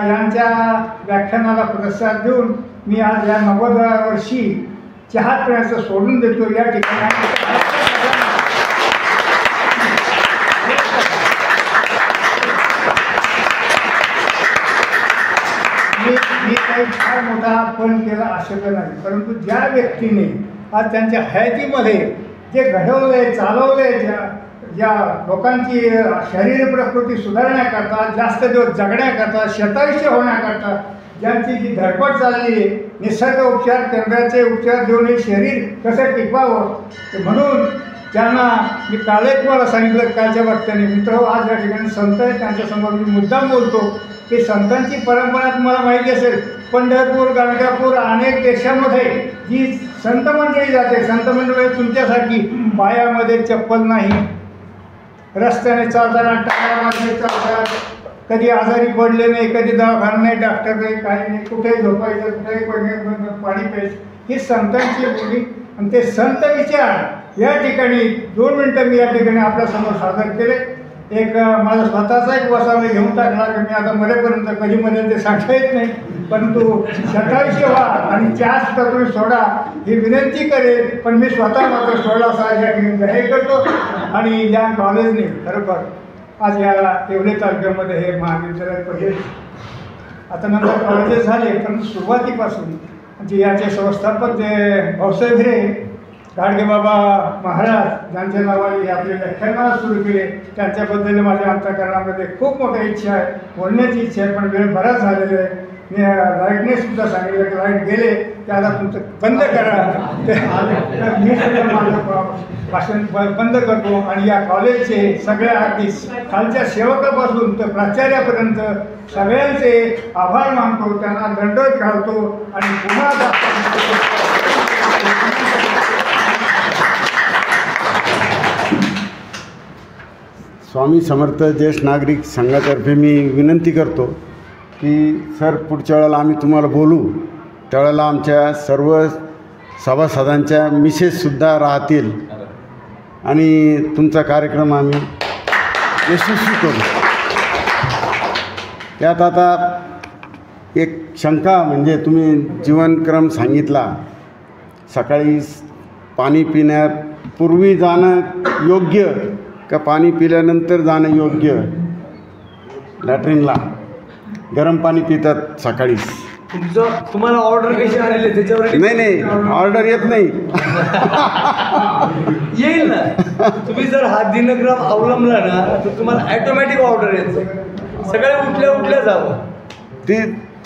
यांच्या व्याख्यानाला प्रतिसाद देऊन मी आज या 90व्या वर्षी चहा पिण्याचं सोडून देतो. या ठिकाणी मी काही फार मोठा पण केला अशक्य नाही, परंतु ज्या व्यक्तीने आज त्यांच्या हयातीमध्ये जे घडवले, चालवले, ज्या लोकांची शरीर प्रकृती सुधारण्याकरता, जास्त दिवस जगण्याकरता, शतायुष्य होण्याकरता ज्यांची जी धडपड चालली आहे, निसर्ग उपचार केंद्राचे उपचार देऊन हे शरीर कसं टिकवावं, म्हणून त्यांना मी कालही तुम्हाला सांगितलं कालच्या वक्त्याने. मित्र, आज या ठिकाणी संत आहेत, त्यांच्यासमोर मी मुद्दाम बोलतो की संतांची परंपरा तुम्हाला माहिती असेल, पंढरपूर, गाणगापूर अनेक देशामध्ये जी संत मंडळी जाते, संत मंडळी तुमच्यासाठी पायामध्ये चप्पल नाही, रस्त्याने चालताना टाळ्यामध्ये चालतात, कधी आजारी पडले नाही, कधी दवाखाना नाही, डॉक्टर नाही, काही नाही, कुठेही झोपायचं, कुठेही पाणी प्यायचं, ही संतांची बोली आणि ते संत विचार या ठिकाणी 2 मिनटं मी या ठिकाणी आपल्यासमोर सादर केले. एक माझा स्वतःचा एक वसा मी घेऊन टाकला की मी आता मरेपर्यंत कधी मरेल ते सांगता येत नाही, परंतु 27 व्हा आणि चहासुद्धा तुम्ही सोडा ही विनंती करेल, पण मी स्वतः मात्र सोडला असा या ठिकाणी जाहीर करतो. आणि या कॉलेजने खरोखर आज या येवले तालुक्यामध्ये हे महाविद्यालय पहिले, आता नंतर कॉलेजेस झाले, परंतु सुरुवातीपासून म्हणजे याचे संस्थापक जे भाऊसाहेब हिरे गाडगेबाबा महाराज ज्यांच्या नावाने आपले व्याख्यान सुरू केले त्यांच्याबद्दल माझ्या अंतःकरणामध्ये खूप मोठी इच्छा आहे, बोलण्याची इच्छा आहे, पण वेळ बराच झालेला आहे. मी लाईटने सुद्धा सांगितलं की लाईट गेले ते आता तुमचं बंद करा. तर मी सगळं माझं भाषण बंद करतो आणि या कॉलेजचे सगळ्या अगदी खालच्या सेवकापासून तर प्राचार्यापर्यंत सगळ्यांचे आभार मानतो, त्यांना दंडवत घालतो आणि पुन्हा स्वामी समर्थ ज्येष्ठ नागरिक संघातर्फे मी विनंती करतो की सर पुढच्या वेळेला आम्ही तुम्हाला बोलू त्यावेळेला आमच्या सर्व सभासदांच्या मिसेससुद्धा राहतील आणि तुमचा कार्यक्रम आम्ही यशस्वी करू. त्यात आता एक शंका म्हणजे तुम्ही जीवनक्रम सांगितला, सकाळी पाणी पिण्यापूर्वी जाणं योग्य का पाणी पिल्यानंतर जाणं योग्य? लॅट्रिनला गरम पाणी पितात सकाळी. तुम्हाला ऑर्डर कशी आलेली आहे त्याच्यावर? नाही ऑर्डर येत नाही. येईल ना. तुम्ही जर हा दिनक्रम अवलंबला ना तर तुम्हाला ॲटोमॅटिक ऑर्डर येते. सकाळी उठल्या जावं.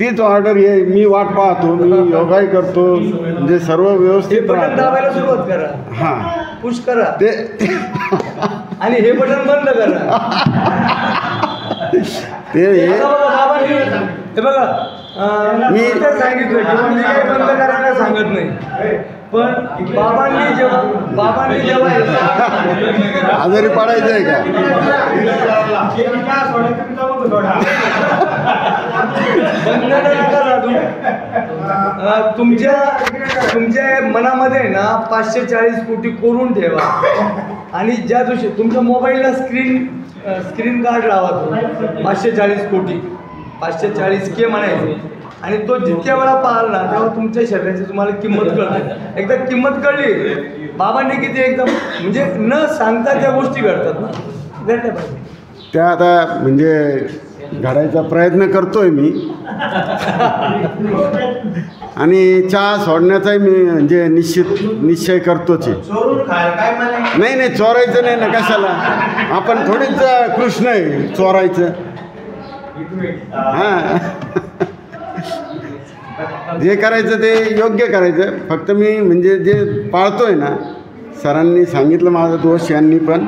तीच ऑर्डर येईल. मी वाट पाहतो, मी योगाही करतो, म्हणजे सर्व व्यवस्थित बटन दाबायला सुरुवात करा. हां पुश करा ते आणि हे बटन बंद करा. ते हे बघा मी सांगितलं की मी काही बंद करायला सांगत नाही, पण बाबांनी जेव्हा आजारी पडायचं आहे का? तुमच्या मनामध्ये ना 540 कोटी करून ठेवा आणि ज्या दिवशी तुमच्या मोबाईलला स्क्रीन गार्ड लावा तो 540 कोटी 540K म्हणायचे आणि तो जितक्या वेळा पाहाल ना तेव्हा तुमच्या शरीराची तुम्हाला किंमत कळते. एकदा किंमत कळली बाबांनी किती एकदम म्हणजे न सांगता त्या गोष्टी घडतात ना, घडल्या पाहिजे त्या. आता म्हणजे घडायचा प्रयत्न करतोय मी आणि चहा सोडण्याचाही मी म्हणजे निश्चय करतोच आहे. नाही चोरायचं नाही ना, कशाला? आपण थोडीच कृष्ण आहे चोरायचं. हां जे करायचं ते योग्य करायचं. फक्त मी म्हणजे जे पाळतोय ना, सरांनी सांगितलं माझा दोष यांनी पण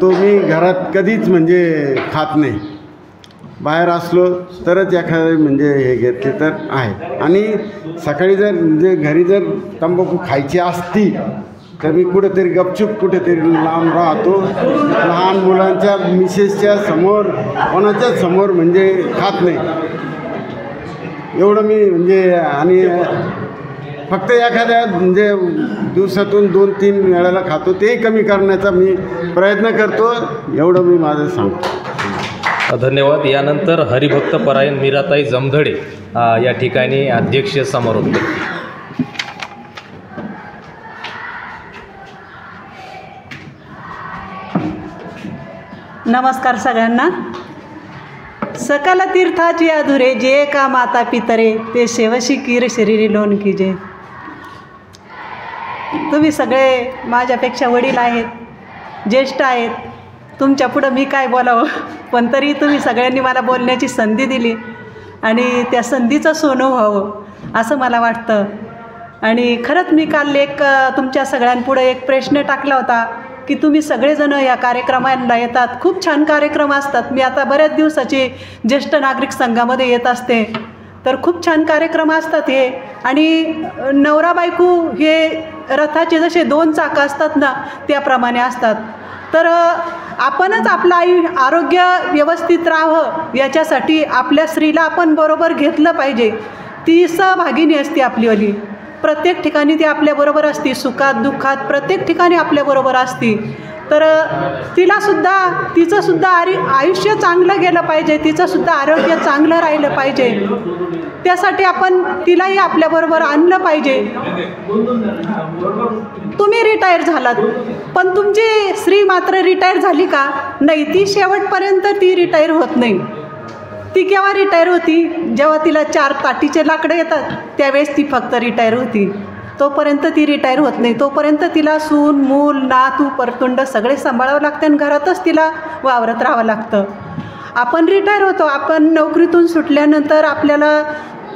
तो मी घरात कधीच म्हणजे खात नाही. बाहेर असलो तरच एखादं म्हणजे हे घेतले तर आहे. आणि सकाळी जर म्हणजे घरी जर तंबाखू खायची असती तर मी कुठेतरी गपचूप कुठेतरी लांब राहतो. लहान मुलांच्या मिसेसच्या समोर कोणाच्याच समोर म्हणजे खात नाही एवढं मी म्हणजे. आणि फक्त एखाद्या म्हणजे दिवसातून 2-3 वेळेला खातो, ते कमी करण्याचा मी प्रयत्न करतो. एवढं मी माझं सांगतो. धन्यवाद. यानंतर हरिभक्त परायण मीराताई जमधडे या ठिकाणी अध्यक्ष समारोप. नमस्कार सगळ्यांना. सकल तीर्थाची अधुरे जे का माता पितरे ते शेवशी कीर शरीरी लोन कीजे. तुम्ही सगळे माझ्यापेक्षा वडील आहेत, ज्येष्ठ आहेत. तुमच्या पुढं मी काय बोलावं, पण तरी तुम्ही सगळ्यांनी मला बोलण्याची संधी दिली आणि त्या संधीचं सोनं व्हावं असं मला वाटतं. आणि खरंच मी काल तुमच्या सगळ्यांपुढं एक प्रश्न टाकला होता की तुम्ही सगळेजणं या कार्यक्रमांना येतात. खूप छान कार्यक्रम असतात. मी आता बऱ्याच दिवसाची ज्येष्ठ नागरिक संघामध्ये येत असते, तर खूप छान कार्यक्रम असतात हे. आणि नवरा बायको हे रथाचे जसे 2 चाकं असतात ना त्याप्रमाणे असतात. तर आपणच आपलं आरोग्य व्यवस्थित राहावं याच्यासाठी आपल्या स्त्रीला आपण बरोबर घेतलं पाहिजे. ती सहभागिनी असते आपलीवाली. प्रत्येक ठिकाणी ती आपल्याबरोबर असते, सुखात दुःखात प्रत्येक ठिकाणी आपल्याबरोबर असते. तर तिचंसुद्धा आयुष्य चांगलं गेलं पाहिजे, तिचंसुद्धा आरोग्य चांगलं राहिलं पाहिजे. त्यासाठी आपण तिलाही आपल्याबरोबर आणलं पाहिजे. तुम्ही रिटायर झालात, पण तुमची स्त्री मात्र रिटायर झाली का? नाही, ती शेवटपर्यंत ती रिटायर होत नाही. ती केव्हा रिटायर होती? जेव्हा तिला 4 ताटीचे लाकडं येतात त्यावेळेस ती फक्त रिटायर होती. तोपर्यंत ती रिटायर होत नाही, तोपर्यंत तिला सून मूल नातू परतुंड सगळे सांभाळावं लागतं आणि घरातच तिला वावरत राहावं लागतं. आपण रिटायर होतो, आपण नोकरीतून सुटल्यानंतर आपल्याला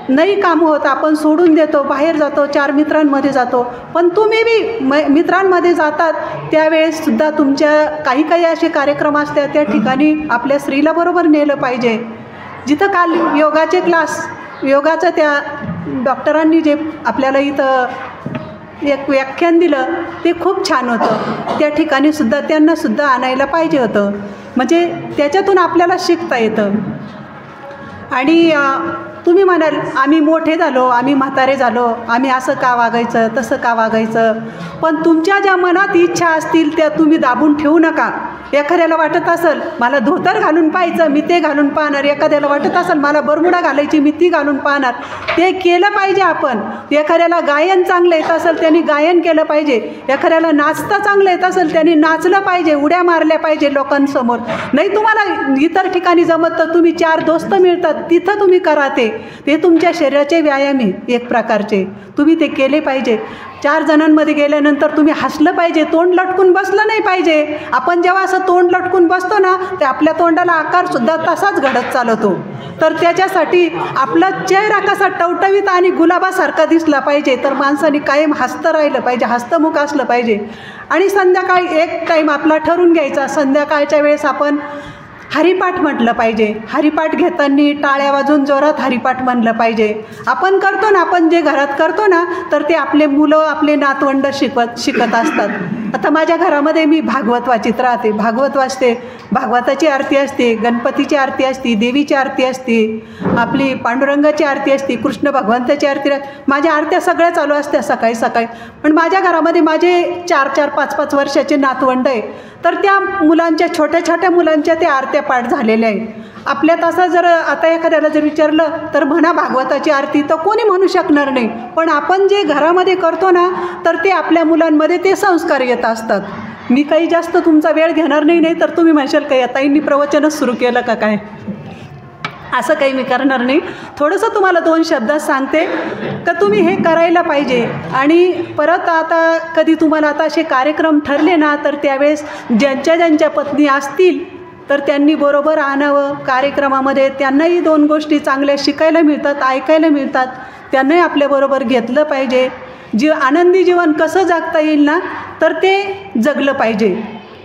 नाही काम होत, आपण सोडून देतो, बाहेर जातो, 4 मित्रांमध्ये जातो. पण तुम्ही बी मित्रांमध्ये जातात त्यावेळेससुद्धा तुमच्या काही असे कार्यक्रम असतात त्या ठिकाणी आपल्या स्त्रीला बरोबर नेलं पाहिजे. जिथं काल योगाचे क्लास, योगाचं त्या डॉक्टरांनी जे आपल्याला इथं एक व्याख्यान दिलं ते खूप छान होतं. त्या ठिकाणीसुद्धा त्यांनासुद्धा आणायला पाहिजे होतं, म्हणजे त्याच्यातून आपल्याला शिकता येतं. आणि तुम्ही म्हणाल आम्ही मोठे झालो, आम्ही म्हातारे झालो, आम्ही असं का वागायचं तसं का वागायचं. पण तुमच्या ज्या मनात इच्छा असतील त्या तुम्ही दाबून ठेवू नका. एखाद्याला वाटत असेल मला धोतर घालून पाहायचं, मी ते घालून पाहणार. एखाद्याला वाटत असेल मला बरमुडा घालायची, मी ती घालून पाहणार. ते केलं पाहिजे आपण. एखाद्याला गायन चांगलं येत असेल त्यांनी गायन केलं पाहिजे. एखाद्याला नाचता चांगलं येत असेल त्यांनी नाचलं पाहिजे, उड्या मारल्या पाहिजे लोकांसमोर. नाही तुम्हाला इतर ठिकाणी जमत तर तुम्ही 4 दोस्त मिळतात तिथं तुम्ही करा. ते तुमच्या शरीराचे व्यायाम आहे एक प्रकारचे, तुम्ही ते केले पाहिजे. 4 जणांमध्ये गेल्यानंतर तुम्ही हसलं पाहिजे, तोंड लटकून बसलं नाही पाहिजे. आपण जेव्हा असं तोंड लटकून बसतो ना ते आपल्या तोंडाला आकारसुद्धा तसाच घडत चालवतो. तर त्याच्यासाठी आपला चेहरा कसा टवटवीत आणि गुलाबासारखा दिसला पाहिजे. तर माणसाने कायम हसतं राहिलं पाहिजे, हस्तमुख असलं पाहिजे. आणि संध्याकाळी एक टाईम आपला ठरवून घ्यायचा, संध्याकाळच्या वेळेस आपण हरिपाठ म्हटलं पाहिजे. हरिपाठ घेताना टाळ्या वाजून जोरात हरिपाठ म्हणलं पाहिजे. आपण करतो ना, आपण जे घरात करतो ना तर ते आपले मुलं आपले नातवंड शिकत असतात. आता माझ्या घरामध्ये मी भागवत वाचित राहते, भागवत वाचते. भागवताची आरती असते, गणपतीची आरती असते, देवीची आरती असते, आपली पांडुरंगाची आरती असते, कृष्ण भगवंताची आरती. माझ्या आरत्या सगळ्या चालू असत्या सकाळी सकाळी. पण माझ्या घरामध्ये माझे 4-4, 5-5 वर्षाचे नातवंड आहे. तर त्या मुलांच्या छोट्या छोट्या मुलांच्या त्या आरत्या पाठ झालेल्या आहेत. आपल्यात असं जर आता एखाद्याला जर विचारलं तर म्हणा भागवताची आरती, तर कोणी म्हणू शकणार नाही. पण आपण जे घरामध्ये करतो ना तर ते आपल्या मुलांमध्ये ते संस्कार येत असतात. मी काही जास्त तुमचा वेळ घेणार नाही तर तुम्ही म्हणशाल का या ताईंनी प्रवचनच सुरू केलं का काय. असं काही मी करणार नाही. थोडंसं तुम्हाला 2 शब्दात सांगते का तुम्ही हे करायला पाहिजे. आणि परत आता कधी तुम्हाला आता असे कार्यक्रम ठरले ना तर त्यावेळेस ज्यांच्या पत्नी असतील तर त्यांनी बरोबर आणावं कार्यक्रमामध्ये. त्यांनाही 2 गोष्टी चांगल्या शिकायला मिळतात, ऐकायला मिळतात. त्यांनाही आपल्याबरोबर घेतलं पाहिजे. आनंदी जीवन कसं जगता येईल ना तर ते जगलं पाहिजे.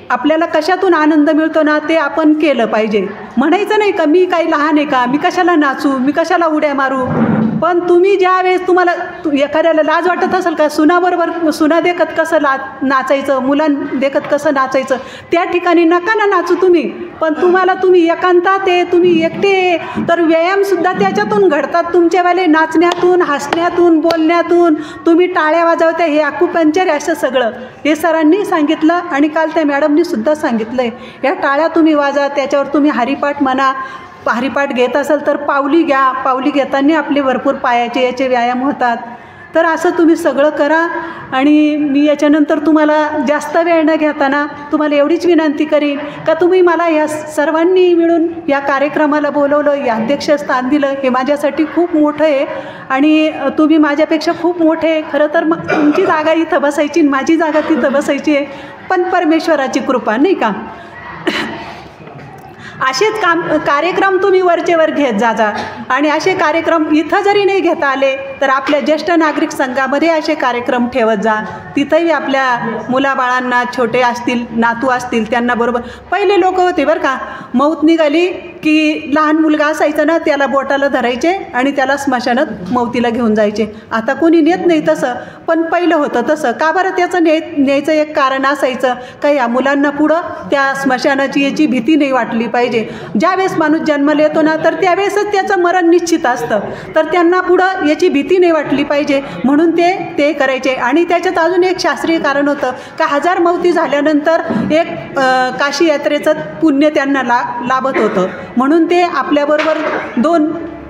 आपल्याला कशातून आनंद मिळतो ना ते आपण केलं पाहिजे. म्हणायचं नाही का मी काही लहान आहे का, मी कशाला नाचू, मी कशाला उड्या मारू. पण तुम्ही ज्या वेळेस तुम्हाला एखाद्याला लाज वाटत असेल का सुनाबरोबर सुना देखत कसं नाचायचं, मुलां देखत कसं नाचायचं, त्या ठिकाणी नका ना नाचू तुम्ही. पण तुम्ही एकांतात आहे, तुम्ही एकटे, तर व्यायामसुद्धा त्याच्यातून घडतात तुमच्यावाले. नाचण्यातून, हसण्यातून, बोलण्यातून, तुम्ही टाळ्या वाजवता, हे अकुपंक्चर असं सगळं हे सरांनी सांगितलं. आणि काल त्या मॅडमनी सुद्धा सांगितलं आहे. या टाळ्या तुम्ही वाजा, त्याच्यावर तुम्ही हरिपाठ म्हणा. हरिपाठ घेत असाल तर पावली घ्या, पावली घेताना आपले भरपूर पायाचे याचे व्यायाम होतात. तर असं तुम्ही सगळं करा. आणि मी याच्यानंतर तुम्हाला जास्त वेळ न घेताना तुम्हाला एवढीच विनंती करीन का तुम्ही मला या सर्वांनी मिळून या कार्यक्रमाला बोलवलं, या अध्यक्षस्थान दिलं, हे माझ्यासाठी खूप मोठं आहे. आणि तुम्ही माझ्यापेक्षा खूप मोठे आहे. खरं तर मग तुमची जागा इथं बसायची, माझी जागा तिथं बसायची आहे. पण परमेश्वराची कृपा नाही का. असेच कार्यक्रम तुम्ही वरचेवर घेत जा. आणि असे कार्यक्रम इथं जरी नाही घेता आले तर आपल्या ज्येष्ठ नागरिक संघामध्ये असे कार्यक्रम ठेवत जा. तिथंही आपल्या मुलाबाळांना, छोटे असतील नातू असतील त्यांना बरोबर. पहिले लोक होते बरं का, मौत निघाली की लहान मुलगा असायचा ना त्याला बोटाला धरायचे आणि त्याला स्मशानात मौतीला घेऊन जायचे. आता कोणी नेत नाही तसं, पण पहिलं होतं तसं. का बरं त्याचं न्यायचं एक कारण असायचं का या मुलांना पुढं त्या स्मशानाची याची भीती नाही वाटली पाहिजे. ज्यावेळेस माणूस जन्माला येतो ना तर त्यावेळेसच त्याचं मरण निश्चित असतं. तर त्यांना पुढं याची भीती नाही वाटली पाहिजे म्हणून ते करायचे. आणि त्याच्यात अजून एक शास्त्रीय कारण होतं का 1000 मौती झाल्यानंतर एक काशी यात्रेचं पुण्य त्यांना लाभत होतं. म्हणून ते आपल्याबरोबर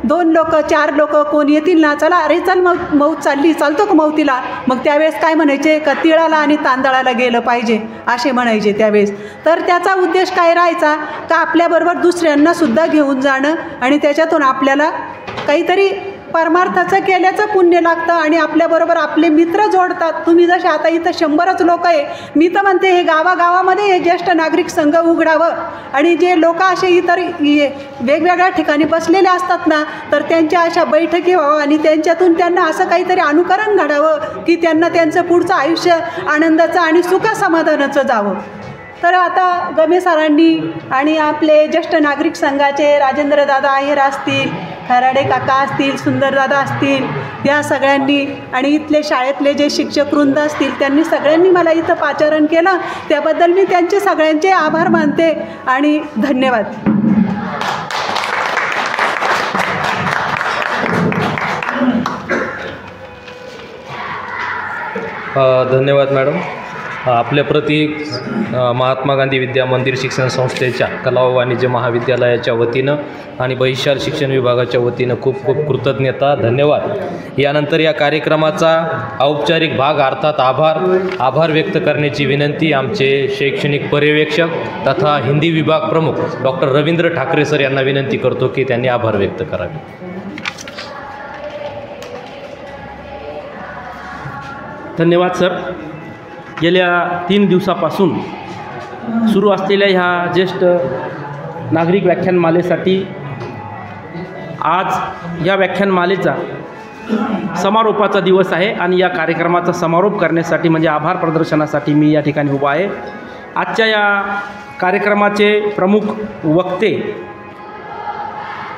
दोन लोक 4 लोक कोण येतील ना, चला अरे चल मौत चालली, चालतो का मौतीला. मग त्यावेळेस काय म्हणायचे का तिळाला आणि तांदळाला गेलं पाहिजे असे म्हणायचे त्यावेळेस. तर त्याचा उद्देश काय राहायचा का आपल्याबरोबर दुसऱ्यांनासुद्धा घेऊन जाणं आणि त्याच्यातून आपल्याला काहीतरी परमार्थाचं केल्याचं पुण्य लागतं आणि आपल्याबरोबर आपले मित्र जोडतात. तुम्ही जसे आता इथं 100च लोक आहे, मी तर म्हणते हे गावागावामध्ये हे ज्येष्ठ नागरिक संघ उघडावं आणि जे लोक असे इतर वेगवेगळ्या ठिकाणी बसलेले असतात ना, तर त्यांच्या अशा बैठकी व्हावं आणि त्यांच्यातून त्यांना असं काहीतरी अनुकरण घडावं की त्यांना त्यांचं पुढचं आयुष्य आनंदाचं आणि सुखसमाधानाचं जावं. तर आता गमे सरांनी आणि आपले ज्येष्ठ नागरिक संघाचे राजेंद्रदादा आहेर असतील, खराडे काका असतील, सुंदरदादा असतील, या सगळ्यांनी आणि इथले शाळेतले जे शिक्षक वृंद असतील त्यांनी सगळ्यांनी मला इथं पाचारण केलं, त्याबद्दल मी त्यांचे सगळ्यांचे आभार मानते आणि धन्यवाद. धन्यवाद मॅडम. आपल्याप्रती महात्मा गांधी विद्या मंदिर शिक्षण संस्थेच्या कला व वाणिज्य महाविद्यालयाच्या वतीनं आणि बहिशाल शिक्षण विभागाच्या वतीनं खूप खूप कृतज्ञता, धन्यवाद. यानंतर या कार्यक्रमाचा औपचारिक भाग अर्थात आभार व्यक्त करण्याची विनंती आमचे शैक्षणिक पर्यवेक्षक तथा हिंदी विभाग प्रमुख डॉक्टर रवींद्र ठाकरे सर यांना विनंती करतो की त्यांनी आभार व्यक्त करावे. धन्यवाद सर. गेल्या 3 दिवसापासून सुरू असलेल्या ह्या ज्येष्ठ नागरिक व्याख्यानमालेसाठी आज या व्याख्यानमालेचा समारोपाचा दिवस आहे आणि या कार्यक्रमाचा समारोप करण्यासाठी म्हणजे आभार प्रदर्शनासाठी मी या ठिकाणी उभा आहे. आजच्या या कार्यक्रमाचे प्रमुख वक्ते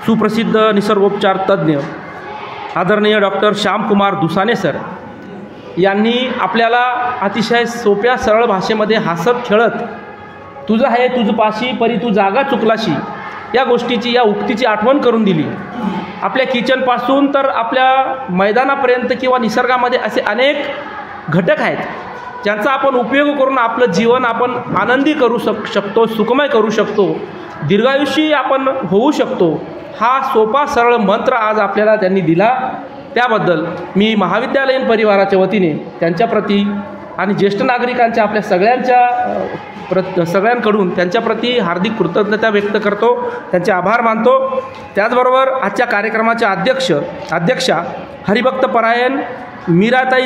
सुप्रसिद्ध निसर्गोपचार तज्ज्ञ आदरणीय डॉक्टर श्यामकुमार दुसाने सर यांनी आपल्याला अतिशय सोप्या सरळ भाषेमध्ये हसत खेळत तुझं आहे तुझ पाशी परी तू जागा चुकलाशी या गोष्टीची, या उक्तीची आठवण करून दिली. आपल्या किचनपासून तर आपल्या मैदानापर्यंत किंवा निसर्गामध्ये असे अनेक घटक आहेत ज्यांचा आपण उपयोग करून आपलं जीवन आपण आनंदी करू शकतो, सुखमय करू शकतो, दीर्घायुषी आपण होऊ शकतो. हा सोपा सरळ मंत्र आज आपल्याला त्यांनी दिला. त्याबद्दल मी महाविद्यालयीन परिवाराच्या वतीने त्यांच्याप्रती आणि ज्येष्ठ नागरिकांच्या आपल्या सगळ्यांकडून त्यांच्याप्रती हार्दिक कृतज्ञता व्यक्त करतो, त्यांचे आभार मानतो. त्याचबरोबर आजच्या कार्यक्रमाच्या अध्यक्षा हरिभक्तपरायण मीराताई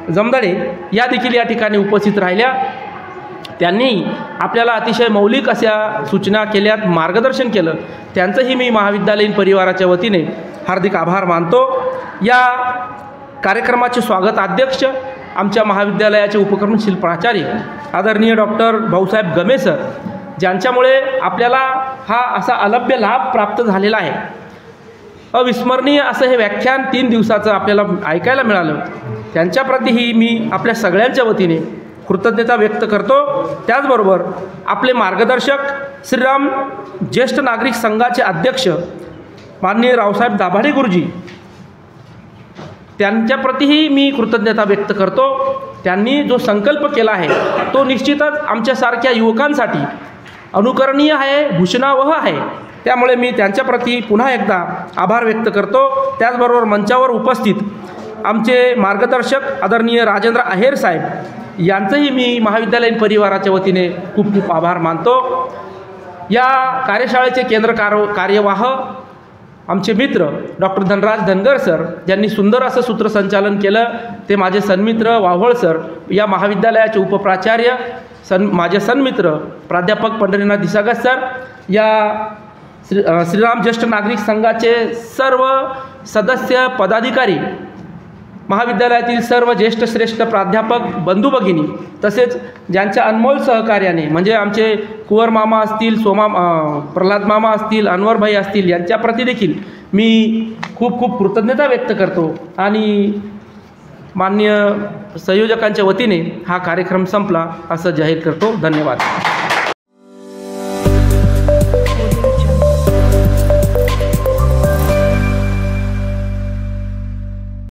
जमदाडे या देखील या ठिकाणी उपस्थित राहिल्या. त्यांनी आपल्याला अतिशय मौलिक अशा सूचना केल्यात, मार्गदर्शन केलं, त्यांचंही मी महाविद्यालयीन परिवाराच्या वतीने हार्दिक आभार मानतो. या कार्यक्रमाचे स्वागत अध्यक्ष आमच्या महाविद्यालयाचे उपक्रमशील प्राचार्य आदरणीय डॉक्टर भाऊसाहेब गमे सर, ज्यांच्यामुळे आपल्याला हा असा अलभ्य लाभ प्राप्त झालेला आहे. अविस्मरणीय असं हे व्याख्यान 3 दिवसाचं आपल्याला ऐकायला मिळालं. त्यांच्याप्रतीही मी आपल्या सगळ्यांच्या वतीने कृतज्ञता व्यक्त करतो. त्याचबरोबर आपले मार्गदर्शक श्रीराम ज्येष्ठ नागरिक संघाचे अध्यक्ष माननीय रावसाहेब दाभाडे गुरुजी, त्यांच्याप्रतीही मी कृतज्ञता व्यक्त करतो. त्यांनी जो संकल्प केला आहे तो निश्चितच आमच्यासारख्या युवकांसाठी अनुकरणीय आहे, भूषणावह आहे. त्यामुळे मी त्यांच्याप्रती पुन्हा एकदा आभार व्यक्त करतो. त्याचबरोबर मंचावर उपस्थित आमचे मार्गदर्शक आदरणीय राजेंद्र आहेर साहेब यांचंही मी महाविद्यालयीन परिवाराच्या वतीने खूप खूप आभार मानतो. या कार्यशाळेचे केंद्र कार्यवाह आमचे मित्र डॉक्टर धनराज धनगर सर, ज्यांनी सुंदर असं सूत्रसंचालन केलं, ते माझे सन्मित्र वाव्हळ सर, या महाविद्यालयाचे उपप्राचार्य माझे सन्मित्र प्राध्यापक पंढरीनाथ दिसागत सर, या श्रीराम ज्येष्ठ नागरिक संघाचे सर्व सदस्य पदाधिकारी, महाविद्यालयातील सर्व ज्येष्ठ श्रेष्ठ प्राध्यापक बंधू भगिनी, तसेच ज्यांच्या अनमोल सहकार्याने म्हणजे आमचे कुंवर मामा असतील, प्रल्हाद मामा असतील, अनवरभाई असतील, यांच्याप्रती देखील मी खूप खूप कृतज्ञता व्यक्त करतो. आणि माननीय संयोजकांच्या वतीने हा कार्यक्रम संपला असं जाहीर करतो. धन्यवाद.